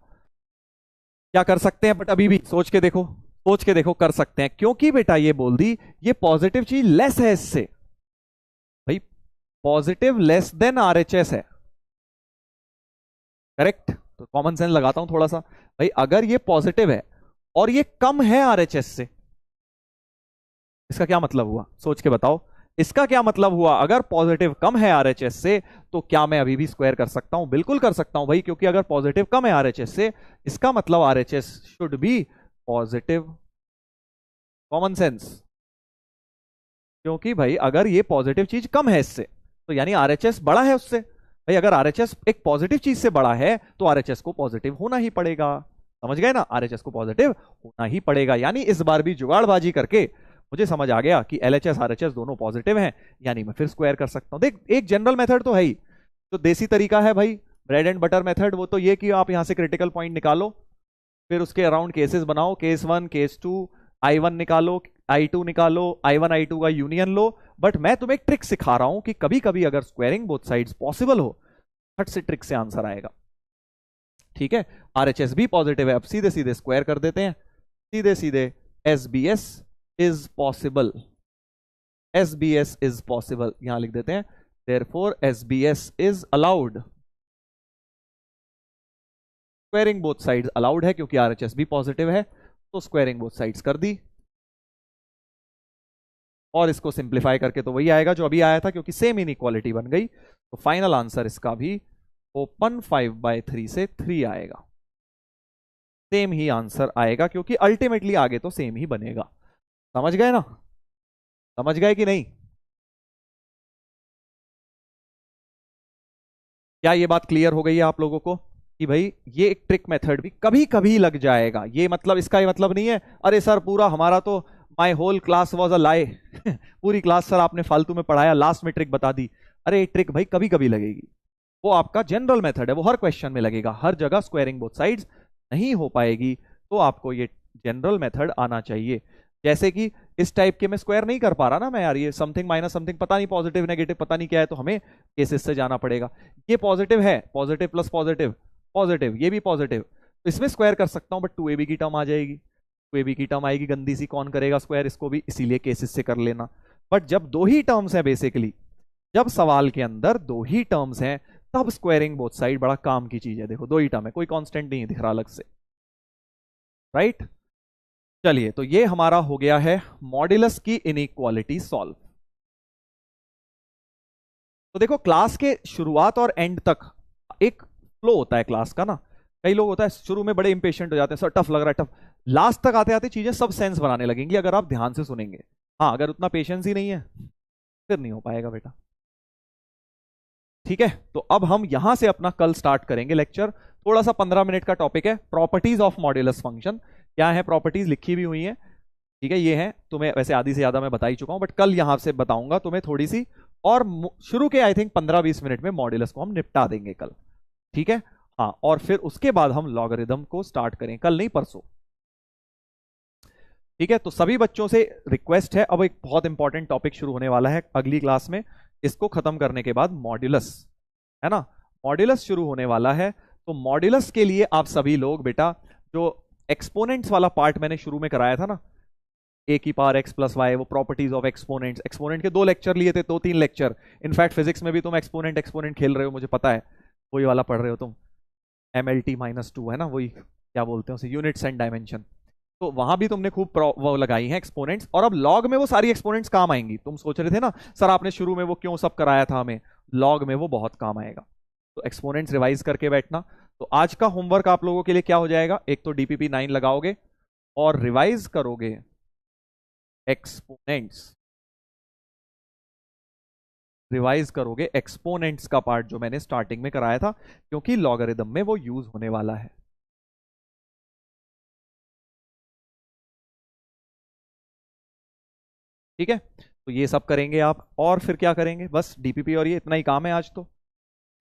S1: क्या कर सकते हैं? बट अभी भी सोच के देखो, सोच के देखो, कर सकते हैं, क्योंकि बेटा ये बोल दी ये पॉजिटिव चीज लेस है इससे। भाई पॉजिटिव लेस देन RHS है। करेक्ट, तो कॉमन सेंस लगाता हूं थोड़ा सा। भाई अगर ये पॉजिटिव है और ये कम है RHS से, इसका क्या मतलब हुआ? सोच के बताओ, इसका क्या मतलब हुआ? अगर पॉजिटिव कम है RHS से तो क्या मैं अभी भी स्क्वायर कर सकता हूं? बिल्कुल कर सकता हूं भाई, क्योंकि अगर पॉजिटिव कम है RHS से, इसका मतलब RHS should be positive. Common sense. क्योंकि भाई अगर ये पॉजिटिव चीज कम है इससे, तो यानी आरएचएस बड़ा है उससे। भाई अगर आरएचएस एक पॉजिटिव चीज से बड़ा है तो आरएचएस को पॉजिटिव होना ही पड़ेगा। समझ गए ना, आरएचएस को पॉजिटिव होना ही पड़ेगा। यानी इस बार भी जुगाड़बाजी करके मुझे समझ आ गया कि एलएचएस आरएचएस दोनों पॉजिटिव हैं, यानी मैं फिर स्क्वायर कर सकता हूं। देख एक जनरल मेथड तो है ही, जो देसी तरीका है भाई, ब्रेड एंड बटर मेथड, वो तो ये कि आप यहां से क्रिटिकल पॉइंट निकालो, फिर उसके अराउंड केसेस बनाओ, केस 1 केस 2, I1 निकालो, I2 निकालो, I1 I2 का यूनियन लो। बट मैं तुम्हें एक ट्रिक सिखा रहा हूं कि कभी कभी अगर स्क्वायरिंग बोथ साइड्स पॉसिबल हो, फट से ट्रिक से आंसर आएगा। ठीक है, आरएचएस भी पॉजिटिव है, अब सीधे सीधे स्क्वायर कर देते हैं, सीधे सीधे SBS is possible, SBS is possible यहां लिख देते हैं, therefore SBS is allowed. Squaring both sides allowed है क्योंकि आरएचएस भी पॉजिटिव है, तो स्क्वायरिंग बोथ साइड्स कर दी। और इसको सिंप्लीफाई करके तो वही आएगा जो अभी आया था, क्योंकि सेम इनइक्वालिटी बन गई। तो फाइनल आंसर इसका भी ओपन 5/3 से 3 आएगा। सेम ही आंसर आएगा क्योंकि अल्टीमेटली आगे तो सेम ही बनेगा। समझ गए ना, समझ गए कि नहीं? क्या ये बात क्लियर हो गई है आप लोगों को कि भाई ये एक ट्रिक मेथड भी कभी कभी लग जाएगा? ये मतलब इसका ये मतलब नहीं है अरे सर पूरा हमारा तो my whole class was a lie पूरी क्लास सर आपने फालतू में पढ़ाया, लास्ट में ट्रिक बता दी। अरे ट्रिक भाई कभी कभी लगेगी, वो आपका जनरल मेथड है, वो हर क्वेश्चन में लगेगा, हर जगह स्क्वायरिंग बोथ साइड्स नहीं हो पाएगी। तो आपको ये जनरल मेथड आना चाहिए। जैसे कि इस टाइप के मैं स्क्वायर नहीं कर पा रहा ना मैं यार, ये समथिंग माइनस समथिंग पता नहीं पॉजिटिव नेगेटिव पता नहीं क्या है, तो हमें केसेस से जाना पड़ेगा। ये पॉजिटिव है, पॉजिटिव प्लस पॉजिटिव पॉजिटिव, ये भी पॉजिटिव, तो इसमें स्क्वायर कर सकता हूं, बट 2ab की टर्म आ जाएगी, 2ab की टर्म आएगी गंदी सी, कौन करेगा स्क्वायर इसको भी, इसीलिए केसेस से कर लेना। बट जब दो ही टर्म्स हैं बेसिकली, जब सवाल के अंदर दो ही टर्म्स हैं, तब स्क्वायरिंग बोथ साइड बड़ा काम की चीज है। देखो दो ही टर्म है, कोई कांस्टेंट नहीं दिख रहा अलग से, राइट? चलिए, तो ये हमारा हो गया है मॉड्यूलस की इनइक्वालिटी सॉल्व। तो देखो क्लास के शुरुआत और एंड तक एक फ्लो होता है क्लास का ना। कई लोग होता है शुरू में बड़े इंपेशेंट हो जाते हैं, सर टफ लग रहा है टफ, लास्ट तक आते आते चीजें सब सेंस बनाने लगेंगी अगर आप ध्यान से सुनेंगे। हाँ, अगर उतना पेशेंस ही नहीं है फिर नहीं हो पाएगा बेटा। ठीक है, तो अब हम यहां से अपना कल स्टार्ट करेंगे लेक्चर। थोड़ा सा 15 मिनट का टॉपिक है, प्रॉपर्टीज ऑफ मॉड्यूलस फंक्शन। क्या है प्रॉपर्टीज, लिखी भी हुई है, ठीक है, ये है, तुम्हें वैसे आधी से ज्यादा मैं बता ही चुका हूं, बट कल यहां से बताऊंगा तुम्हें थोड़ी सी। और शुरू के आई थिंक 15-20 मिनट में मॉड्यूलस को हम निपटा देंगे कल, ठीक है। हाँ, और फिर उसके बाद हम लॉगरिदम को स्टार्ट करें, कल नहीं परसों, ठीक है। तो सभी बच्चों से रिक्वेस्ट है, अब एक बहुत इंपॉर्टेंट टॉपिक शुरू होने वाला है अगली क्लास में, इसको खत्म करने के बाद मॉड्यूलस, है ना, मॉड्यूलस शुरू होने वाला है। तो मॉड्यूलस के लिए आप सभी लोग बेटा, जो एक्सपोनेंट्स वाला पार्ट मैंने शुरू में कराया था ना, ए की पावर एक्स प्लस वाई, वो प्रॉपर्टीज ऑफ एक्सपोनेंट्स, एक्सपोनेंट के 2 लेक्चर लिए थे, 2-3 लेक्चर। इनफैक्ट फिजिक्स में भी तुम एक्सपोनेंट एक्सपोनेंट खेल रहे हो, मुझे पता है, वही वाला पढ़ रहे हो तुम, MLT-2 है ना, वही क्या बोलते हैं उसे, यूनिट्स एंड डायमेंशन। तो वहां भी तुमने खूब वो लगाई है एक्सपोनेंट्स, और अब लॉग में वो सारी एक्सपोनेंट्स काम आएंगी। तुम सोच रहे थे ना सर आपने शुरू में वो क्यों सब कराया था हमें, लॉग में वो बहुत काम आएगा। तो एक्सपोनेंट्स रिवाइज करके बैठना। तो आज का होमवर्क आप लोगों के लिए क्या हो जाएगा, एक तो DPP 9 लगाओगे और रिवाइज करोगे एक्सपोनेंट्स, रिवाइज करोगे एक्सपोनेंट्स का पार्ट जो मैंने स्टार्टिंग में कराया था, क्योंकि लॉगरिदम में वो यूज होने वाला है। ठीक है, तो ये सब करेंगे आप, और फिर क्या करेंगे, बस DPP और ये इतना ही काम है आज, तो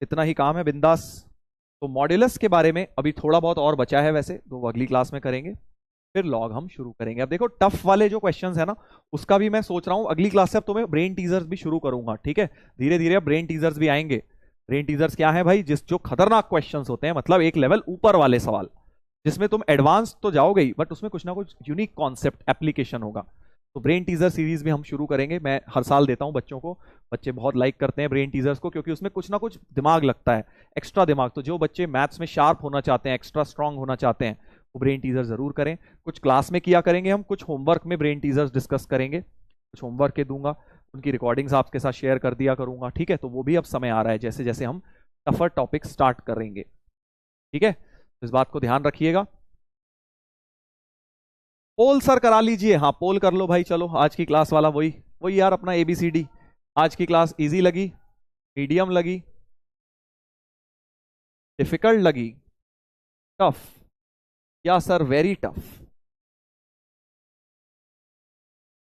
S1: इतना ही काम है, बिंदास। तो मॉड्यूलस के बारे में अभी थोड़ा बहुत और बचा है वैसे, तो वो अगली क्लास में करेंगे, फिर लॉग हम शुरू करेंगे। अब देखो टफ वाले जो क्वेश्चंस है ना, उसका भी मैं सोच रहा हूं अगली क्लास से अब तुम्हें ब्रेन टीजर्स भी शुरू करूंगा, ठीक है, धीरे धीरे अब ब्रेन टीजर्स भी आएंगे। ब्रेन टीजर्स क्या है भाई, जिस जो खतरनाक क्वेश्चंस होते हैं, मतलब एक लेवल ऊपर वाले सवाल, जिसमें तुम एडवांस तो जाओगे ही, बट उसमें कुछ ना कुछ यूनिक कॉन्सेप्ट एप्लीकेशन होगा। तो ब्रेन टीजर सीरीज भी हम शुरू करेंगे, मैं हर साल देता हूं बच्चों को, बच्चे बहुत लाइक करते हैं ब्रेन टीजर्स को, क्योंकि उसमें कुछ ना कुछ दिमाग लगता है, एक्स्ट्रा दिमाग। तो जो बच्चे मैथ्स में शार्प होना चाहते हैं, एक्स्ट्रा स्ट्रांग होना चाहते हैं, वो ब्रेन टीजर जरूर करें। कुछ क्लास में किया करेंगे हम, कुछ होमवर्क में ब्रेन टीजर्स डिस्कस करेंगे, कुछ होमवर्क के दूंगा, उनकी रिकॉर्डिंग्स आपके साथ शेयर कर दिया करूंगा, ठीक है। तो वो भी अब समय आ रहा है, जैसे जैसे हम टफर टॉपिक स्टार्ट करेंगे, ठीक है, तो इस बात को ध्यान रखिएगा। पोल सर करा लीजिए, हाँ पोल कर लो भाई, चलो आज की क्लास वाला वही वही यार अपना ABCD। आज की क्लास इजी लगी, मीडियम लगी, डिफिकल्ट लगी, टफ, या सर वेरी टफ?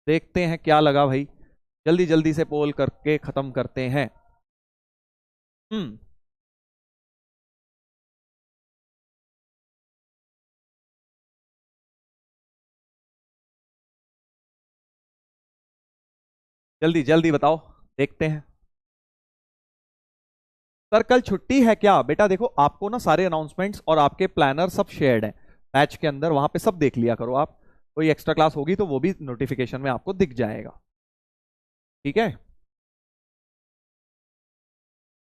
S1: देखते हैं क्या लगा भाई, जल्दी जल्दी से पोल करके खत्म करते हैं। हम्म जल्दी जल्दी बताओ, देखते हैं। सर कल छुट्टी है क्या? बेटा देखो, आपको ना सारे अनाउंसमेंट्स और आपके प्लानर सब शेयर्ड हैं बैच के अंदर, वहां पे सब देख लिया करो आप। कोई एक्स्ट्रा क्लास होगी तो वो भी नोटिफिकेशन में आपको दिख जाएगा, ठीक है?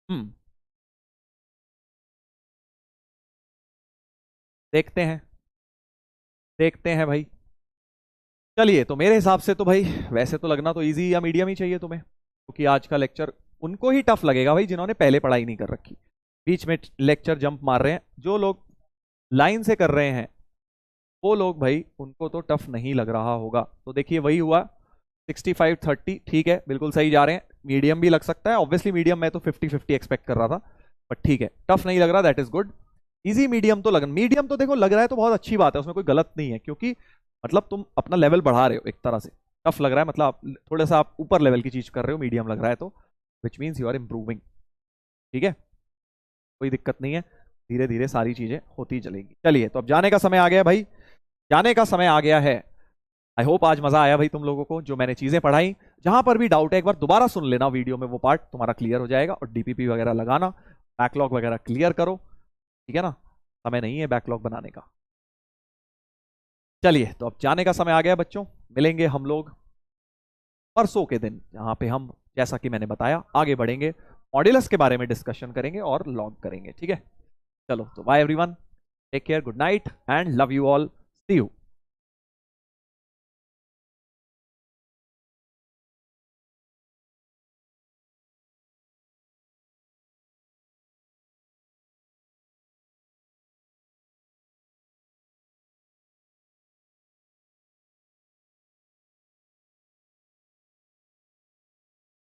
S1: हम्म देखते हैं, देखते हैं भाई। चलिए, तो मेरे हिसाब से तो भाई वैसे तो लगना तो इजी या मीडियम ही चाहिए तुम्हें, क्योंकि आज का लेक्चर उनको ही टफ लगेगा भाई जिन्होंने पहले पढ़ाई नहीं कर रखी। बीच में लेक्चर जंप मार रहे हैं जो लोग लाइन से कर रहे हैं, वो लोग भाई उनको तो टफ नहीं लग रहा होगा। तो देखिए वही हुआ, 65-30, ठीक है, बिल्कुल सही जा रहे हैं। मीडियम भी लग सकता है ऑब्वियसली, मीडियम मैं तो 50-50 एक्सपेक्ट कर रहा था, बट ठीक है, टफ नहीं लग रहा, that is good. Easy medium तो लग, मीडियम तो देखो लग रहा है तो बहुत अच्छी बात है, उसमें कोई गलत नहीं है, क्योंकि मतलब तुम अपना लेवल बढ़ा रहे हो एक तरह से। टफ लग रहा है मतलब आप थोड़ा सा आप ऊपर लेवल की चीज कर रहे हो, मीडियम लग रहा है तो which means you are improving, ठीक है, कोई दिक्कत नहीं है। धीरे धीरे सारी चीजें होती चलेगी। चलिए, तो अब जाने का समय आ गया भाई, जाने का समय आ गया है। आई होप आज मजा आया भाई तुम लोगों को, जो मैंने चीजें पढ़ाई। जहां पर भी डाउट है एक बार दोबारा सुन लेना वीडियो में, वो पार्ट तुम्हारा क्लियर हो जाएगा। और DPP वगैरह लगाना, बैकलॉग वगैरह क्लियर करो, ठीक है ना? समय नहीं है बैकलॉग बनाने का। चलिए, तो अब जाने का समय आ गया बच्चों, मिलेंगे हम लोग परसों के दिन, जहां पे हम जैसा कि मैंने बताया आगे बढ़ेंगे, मॉड्यूलस के बारे में डिस्कशन करेंगे और लॉग करेंगे, ठीक है? चलो, तो bye everyone, take care, good night and love you all, see you.